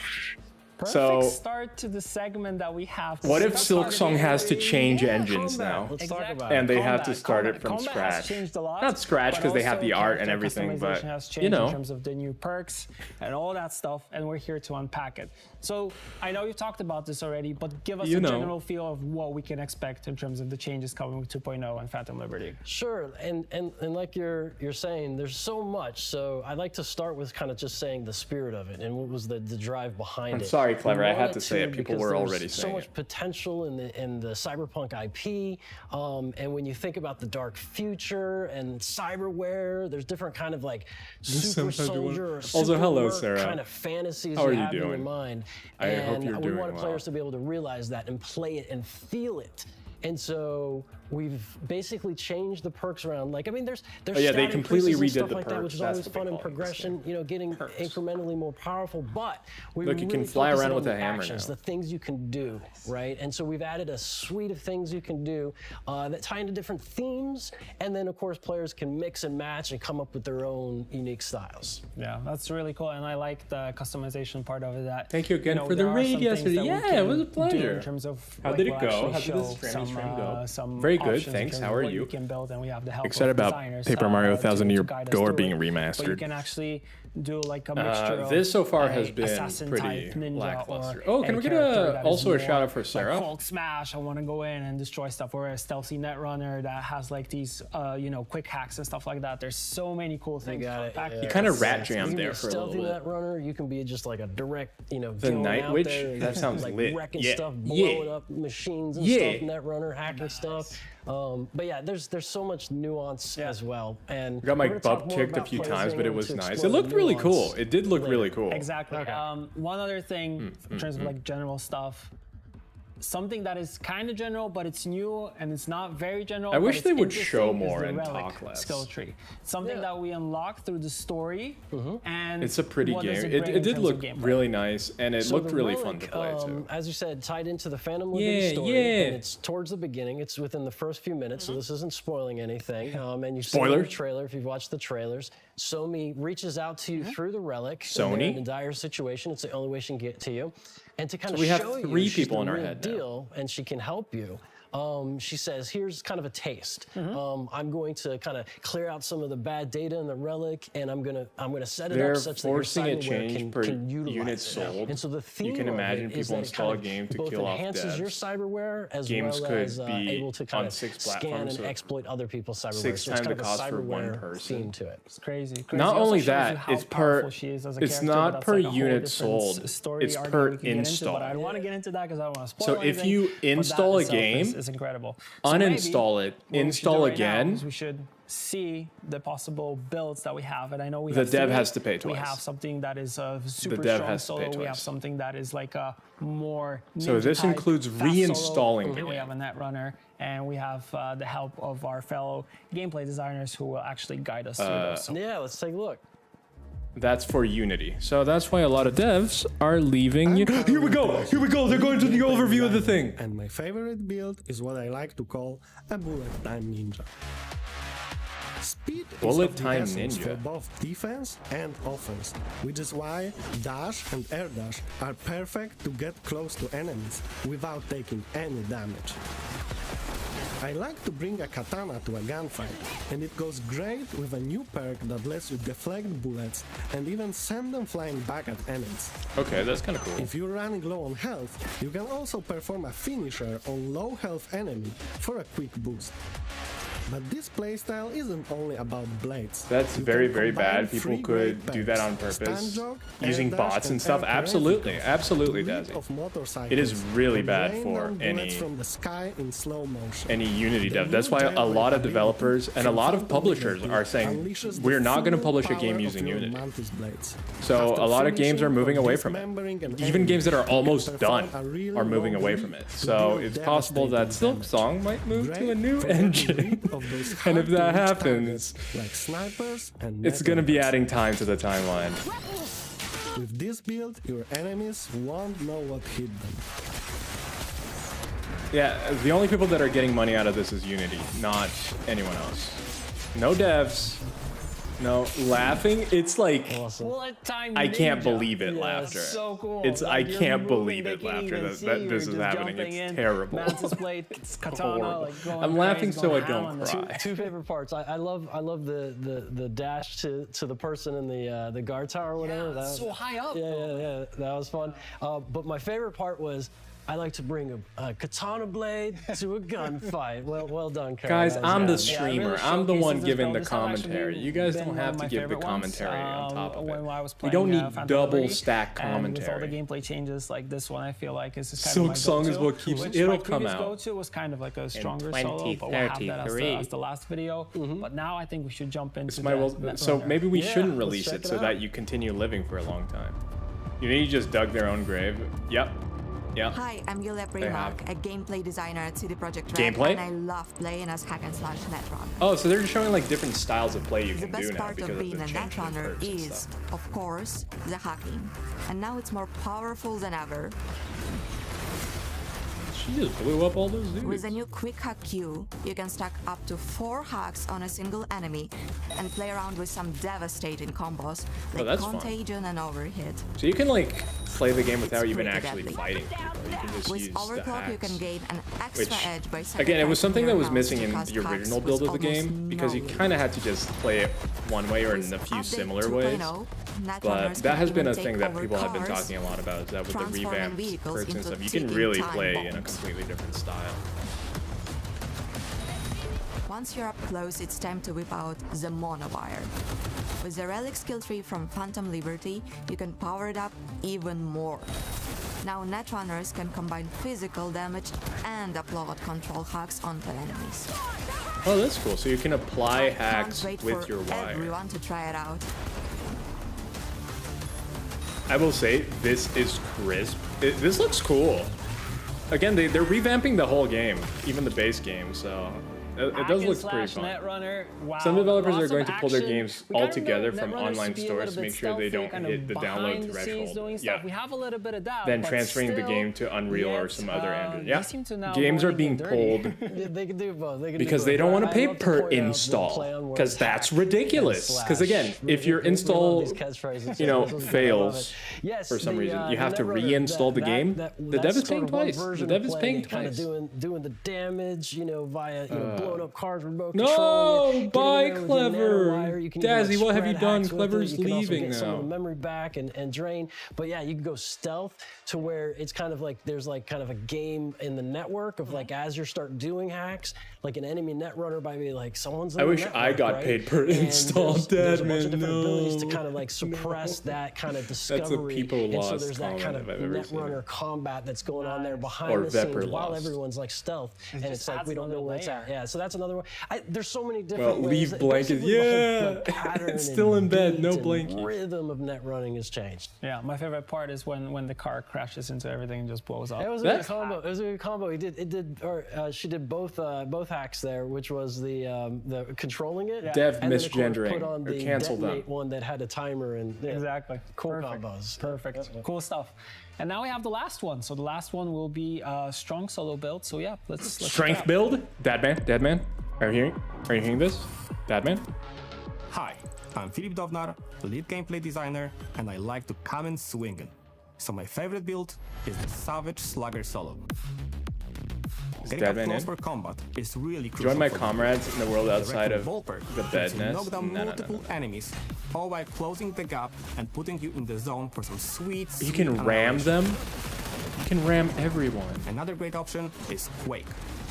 Perfect So, start to the segment that we have. what if Silksong has to change engines now? Let's talk about And it. they have to start it from Combat scratch. has changed a lot, Not scratch but because they have also the art and character everything, but customization has changed you know. in terms of the new perks and all that stuff, and we're here to unpack it. So I know you've talked about this already, but give us a general feel of what we can expect in terms of the changes coming with 2.0 and Phantom Liberty. Sure, and like you're saying, there's so much. So I'd like to start with kind of just saying the spirit of it and what was the drive behind it. I'm sorry, Clever. I had to say it. because People were already there's so saying much it. potential in the Cyberpunk IP, and when you think about the dark future and cyberware, there's different kind of like super soldier or super Also, hello, work Sarah. kind of fantasies How are you you have in your doing? mind. I hope you're we doing want well. players to be able to realize that and play it and feel it. And so we've basically changed the perks around. Like, I mean, there's Oh, yeah, they stat completely increases and redid stuff the like that, which perks. is That's always what they fun in call it, progression. You know, getting incrementally more powerful. But we Look, you really can fly focus around on with the a hammer actions, now. the things you can do, right? And so we've added a suite of things you can do that tie into different themes, and then of course players can mix and match and come up with their own unique styles. Yeah, that's really cool, and I like the customization part of it. That Thank you again for the there are raid some things yesterday. that we Yeah, it was a can do pleasure. In terms of How like, did it we'll go? actually How did show the stream some, go? some Very good, options in thanks. terms How of are what you? can build, and we have the help Excited of about designers, Paper Mario 1000 to Year guide us Door through being it. But you remastered. can actually do like a mixture of This so far has a been assassin pretty type ninja lackluster. Or Oh, can we get character that is also a more shout out for Sarah? Like Hulk smash! I want to go in and destroy stuff. Or a stealthy netrunner that has like these, quick hacks and stuff like that. There's so many cool things. You kind of rat jammed You can there be for a little stealthy bit. netrunner. You can be just like a direct, The going Night out Witch? there and That just, sounds like lit. wrecking Yeah. stuff, Yeah. blowing up machines and Yeah. stuff, netrunner, hacking stuff. But yeah, there's so much nuance as well. And I got my we're gonna talk butt more kicked a about few players times, being but it able was to nice. It explore looked the really nuance cool. It did look later. really cool. Exactly. One other thing in terms of like general stuff. Something that is kind of general, but it's new and it's not very general. I wish but they it's would show interesting, is more the and Relic talk less. Skill tree. Something that we unlock through the story, and It's a pretty what game. does It bring in did terms look of gameplay. really nice, and it So looked the really Relic, fun to play too. As you said, tied into the Phantom Yeah, Liberty story, yeah. and it's towards the beginning. It's within the first few minutes, so this isn't spoiling anything. And you see Spoiler. in the trailer, if you've watched the trailers, Somi reaches out to you through the Relic. Sony? They're in a dire situation. It's the only way she can get to you. And to kind of we have show three you she's people the in our real head now. deal, and she can help you. She says, here's kind of a taste. I'm going to kind of clear out some of the bad data in the Relic, and I'm gonna set it They're up such that your forcing a cyberware change per can utilize unit it. sold. And so the theme You can of imagine it is people that it install a kind of game to both kill off enhances your devs. cyberware as Games well could as be able to kind on of 6 scan platforms, and so exploit other people's cyberware. 6 So times it's the kind of a cost for one cyberware person. theme to it. It's crazy. Not It also only shows you that, how it's powerful per. she is as a It's character, not but that's per like a whole unit different sold. story It's arc per that we can get into, install. but I don't want to get into that because I don't want to spoil So if anything, you but that install a itself game, is incredible. uninstall it, what we should install do right now again. is we should see the possible builds that we have, and I know we The have dev three. has to pay We twice. have something that is super dev strong has to pay solo. We have twice. something that is like a more So ninja this type, includes fast reinstalling solo. the We game. have a netrunner, and we have the help of our fellow gameplay designers who will actually guide us through those. So Yeah, let's take a look. That's for Unity. So that's why a lot of devs are leaving. Here we go. Here we go. They're going to the overview of the thing. And my favorite build is what I like to call a bullet time ninja. Speed Bullet is of the time essence ninja. for both defense and offense, which is why dash and air dash are perfect to get close to enemies without taking any damage. I like to bring a katana to a gunfight, and it goes great with a new perk that lets you deflect bullets and even send them flying back at enemies. Okay, that's kind of cool. If you're running low on health, you can also perform a finisher on low health enemy for a quick boost. But this playstyle isn't only about blades. That's You very, can very combine bad. People three could great do that on perks: purpose. stun jog, Using air dash, bots and and stuff. air Absolutely. parentheticals Absolutely, to leap Dazzy. of motorcycles It is really and bad rain for down any bullets from the sky in slow motion. any Unity The dev. That's new why a jailbreak lot of ability developers and a from lot of Phantom publishers Liberty are saying unleashes the we're not going to full publish a power game of using your Unity. Mantis blades. So After a lot of games are finishing moving or away from it. dismembering an Even enemy, games that are you can almost perform done a really are moving low away bleed from it. to So deal it's possible that devastating Silksong might move to a new for getting engine. rid of those And if that hard-to-reach happens, targets, like snipers and it's gonna be netrunners. adding time to the timeline. With this build, your enemies won't know what hit them. Yeah, the only people that are getting money out of this is Unity, not anyone else. No devs. No laughing. It's like I can't believe it. Laughter. So cool. It's Like, I you're can't moving, believe they it. can't Laughter even that, see that you, this you're is just happening. jumping It's in. terrible. Mantis blade, katana, Horrible. like going I'm laughing crazy, so I going ham don't on the- cry. Two favorite parts. I love the dash to the person in the guard tower or whatever. Yeah, That was, so high up. Yeah, that was fun. But my favorite part was I like to bring a katana blade to a gunfight. Well done, Carl. Guys, That was I'm the good. streamer. I'm the one giving the commentary. You guys don't have to give the commentary on top of it. We don't need double stack commentary. With all the gameplay changes like this one, I feel like is kind Silk of my Song is go-to, what keeps- which it'll my come previous out. go-to was kind of like a stronger in solo, but we'll have that 2033. as the last video. But now I think we should jump into It's my so Netrunner. maybe we Yeah, shouldn't let's release check it so that you continue living for a long time. Unity just dug their own grave. Yep. Yeah. Hi, I'm Yulia They have. Primark, a gameplay designer at CD Projekt Red, Gameplay? and I love playing as hack and slash Netrunner. Oh, so they're just showing like different styles of play you The can best do now part because of of being the a change in Netrunner perks and is, stuff. of course, the hacking. And now it's more powerful than ever. She just blew up all those dudes. With a new quick hack queue, you can stack up to 4 hacks on a single enemy and play around with some devastating combos like that's fun. Contagion and Overhit. So you can like play the game without It's even pretty actually deadly. fighting people. You can just With use the Overclock, you can hacks. gain an extra Which, edge by again, it was sacrificing something that your was mouse missing to in cast the hacks original with build of the almost game because you no kind of had to just play it one way or in a few Update similar ways. 2.0, But Netrunners that can has been even a thing take that over people have been cars, talking a lot about, is that with the transforming revamped vehicles perks and into stuff, you can ticking really time play in a bombs. completely different style. Once you're up close, it's time to whip out the Monowire. With the relic skill tree from Phantom Liberty, you can power it up even more. Now Netrunners can combine physical damage and upload control hacks onto enemies. Oh, that's cool. So you can apply I hacks can't wait with for your wire. everyone to try it out. I will say, this is crisp. This looks cool. Again, they're revamping the whole game, even the base game, so it does look pretty fun. Netrunner, wow. Some developers Lots are of going to pull their action. games We gotta altogether remember from Netrunners online to be a stores little to bit make sure they stealthy, don't kind of hit the behind download the scenes threshold. doing Yeah. stuff. We have a little bit of that. Then but transferring the still, game to Unreal or yet, some other engine. they Yeah. seem to now Games go are and being get pulled dirty. They can do both. They can because do they both. don't want I to pay love per point out the play install, on because words that's hack ridiculous. and Because slash. again, if your We love install, these catchphrases. you know, This is- I love fails it. Yes, for some the, reason, you the have to Netrunner, reinstall the game. The that's dev is sort paying of one twice. The version dev of is playing paying it, kind of twice. doing the damage, you know, via blowing up cars, remote No, controlling it. bye, getting in there with your Clever. nanowire. You can even, Dazzy, what have spread you done? hacks with it. Clever's You can also leaving get some of now. the memory back and drain. But yeah, you can go stealth to where it's kind of like there's like kind of a game in the network of like as you start doing hacks, like an enemy netrunner might be like someone's in I the wish I network, got right? paid per And install, there's a bunch Deadman, of different abilities to no. kind of like suppress that kind of discovery. That's a people and so lost there's that comment kind if of I've ever seen netrunner combat that's going on there behind Or the scenes Vepr while lost. everyone's like stealth, and just it's like adds we don't know another where it's layer. at. Yeah, so that's another one. There's so many different Well, ways. leave blankets. Basically, the whole, Yeah, like, pattern it's and still in bed, no beat and blankie. Rhythm of net running has changed. Yeah, my favorite part is when the car crashes into everything and just blows up. It was a good combo. It was a good combo. She did both hacks there, which was the controlling it, Dev and then, of course, misgendering, put on or the cancel them. detonate one that had a timer and yeah, Exactly. cool Perfect. combos. Perfect. Cool stuff. And now we have the last one. So the last one will be a strong solo build. So yeah, let's Strength build? Deadman? Are you hearing this? Deadman? Hi, I'm Filip Dovnar, lead gameplay designer, and I like to come in swinging. So my favorite build is the Savage Slugger Solo. Getting up Deadman close in? for combat is really crucial. Join my for me. comrades in the world outside of Wrecking Ballpark the bed lets you nest? knock down No. multiple enemies, all while closing the gap and putting you in the zone for some sweet. You can ram them? You can ram everyone. Another great option is Quake.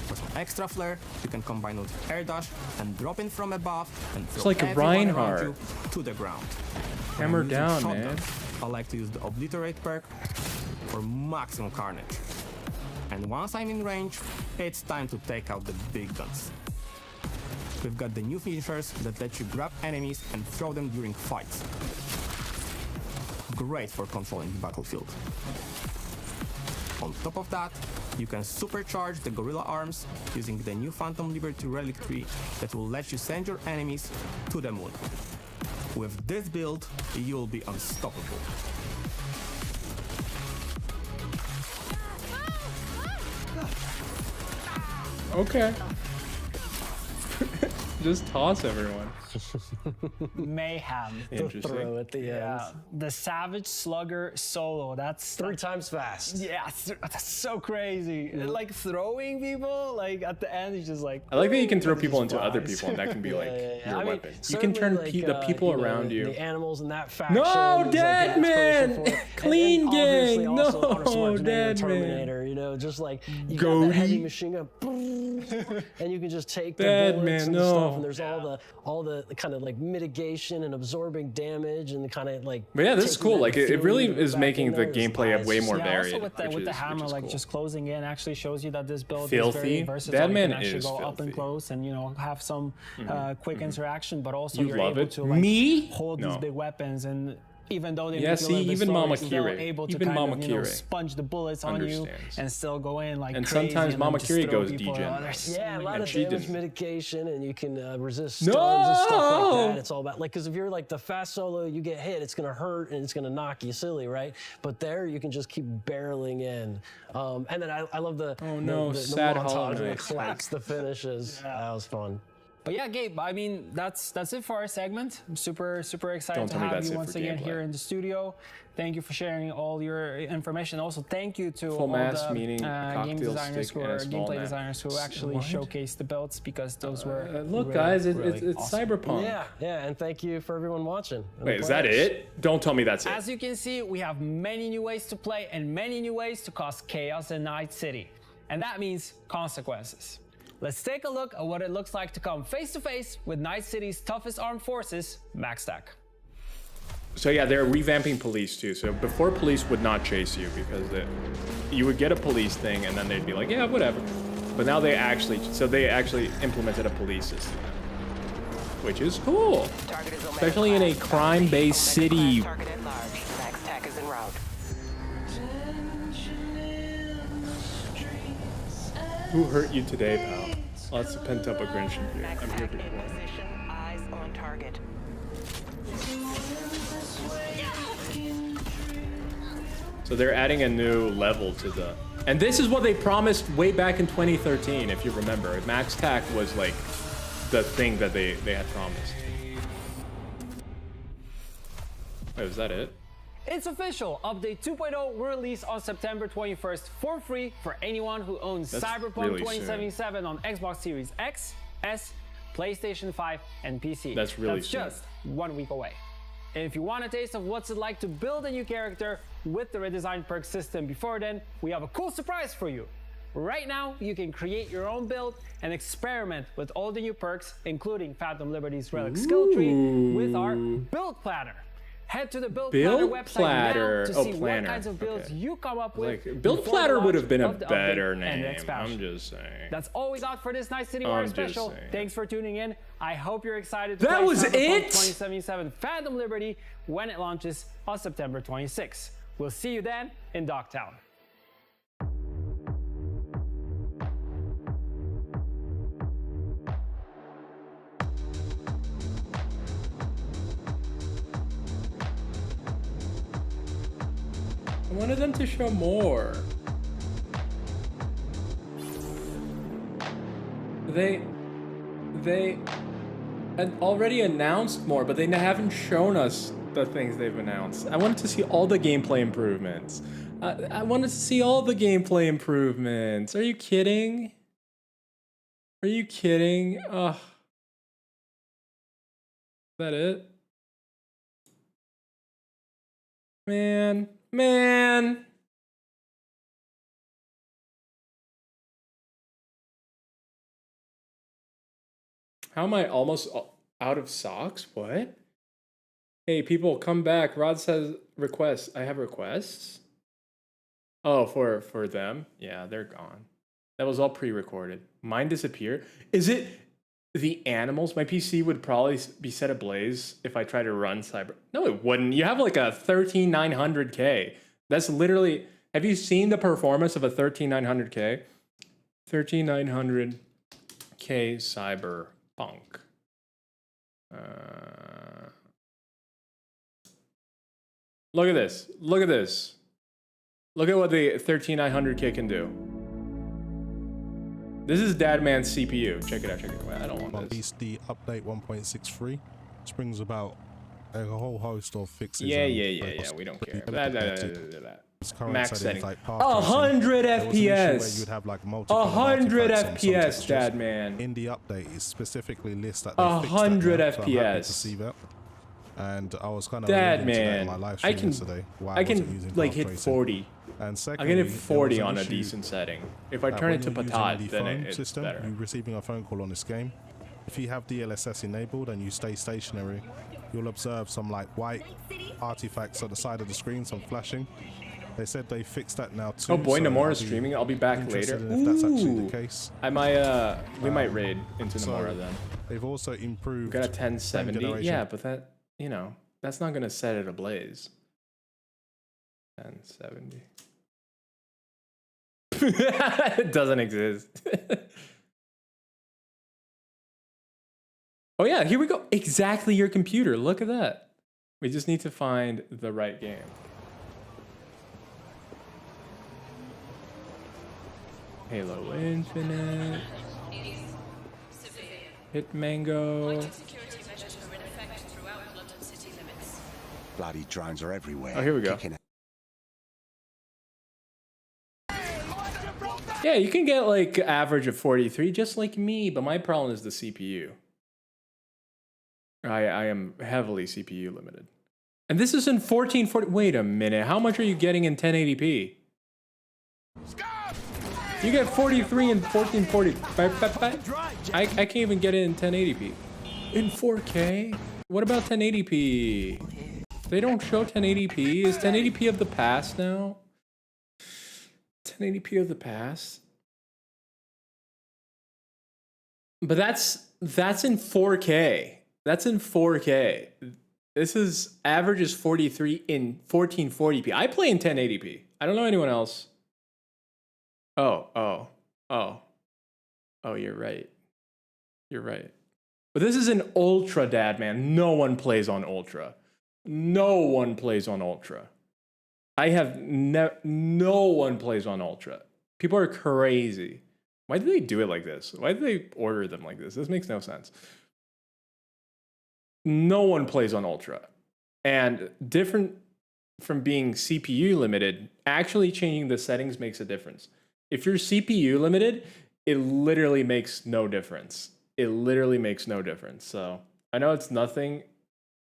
For some extra flair, you can combine with air dash and drop in from above and throw It's like everyone around Reinhardt. you to the ground. When Hammer I'm using down, shotgun, man. I like to use the Obliterate perk for maximum carnage. And once I'm in range, it's time to take out the big guns. We've got the new finishers that let you grab enemies and throw them during fights. Great for controlling the battlefield. On top of that, you can supercharge the gorilla arms using the new Phantom Liberty relic tree that will let you send your enemies to the moon. With this build, you'll be unstoppable. Okay. Just toss everyone. Mayhem. Interesting. Throw at the end. The Savage Slugger solo. That's 3 times fast. Yeah, that's so crazy. Like throwing people, like at the end, it's just like. I like that you can throw just people into flies. other people, and that can be like your I mean, weapon. You can turn certainly, the people you know, around you. The animals in that faction. No, is, dead like, an inspiration man! for it. Clean and obviously gang! also No, Arnold Schwarzenegger, dead Terminator, you know, just like you got that heavy machine gun, and you can just take the Dead bullets man, and stuff, no. and there's all the kind of like mitigation and absorbing damage and the kind of like. But yeah, this is taking cool. that Like it really feeling is back making in the there is gameplay nice. way more Yeah, varied. also with which the is hammer, like cool. just closing in, actually shows you that this build Filthy. is very versatile. Dead You man can actually is go up and filthy. close and have some quick interaction, but also You you're love able it? to like Me? hold these No. big weapons, and even though they Yeah, make you a see, little bit even slower, Mama you're still Kire. able to Even kind Mama of Kire sponge the bullets on you understands. and still go in like And crazy. sometimes and Mama then just Kire throw goes people. degen. Oh, there's so Yeah, a lot many- of she damage didn't. mitigation, and you can resist No! stuns and stuff like that. It's all about because if you're like the fast solo, you get hit, it's gonna hurt and it's gonna knock you silly, right? But there, you can just keep barreling in. And then I love the no, the sad Hollow montage of the Knight. claps, the finishes. That was fun. But yeah, Gabe, I mean, that's it for our segment. I'm super excited Don't to tell me have that's you it once for again gameplay. here in the studio. Thank you for sharing all your information. Also, thank you to Full all mass, the meaning a game cocktail designers stick who and a are small gameplay net. designers who actually What? showcased the builds because those were Look, really, guys, really it's awesome. Cyberpunk. Yeah, and thank you for everyone watching. and Wait, the is that players. it? Don't tell me that's it. As you can see, we have many new ways to play and many new ways to cause chaos in Night City. And that means consequences. Let's take a look at what it looks like to come face to face with Night City's toughest armed forces, MaxTac. So yeah, they're revamping police too. So before, police would not chase you because you would get a police thing and then they'd be like, yeah, whatever. But now they actually implemented a police system, which is cool, especially in a crime-based city. Target at large. MaxTac is en route. Who hurt you today, pal? Lots of pent-up aggression here. I'm here for you. Eyes on target. So they're adding a new level to the... And this is what they promised way back in 2013, if you remember. MaxTac was like the thing that they had promised. Wait, was that it? It's official! Update 2.0 will release on September 21st for free for anyone who owns That's Cyberpunk really 2077 on Xbox Series X, S, PlayStation 5, and PC. That's really That's soon. just 1 week away. And if you want a taste of what's it like to build a new character with the redesigned perk system before then, we have a cool surprise for you. Right now, you can create your own build and experiment with all the new perks, including Phantom Liberty's Relic skill tree, with our Build Planner. Head to the Build Planner website now to see what kinds of builds you come up with. Like, Build before Platter the would have been a launch of the better update and the name. expansion. I'm just saying. That's all we got for this Night City I'm Wire just special. saying. Thanks for tuning in. I hope you're excited to That play was Cyberpunk it? 2077 Phantom Liberty when it launches on September 26th. We'll see you then in Dogtown. I wanted them to show more. They had already announced more, but they haven't shown us the things they've announced. I wanted to see all the gameplay improvements. I wanted to see all the gameplay improvements. Are you kidding? Are you kidding? Ugh. Is that it? Man. How am I almost out of socks? What? Hey, people, come back. Rod says requests. I have requests? Oh, for them? Yeah, they're gone. That was all pre-recorded. Mine disappeared. Is it the animals? My PC would probably be set ablaze if I try to run Cyber... No, it wouldn't. You have like a 13900K. That's literally... Have you seen the performance of a 13900K? 13900K Cyberpunk. Look at this. Look at this. Look at what the 13900K can do. This is Dadman's CPU. Check it out. Check it out. I don't want this. The update 1.63, which brings about a whole host of fixes. Yeah. We don't care. Max setting. Like 100 FPS. Where you'd have like multiple 100 artifacts on FPS, some Dad textures. man. In the update, it specifically lists that they 100 fixed that now, so I'm happy to FPS. see that. And I was kind of Dad alluding to that in man. my live I stream can yesterday. Why I wasn't can using like path hit tracing. 40. And I secondly, can hit there 40 was an on a issue decent setting. If I that turn when it to you're using patat, the then phone it's system, better. you're receiving a phone call on this game. If you have DLSS enabled and you stay stationary, you'll observe some like white artifacts on the side of the screen, some flashing. They said they fixed that now too. Oh boy, so Namora I'll is be streaming. I'll be back later. interested in if that's actually Ooh. the case. I might we might raid into So Namora then. They've also improved. We got a frame 1070. generation. Yeah, but that, you know, that's not gonna set it ablaze. 1070. It doesn't exist. Oh yeah, here we go. Exactly your computer. Look at that. We just need to find the right game. Halo Infinite. Hitmango. Bloody drones are everywhere. Oh, here we go. Kicking Yeah, you can get like average of 43 just like me, but my problem is the CPU. I am heavily CPU limited. And this is in 1440. Wait a minute. How much are you getting in 1080p? You get 43 in 1440. I can't even get it in 1080p. In 4K? What about 1080p? They don't show 1080p. Is 1080p of the past now? 1080p of the past? But that's in 4K. That's in 4K. This is average is 43 in 1440p. I play in 1080p. I don't know anyone else. Oh, you're right. You're right. But this is an ultra, Dad, man. No one plays on ultra. No one plays on ultra. No one plays on ultra. People are crazy. Why do they do it like this? Why do they order them like this? This makes no sense. No one plays on ultra. And different from being CPU limited, actually changing the settings makes a difference. If you're CPU limited, it literally makes no difference. It literally makes no difference. So I know it's nothing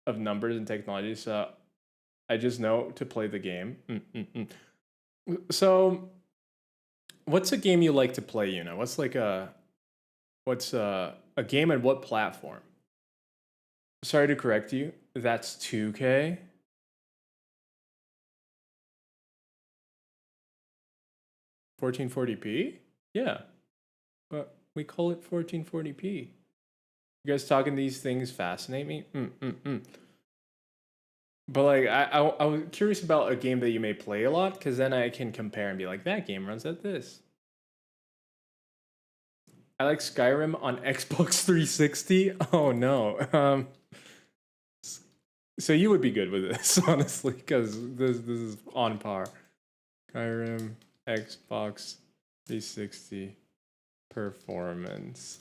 of numbers and technology, so I just know to play the game. So what's a game you like to play, you know? What's a game and what platform? Sorry to correct you. That's 2K. $1440p? Yeah. But we call it 1440p. You guys talking these things fascinate me? But like, I was curious about a game that you may play a lot, because then I can compare and be like, that game runs at this. I like Skyrim on Xbox 360. Oh no. So you would be good with this, honestly, because this is on par. Skyrim, Xbox 360 performance.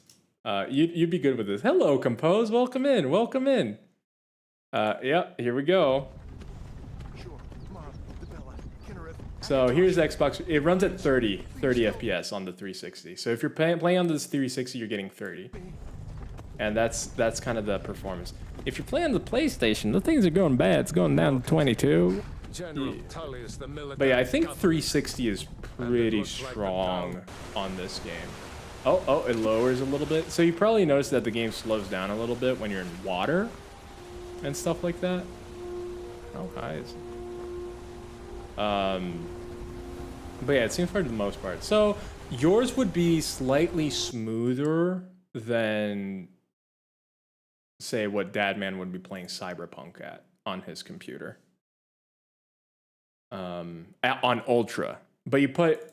You'd be good with this. Hello, Compose. Welcome in. Welcome in. Yeah, here we go. So here's Xbox. It runs at 30 FPS on the 360. So if you're playing on this 360, you're getting 30. And that's kind of the performance. If you're playing the PlayStation, the things are going bad. It's going down to 22. But yeah, I think 360 is pretty strong on this game. Oh, it lowers a little bit. So you probably noticed that the game slows down a little bit when you're in water and stuff like that. How high is it? But yeah, it seems for the most part. So yours would be slightly smoother than, say, what Dadman would be playing Cyberpunk at on his computer. on ultra. But you put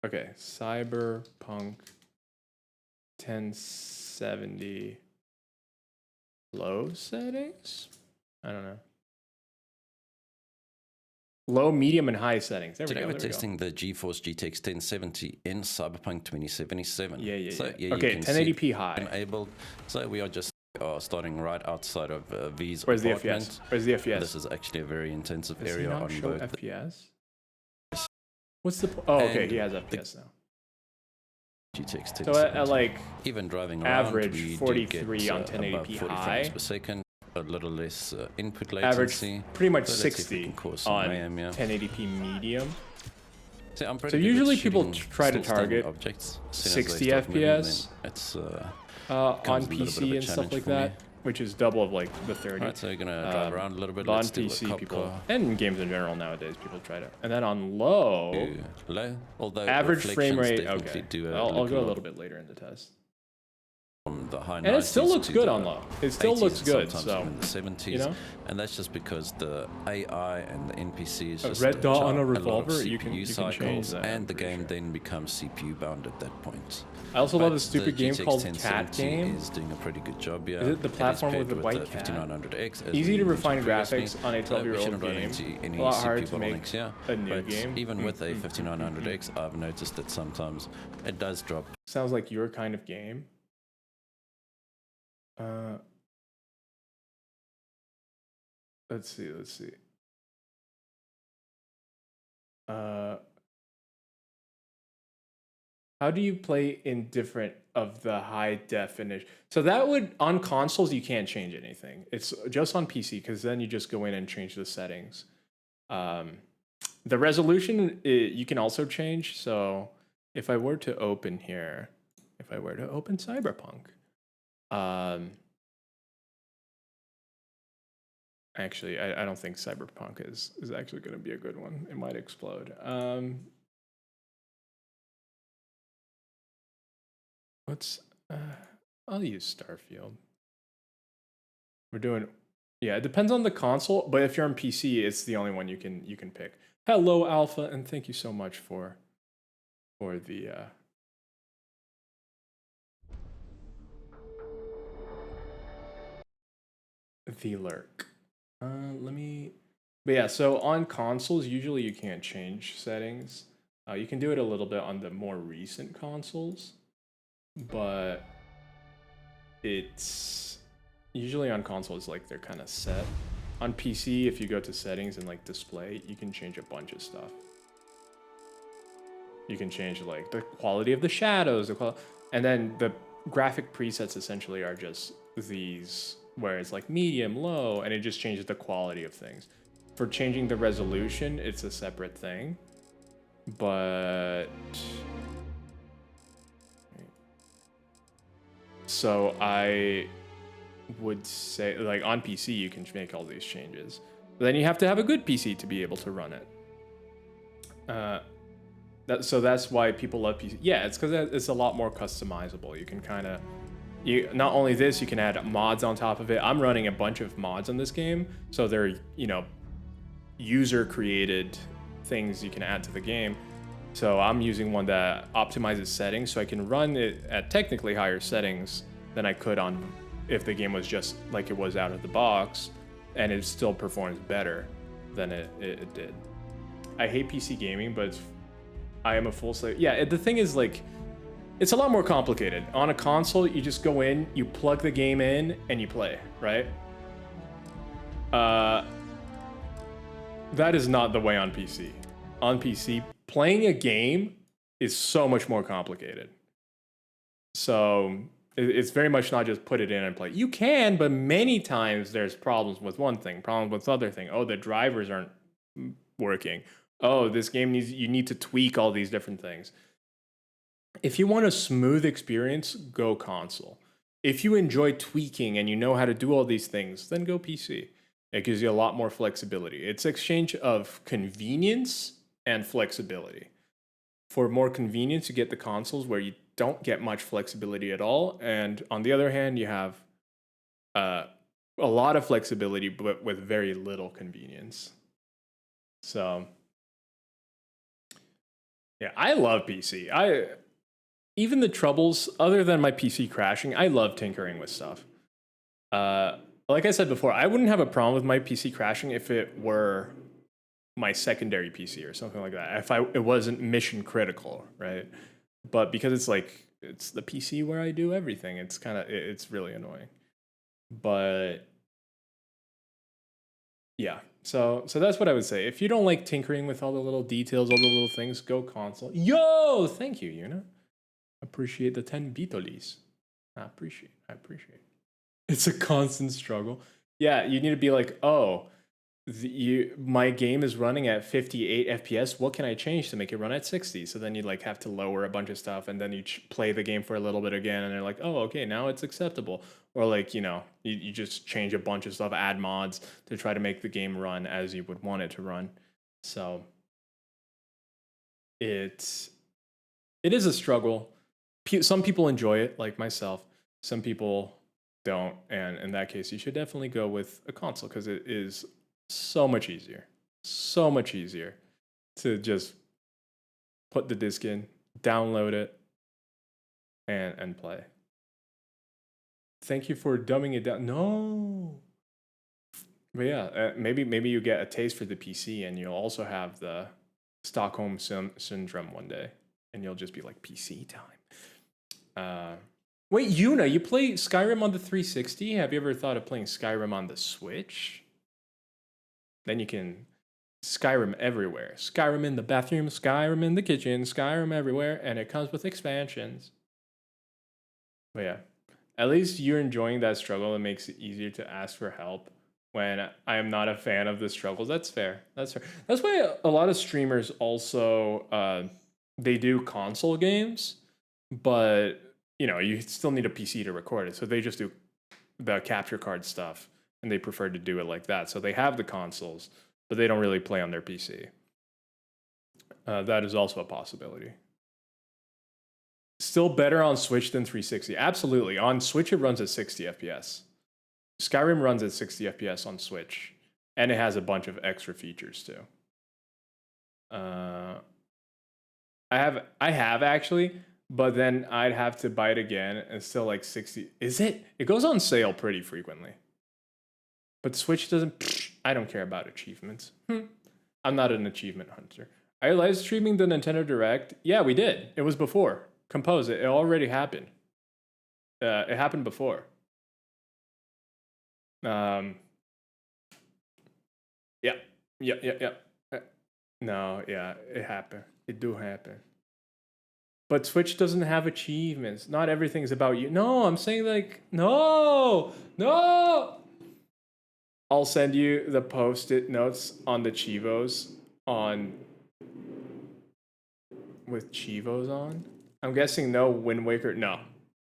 Cyberpunk 1070 low settings. I don't know. Low, medium, and high settings. There we Today go. we're testing the GeForce GTX 1070 in Cyberpunk 2077. So, yeah, okay, you can 1080p see high. Enabled. So we are just starting right outside of V's Where's apartment. the FPS? Where's the FPS? This is actually a very intensive Does area he not on show both. FPS? What's the? Okay, he has FPS now. GTX So at like even driving average around, we 43 do get, on 1080p 40 high. frames per second, a little less input Average latency. pretty much So let's see if we 60 can cause some on mayhem, yeah. 1080p medium. So, I'm So pretty good usually at people shooting try to still standing target objects. As soon as they 60 start moving, FPS then it's on becomes a little bit of PC a and stuff challenge like for me. that, which is double of like the 30. Alright, so you're gonna drive around a little bit. But on Let's do a PC, cop people car. and in games in general nowadays, people try to. And then on low, although average frame reflections rate. definitely Okay, do I'll look go a lot little bit later in the test. From the high And it still 90s looks to good the on low. It still 80s looks and good. sometimes So even the 70s, you know, and that's just because the AI and the NPC is a just red dot on a lot of revolver. You CPU can change cycles, that. and the game then becomes CPU bound at that point. I also love But a stupid the game GTX called 1070 Cat Game. Is doing a pretty good job. Yeah, Is it the platform with the white the cat? 5900X. as Easy we to mentioned refine previously. graphics on a So we 12-year-old shouldn't run game. into any A lot harder CPU to make bottlenecks, yeah. a new But game. even with a 5900X, I've noticed that sometimes it does drop. Sounds like your kind of game. Let's see. How do you play in different of the high definition? So that would, on consoles, you can't change anything. It's just on PC, because then you just go in and change the settings. The resolution, you can also change. So if I were to open here, if I were to open Cyberpunk, actually, I don't think Cyberpunk is actually going to be a good one. It might explode. I'll use Starfield. We're doing, yeah, it depends on the console, but if you're on PC, it's the only one you can pick. Hello, Alpha, and thank you so much for the lurk. But yeah, so on consoles, usually you can't change settings. You can do it a little bit on the more recent consoles, but it's usually on consoles like they're kind of set. On PC, if you go to settings and like display, you can change a bunch of stuff. You can change like the quality of the shadows, and then the graphic presets essentially are just these, where it's like medium, low, and it just changes the quality of things. For changing the resolution, it's a separate thing, but so I would say, like, on PC you can make all these changes, but then you have to have a good PC to be able to run it. So that's why people love PC. Yeah, it's because it's a lot more customizable. You can kind of, not only this, you can add mods on top of it. I'm running a bunch of mods on this game, so they're, you know, user created things you can add to the game. So I'm using one that optimizes settings, so I can run it at technically higher settings than I could on if the game was just like it was out of the box, and it still performs better than it did. I hate PC gaming, but I am a full slave. Yeah, the thing is, like, it's a lot more complicated. On a console, you just go in, you plug the game in, and you play, right? That is not the way on PC. On PC, playing a game is so much more complicated. So it's very much not just put it in and play. You can, but many times there's problems with one thing, problems with other thing. Oh, the drivers aren't working. Oh, this game you need to tweak all these different things. If you want a smooth experience, go console. If you enjoy tweaking and you know how to do all these things, then go PC. It gives you a lot more flexibility. It's exchange of convenience and flexibility. For more convenience, you get the consoles where you don't get much flexibility at all. And on the other hand, you have a lot of flexibility, but with very little convenience. So Yeah, I love PC. Even the troubles, other than my PC crashing, I love tinkering with stuff. Like I said before, I wouldn't have a problem with my PC crashing if it were my secondary PC or something like that. If it wasn't mission critical, right? But because it's the PC where I do everything, it's really annoying. But yeah, so that's what I would say. If you don't like tinkering with all the little details, all the little things, go console. Yo, thank you, Yuna. Appreciate the 10 bitolis. I appreciate. It's a constant struggle. Yeah, you need to be like, oh, my game is running at 58 FPS. What can I change to make it run at 60? So then you like have to lower a bunch of stuff, and then you play the game for a little bit again, and they're like, oh, okay, now it's acceptable. Or like, you just change a bunch of stuff, add mods to try to make the game run as you would want it to run. So it is a struggle. Some people enjoy it, like myself. Some people don't, and in that case, you should definitely go with a console because it is so much easier to just put the disc in, download it, and play. Thank you for dumbing it down. No, but yeah, maybe you get a taste for the PC, and you'll also have the Stockholm syndrome one day, and you'll just be like PC time. Wait, Yuna, you play Skyrim on the 360? Have you ever thought of playing Skyrim on the Switch? Then you can Skyrim everywhere. Skyrim in the bathroom, Skyrim in the kitchen, Skyrim everywhere, and it comes with expansions. But yeah, at least you're enjoying that struggle. It makes it easier to ask for help when I am not a fan of the struggles. That's fair. That's why a lot of streamers also, they do console games, but you still need a PC to record it. So they just do the capture card stuff, and they prefer to do it like that. So they have the consoles, but they don't really play on their PC. That is also a possibility. Still better on Switch than 360. Absolutely. On Switch, it runs at 60 FPS. Skyrim runs at 60 FPS on Switch, and it has a bunch of extra features too. I have actually, but then I'd have to buy it again, and still like 60. Is it? It goes on sale pretty frequently. But Switch doesn't. I don't care about achievements. I'm not an achievement hunter. Are you live streaming the Nintendo Direct? Yeah, we did. It was before. Compose it. It already happened. It happened before. Yeah. No, yeah, it happened. It do happen. But Switch doesn't have achievements. Not everything's about you. No, I'm saying like, no. I'll send you the post-it notes on the Chivos with Chivos on. I'm guessing no Wind Waker, no.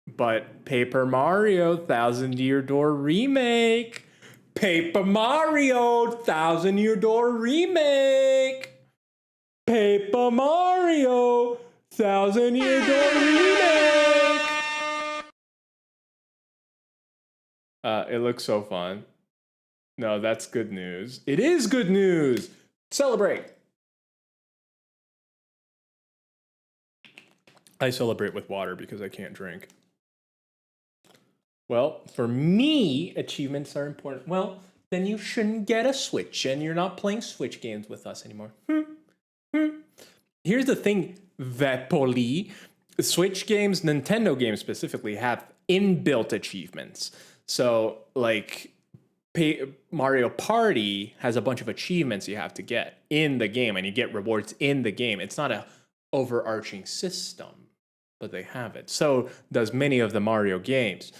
But Paper Mario 1000 Year Door Remake. Paper Mario 1000 Year Door Remake. Paper Mario 1000 Year Door Remake. It looks so fun. No, that's good news. It is good news. Celebrate. I celebrate with water because I can't drink. Well, for me, achievements are important. Well, then you shouldn't get a Switch, and you're not playing Switch games with us anymore. Here's the thing, Vepoli. Switch games, Nintendo games specifically, have inbuilt achievements. So, like, Mario Party has a bunch of achievements you have to get in the game, and you get rewards in the game. It's not an overarching system, but they have it. So does many of the Mario games.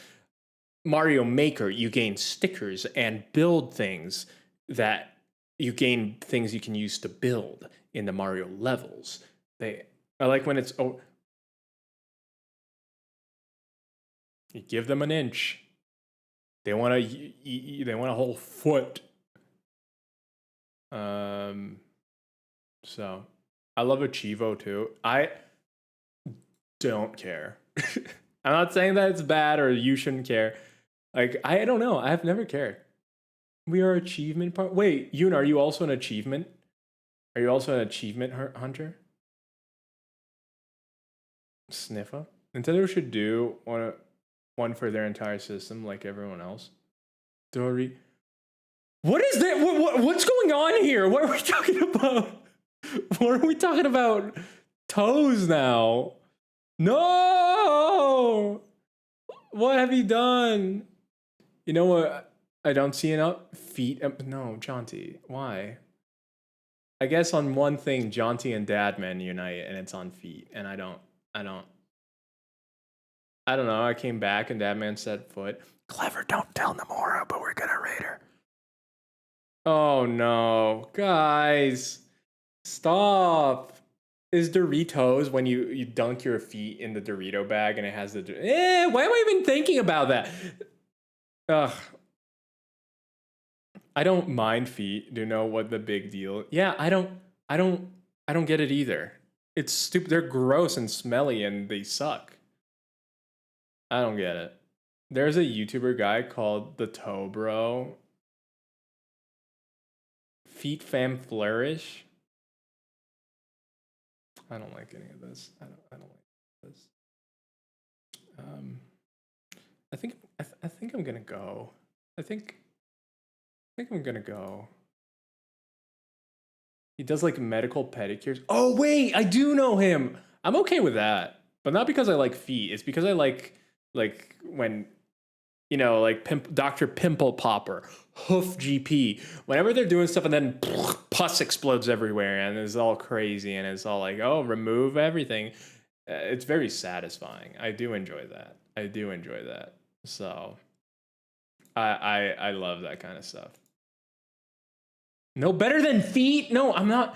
Mario Maker, you gain stickers and build things that you gain things you can use to build in the Mario levels. I like when it's you give them an inch. They want a whole foot. So I love Achivo too. I don't care. I'm not saying that it's bad or you shouldn't care. Like, I don't know. I've never cared. We are achievement part. Wait, Yoon, are you also an achievement? Are you also an achievement hunter? Sniffer. Nintendo should do one for their entire system like everyone else. Dory. What is that? What's going on here? What are we talking about? What are we talking about? Toes now. No! What have you done? You know what? I don't see enough feet. No, Jaunty. Why? I guess on one thing, Jaunty and Dadman unite, and it's on feet. And I don't know. I came back and Dadman said foot. Clever, don't tell Nomura, but we're gonna raid her. Oh no, guys, stop. Is Doritos when you dunk your feet in the Dorito bag and it has the why am I even thinking about that? Ugh. I don't mind feet. Do you know what the big deal? Yeah, I don't get it either. It's stupid. They're gross and smelly and they suck. I don't get it. There's a YouTuber guy called the Toe Bro. Feet Fam Flourish. I don't like any of this. I don't like this. I think I'm gonna go. I think I'm gonna go. He does like medical pedicures. Oh wait, I do know him. I'm okay with that, but not because I like feet. It's because I like when, you know, like Dr. Pimple Popper, Hoof GP. Whenever they're doing stuff and then pus explodes everywhere and it's all crazy and it's all like, oh, remove everything. It's very satisfying. I do enjoy that. So I love that kind of stuff. No better than feet? No, I'm not,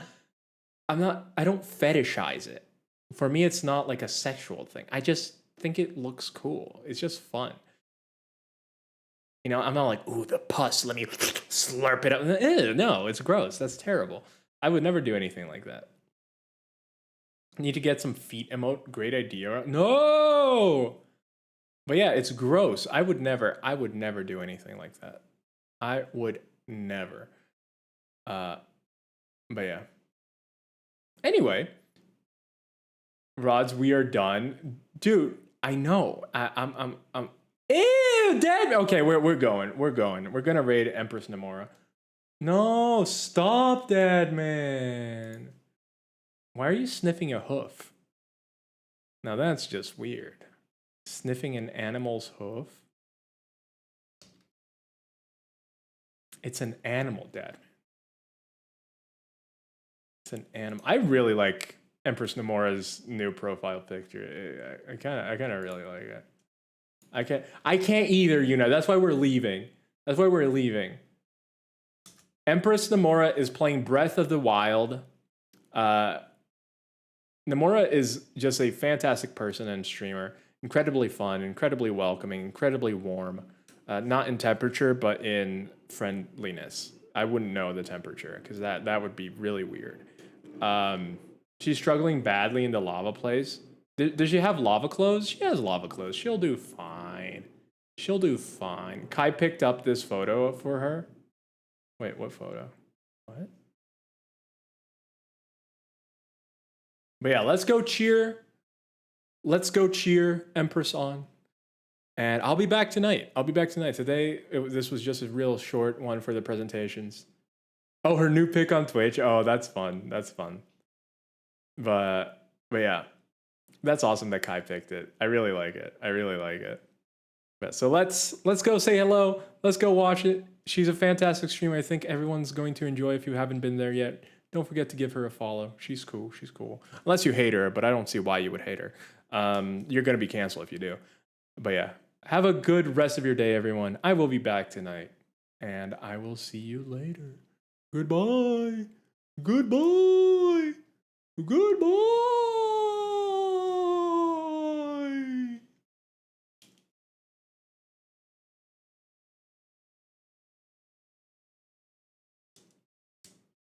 I don't fetishize it. For me, it's not like a sexual thing. I just think it looks cool. It's just fun. You know, I'm not like, ooh, the pus, let me slurp it up. Ew, no, it's gross. That's terrible. I would never do anything like that. Need to get some feet emote. Great idea. No! But yeah, it's gross. I would never do anything like that. I would never. But yeah. Anyway, Rods, we are done. Dude, I know. I'm ew, dead. Okay, we're going. We're gonna raid Empress Nomura. No, stop that, man. Why are you sniffing a hoof? Now that's just weird. Sniffing an animal's hoof? It's an animal, Dad. It's an animal. I really like Empress Nomura's new profile picture. I kind of really like it. I can't either, you know. That's why we're leaving. Empress Nomura is playing Breath of the Wild. Nomura is just a fantastic person and streamer. Incredibly fun, incredibly welcoming, incredibly warm. Not in temperature, but in friendliness. I wouldn't know the temperature because that would be really weird. She's struggling badly in the lava place. Does she have lava clothes? She has lava clothes. She'll do fine. Kai picked up this photo for her. Wait, what photo? What? But yeah, let's go cheer Empress on. And I'll be back tonight. Today, this was just a real short one for the presentations. Oh, her new pick on Twitch. Oh, that's fun. But yeah, that's awesome that Kai picked it. I really like it. But so let's go say hello. Let's go watch it. She's a fantastic streamer. I think everyone's going to enjoy if you haven't been there yet. Don't forget to give her a follow. She's cool. Unless you hate her, but I don't see why you would hate her. You're going to be canceled if you do. But yeah, have a good rest of your day, everyone. I will be back tonight, and I will see you later. Goodbye.